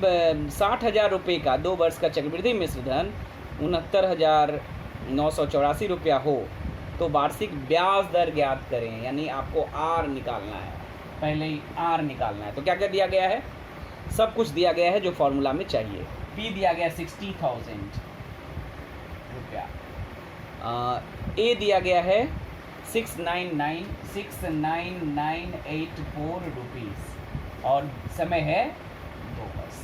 60,000 रुपये का 2 वर्ष का चक्रवृद्धि मिश्रधन 69,984 रुपया हो तो वार्षिक ब्याज दर ज्ञात करें। यानी आपको आर निकालना है, पहले ही आर निकालना है। तो क्या क्या दिया गया है? सब कुछ दिया गया है जो फॉर्मूला में चाहिए। पी दिया गया 60,000 रुपया, ए दिया गया है 699,69,984 रुपीज़, और समय है 2 वर्ष।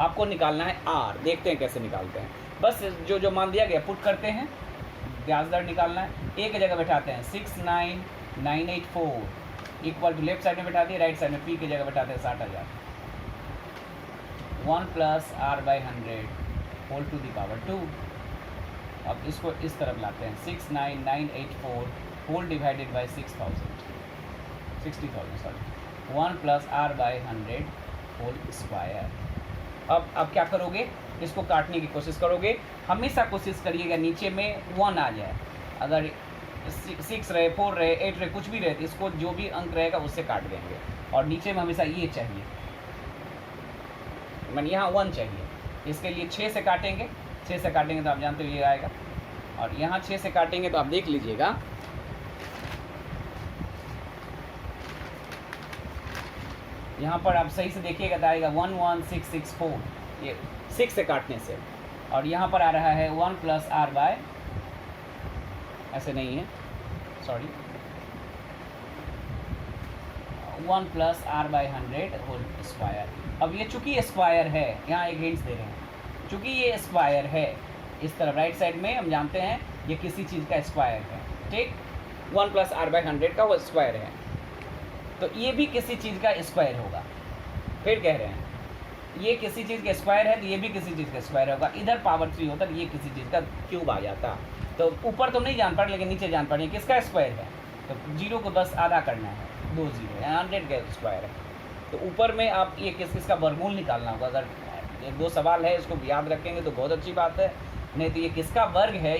आपको निकालना है आर। देखते हैं कैसे निकालते हैं। बस जो मान दिया गया पुट करते हैं, ब्याज दर निकालना है। ए की जगह बैठाते हैं 69984 इक्वल टू, लेफ्ट साइड में बैठा दिए, राइट साइड में पी की जगह बैठाते हैं 60,000, 1 + r/100 whole to the power 2। अब इसको इस तरफ लाते हैं, 69984 whole divided by 60,000 sorry, 1 + r/100 whole square. अब क्या करोगे? इसको काटने की कोशिश करोगे। हमेशा कोशिश करिएगा नीचे में 1 आ जाए। अगर 6 रहे, 4 रहे, 8 रहे, कुछ भी रहे, तो इसको जो भी अंक रहेगा उससे काट देंगे। और नीचे में हमेशा ये चाहिए, मैंने यहाँ 1 चाहिए। इसके लिए 6 से काटेंगे, 6 से काटेंगे तो आप जानते हो ये आएगा। और यहाँ 6 से काटेंगे तो आप देख लीजिएगा, यहाँ पर आप सही से देखिएगा तो आएगा 11664, ये 6 से काटने से। और यहाँ पर आ रहा है 1 + r/, ऐसे नहीं है, सॉरी, 1 + r/100 होल स्क्वायर। अब ये चूँकि स्क्वायर है, यहाँ एक हिंट्स दे रहे हैं, चूँकि ये स्क्वायर है, इस तरफ राइट साइड में हम जानते हैं ये किसी चीज़ का स्क्वायर है, ठीक। 1 + r/100 का वो स्क्वायर है, तो ये भी किसी चीज़ का स्क्वायर होगा। फिर कह रहे हैं ये किसी चीज़ का स्क्वायर है तो ये भी किसी चीज़ का स्क्वायर होगा। इधर पावर 3 होता तो ये किसी चीज़ का क्यूब आ जाता। तो ऊपर तो नहीं जान पा रहे, लेकिन नीचे जान पा रहे हैं किसका स्क्वायर है। तो 0 को बस आधा करना है, 2 0 है, 100 का स्क्वायर है। तो ऊपर में आप ये किसका वर्गमूल निकालना होगा। अगर ये 2 सवाल है, इसको याद रखेंगे तो बहुत अच्छी बात है, नहीं तो ये किसका वर्ग है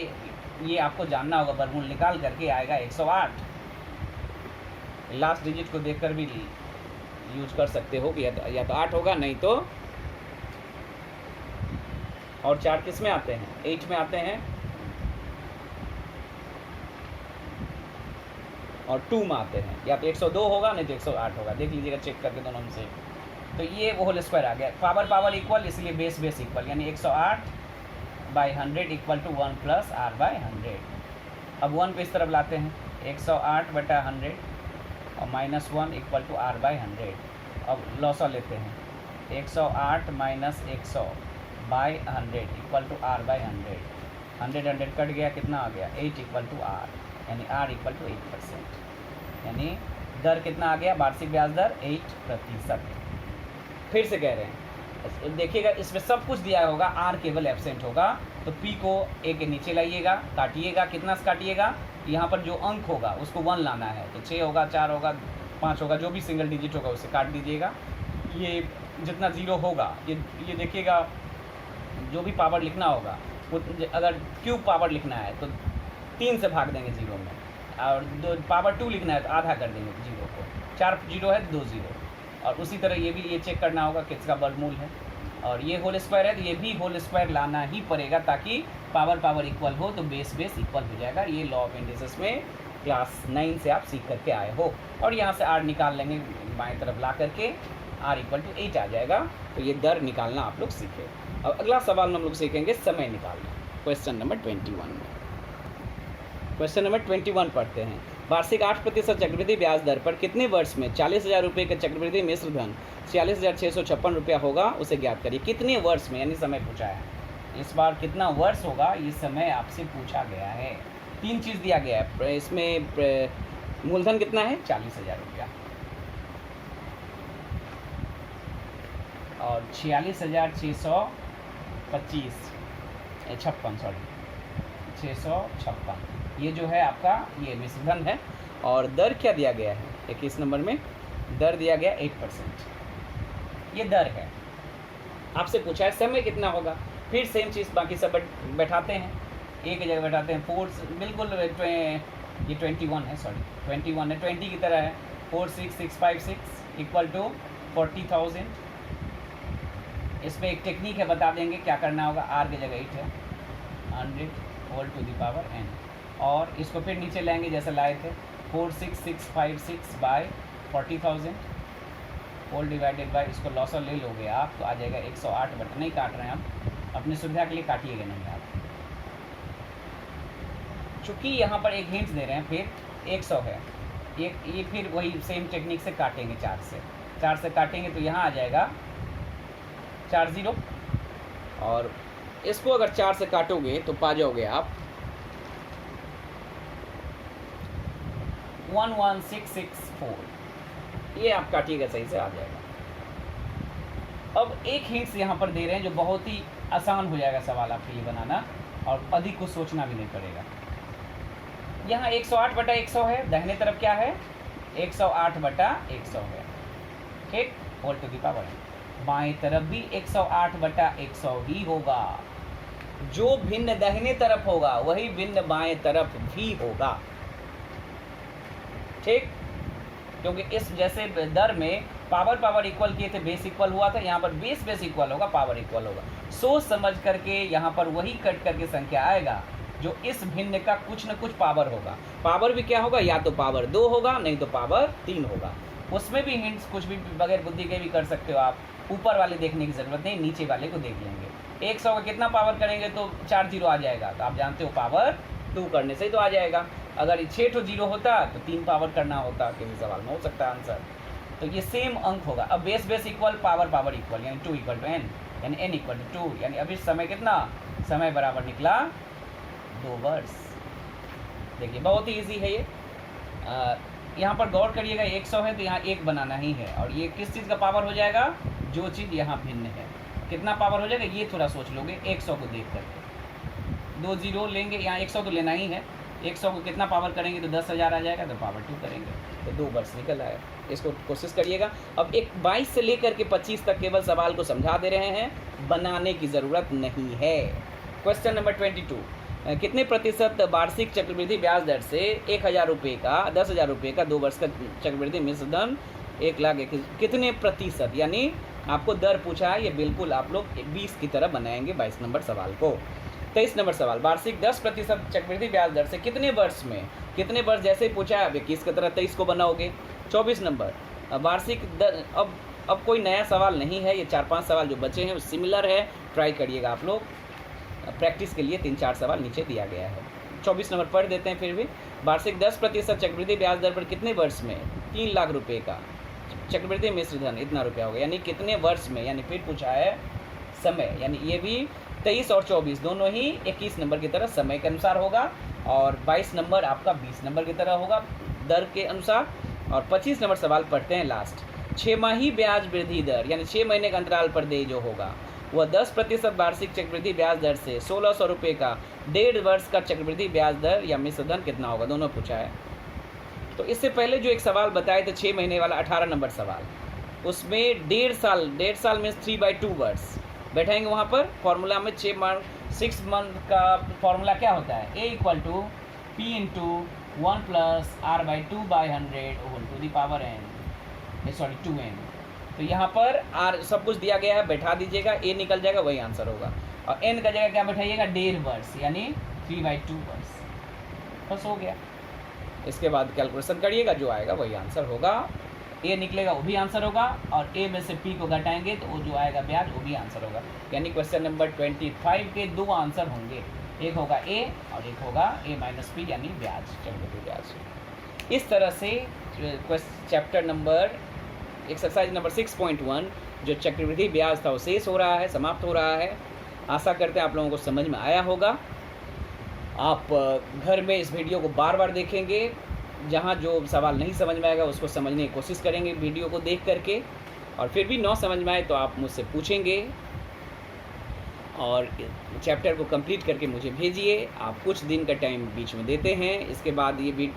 ये आपको जानना होगा। वर्गमूल निकाल करके आएगा 108। लास्ट डिजिट को देखकर भी यूज कर सकते हो कि या तो 8 होगा, नहीं तो और 4 किस में आते हैं? 8 में आते हैं और 2 में आते हैं। या तो 102 होगा, नहीं तो 108 होगा। देख लीजिएगा चेक करके दोनों में से। तो ये वो होल स्क्वायर आ गया। पावर इक्वल, इसलिए बेस इक्वल, यानी 108/100 इक्वल टू 1 + r/100। अब 1 पे इस तरफ लाते हैं, 108/100 और -1 इक्वल टू r/100। अब लॉसा लेते हैं, 108 - 100/100 इक्वल टू r/100। 100 कट गया, कितना आ गया? 8 इक्वल टू r, यानी r इक्वल टू 8%। यानी दर कितना आ गया? वार्षिक ब्याज दर 8%। फिर से कह रहे हैं, देखिएगा इसमें सब कुछ दिया होगा, r केवल एब्सेंट होगा। तो p को a के नीचे लाइएगा, काटिएगा। कितना से काटिएगा? यहाँ पर जो अंक होगा उसको 1 लाना है, तो 6 होगा, 4 होगा, 5 होगा, जो भी सिंगल डिजिट होगा उसे काट दीजिएगा। ये जितना 0 होगा, ये देखिएगा, जो भी पावर लिखना होगा, अगर क्यूब पावर लिखना है तो 3 से भाग देंगे 0 में, और पावर 2 लिखना है तो आधा कर देंगे 0 को। 4 0 है, 2 0। और उसी तरह ये भी ये चेक करना होगा किसका वर्गमूल है। और ये होल स्क्वायर है तो ये भी होल स्क्वायर लाना ही पड़ेगा, ताकि पावर इक्वल हो तो बेस इक्वल हो जाएगा। ये लॉ ऑफ इंडिसेस में क्लास 9 से आप सीख करके आए हो। और यहाँ से r निकाल लेंगे बाएं तरफ ला करके, r इक्वल टू 8 आ जाएगा। तो ये दर निकालना आप लोग सीखे। अब अगला सवाल में हम लोग सीखेंगे समय निकालना। क्वेश्चन नंबर 21 में, क्वेश्चन नंबर 21 पढ़ते हैं। वार्षिक 8% चक्रवृद्धि ब्याज दर पर कितने वर्ष में 40,000 रुपये का चक्रवृद्धि मिश्र धन 46,656 रुपया होगा, उसे ज्ञात करिए। कितने वर्ष में, यानी समय पूछा है इस बार, कितना वर्ष होगा ये समय आपसे पूछा गया है। 3 चीज़ दिया गया है इसमें। मूलधन कितना है 40,000 रुपया, और 46,656 ये जो है आपका ये मिश्रधन है। और दर क्या दिया गया है 21 नंबर में, दर दिया गया 8%, ये दर है। आपसे पूछा है समय कितना होगा, फिर सेम चीज़ बाकी सब बैठाते हैं, एक ही जगह बैठाते हैं। 4 बिल्कुल ये 21 है, सॉरी 21 है, 20 की तरह है। 46656 इक्वल टू 40,000। इसमें एक टेक्निक है, बता देंगे क्या करना होगा। r की जगह 8 है, 100 whole to the power n, और इसको फिर नीचे लाएंगे जैसे लाए थे। 46656 बाय 40,000 होल डिवाइडेड बाय, इसको लॉसर ले लोगे आप तो आ जाएगा 108 बटा, नहीं काट रहे हैं हम, अपनी सुविधा के लिए काटिएगा नहीं आप, चूँकि यहाँ पर एक हिंट्स दे रहे हैं। फिर 100 है, ये फिर वही सेम टेक्निक से काटेंगे, 4 से काटेंगे तो यहाँ आ जाएगा 40, और इसको अगर 4 से काटोगे तो पा जाओगे आप 11664, ये आप काटिएगा सही से आ जाएगा। अब एक हिंट्स यहाँ पर दे रहे हैं जो बहुत ही आसान हो जाएगा सवाल आपके लिए बनाना, और अधिक कुछ सोचना भी नहीं पड़ेगा। यहाँ 108 बटा 100 है, दाहिने तरफ क्या है 108 बटा 100 है, ठीक, होल टू द पावर। बाएं तरफ भी 108 बटा 100 ही होगा। जो भिन्न दाहिने तरफ होगा वही भिन्न बाएं तरफ भी होगा, ठीक, क्योंकि इस जैसे दर में पावर इक्वल किए थे, बेस इक्वल हुआ था, यहाँ पर बेस इक्वल होगा, पावर इक्वल होगा। सोच समझ करके यहाँ पर वही कट करके संख्या आएगा जो इस भिन्न का कुछ न कुछ पावर होगा। पावर भी क्या होगा, या तो पावर 2 होगा, नहीं तो पावर 3 होगा। उसमें भी हिंट्स कुछ भी बगैर बुद्धि के भी कर सकते हो आप, ऊपर वाले देखने की ज़रूरत नहीं, नीचे वाले को देख लेंगे। 100 का कितना पावर करेंगे तो 4 जीरो आ जाएगा, तो आप जानते हो पावर 2 करने से ही तो आ जाएगा। अगर 6 तो जीरो होता तो 3 पावर करना होता, किसी सवाल में हो सकता है आंसर। तो ये सेम अंक होगा। अब बेस इक्वल, पावर इक्वल, यानी 2 इक्वल टू n, यानी n इक्वल टू 2, यानी अभी समय कितना, समय बराबर निकला 2 वर्ष। देखिए बहुत ही ईजी है ये। यहाँ पर गौर करिएगा, 100 है तो यहाँ 1 बनाना ही है, और ये किस चीज़ का पावर हो जाएगा, जो चीज़ यहाँ भिन्न है। कितना पावर हो जाएगा ये थोड़ा सोच लोगे 100 को देख करके। 2 जीरो लेंगे, यहाँ 100 तो लेना ही है। 100 को कितना पावर करेंगे तो 10,000 आ जाएगा, तो पावर 2 करेंगे तो 2 वर्ष निकल आया। इसको कोशिश करिएगा। अब एक 22 से लेकर के 25 तक केवल सवाल को समझा दे रहे हैं, बनाने की ज़रूरत नहीं है। क्वेश्चन नंबर 22, कितने प्रतिशत वार्षिक चक्रवृद्धि ब्याज दर से 1,000 रुपये का 10,000 रुपये का 2 वर्ष का चक्रवृद्धि मिश्र धन 1,00,000 कितने प्रतिशत, यानी आपको दर पूछा है, ये बिल्कुल आप लोग 20 की तरह बनाएंगे 22 नंबर सवाल को। 23 नंबर सवाल, वार्षिक 10% चक्रवृद्धि ब्याज दर से कितने वर्ष में, कितने वर्ष जैसे ही पूछा है, अब 21 की तरह 23 को बनाओगे। 24 नंबर, वार्षिक अब कोई नया सवाल नहीं है, ये 4-5 सवाल जो बचे हैं वो सिमिलर है, ट्राई करिएगा आप लोग। प्रैक्टिस के लिए 3-4 सवाल नीचे दिया गया है। 24 नंबर पढ़ देते हैं फिर भी। वार्षिक 10% चक्रवृद्धि ब्याज दर पर कितने वर्ष में 3 लाख रुपए का चक्रवृद्धि मिश्र धन इतना रुपया होगा, यानी कितने वर्ष में, यानी फिर पूछा है समय, यानी ये भी 23 और 24 दोनों ही 21 नंबर की तरह समय के अनुसार होगा, और 22 नंबर आपका 20 नंबर की तरह होगा दर के अनुसार। और 25 नंबर सवाल पढ़ते हैं लास्ट। 6 माही ब्याज वृद्धि दर, यानी 6 महीने के अंतराल पर देय जो होगा वह 10% वार्षिक चक्रवृद्धि ब्याज दर से 1,600 रुपये का 1.5 वर्ष का चक्रवृद्धि ब्याज दर या मिश्रधन कितना होगा, दोनों पूछा है। तो इससे पहले जो एक सवाल बताए थे 6 महीने वाला 18 नंबर सवाल, उसमें 1.5 साल में 3/2 वर्ष बैठाएंगे। वहाँ पर फॉर्मूला में 6 मंथ का फॉर्मूला क्या होता है, A = P × 1 + R/2/100 whole to the power n, sorry 2n। तो यहाँ पर r सब कुछ दिया गया है, बैठा दीजिएगा, a निकल जाएगा, वही आंसर होगा। और n का जगह क्या बैठाइएगा, 1.5 वर्ष, यानी 3/2 वर्ष, बस हो गया। इसके बाद कैलकुलेशन करिएगा, जो आएगा वही आंसर होगा। ए निकलेगा वो भी आंसर होगा, और ए में से पी को घटाएंगे तो वो जो आएगा ब्याज वो भी आंसर होगा। यानी क्वेश्चन नंबर 25 के 2 आंसर होंगे, एक होगा ए और एक होगा ए माइनस पी यानी ब्याज, चक्रवृद्धि ब्याज। इस तरह से चैप्टर नंबर एक्सरसाइज नंबर 6.1 जो चक्रवृद्धि ब्याज था वो शेष हो रहा है, समाप्त हो रहा है। आशा करते हैं आप लोगों को समझ में आया होगा। आप घर में इस वीडियो को बार बार देखेंगे, जहाँ जो सवाल नहीं समझ में आएगा उसको समझने की कोशिश करेंगे वीडियो को देख करके, और फिर भी ना समझ में आए तो आप मुझसे पूछेंगे और चैप्टर को कंप्लीट करके मुझे भेजिए। आप कुछ दिन का टाइम बीच में देते हैं, इसके बाद ये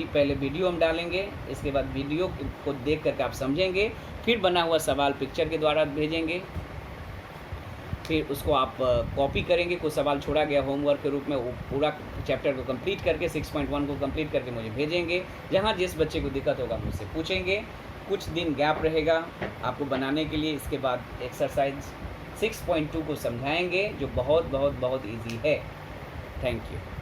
पहले वीडियो हम डालेंगे, इसके बाद वीडियो को देख करके आप समझेंगे, फिर बना हुआ सवाल पिक्चर के द्वारा भेजेंगे, फिर उसको आप कॉपी करेंगे। कुछ सवाल छोड़ा गया होमवर्क के रूप में, वो पूरा चैप्टर को कंप्लीट करके 6.1 को कंप्लीट करके मुझे भेजेंगे। जहाँ जिस बच्चे को दिक्कत होगा मुझसे पूछेंगे। कुछ दिन गैप रहेगा आपको बनाने के लिए, इसके बाद एक्सरसाइज 6.2 को समझाएंगे जो बहुत बहुत बहुत ईजी है। Thank you.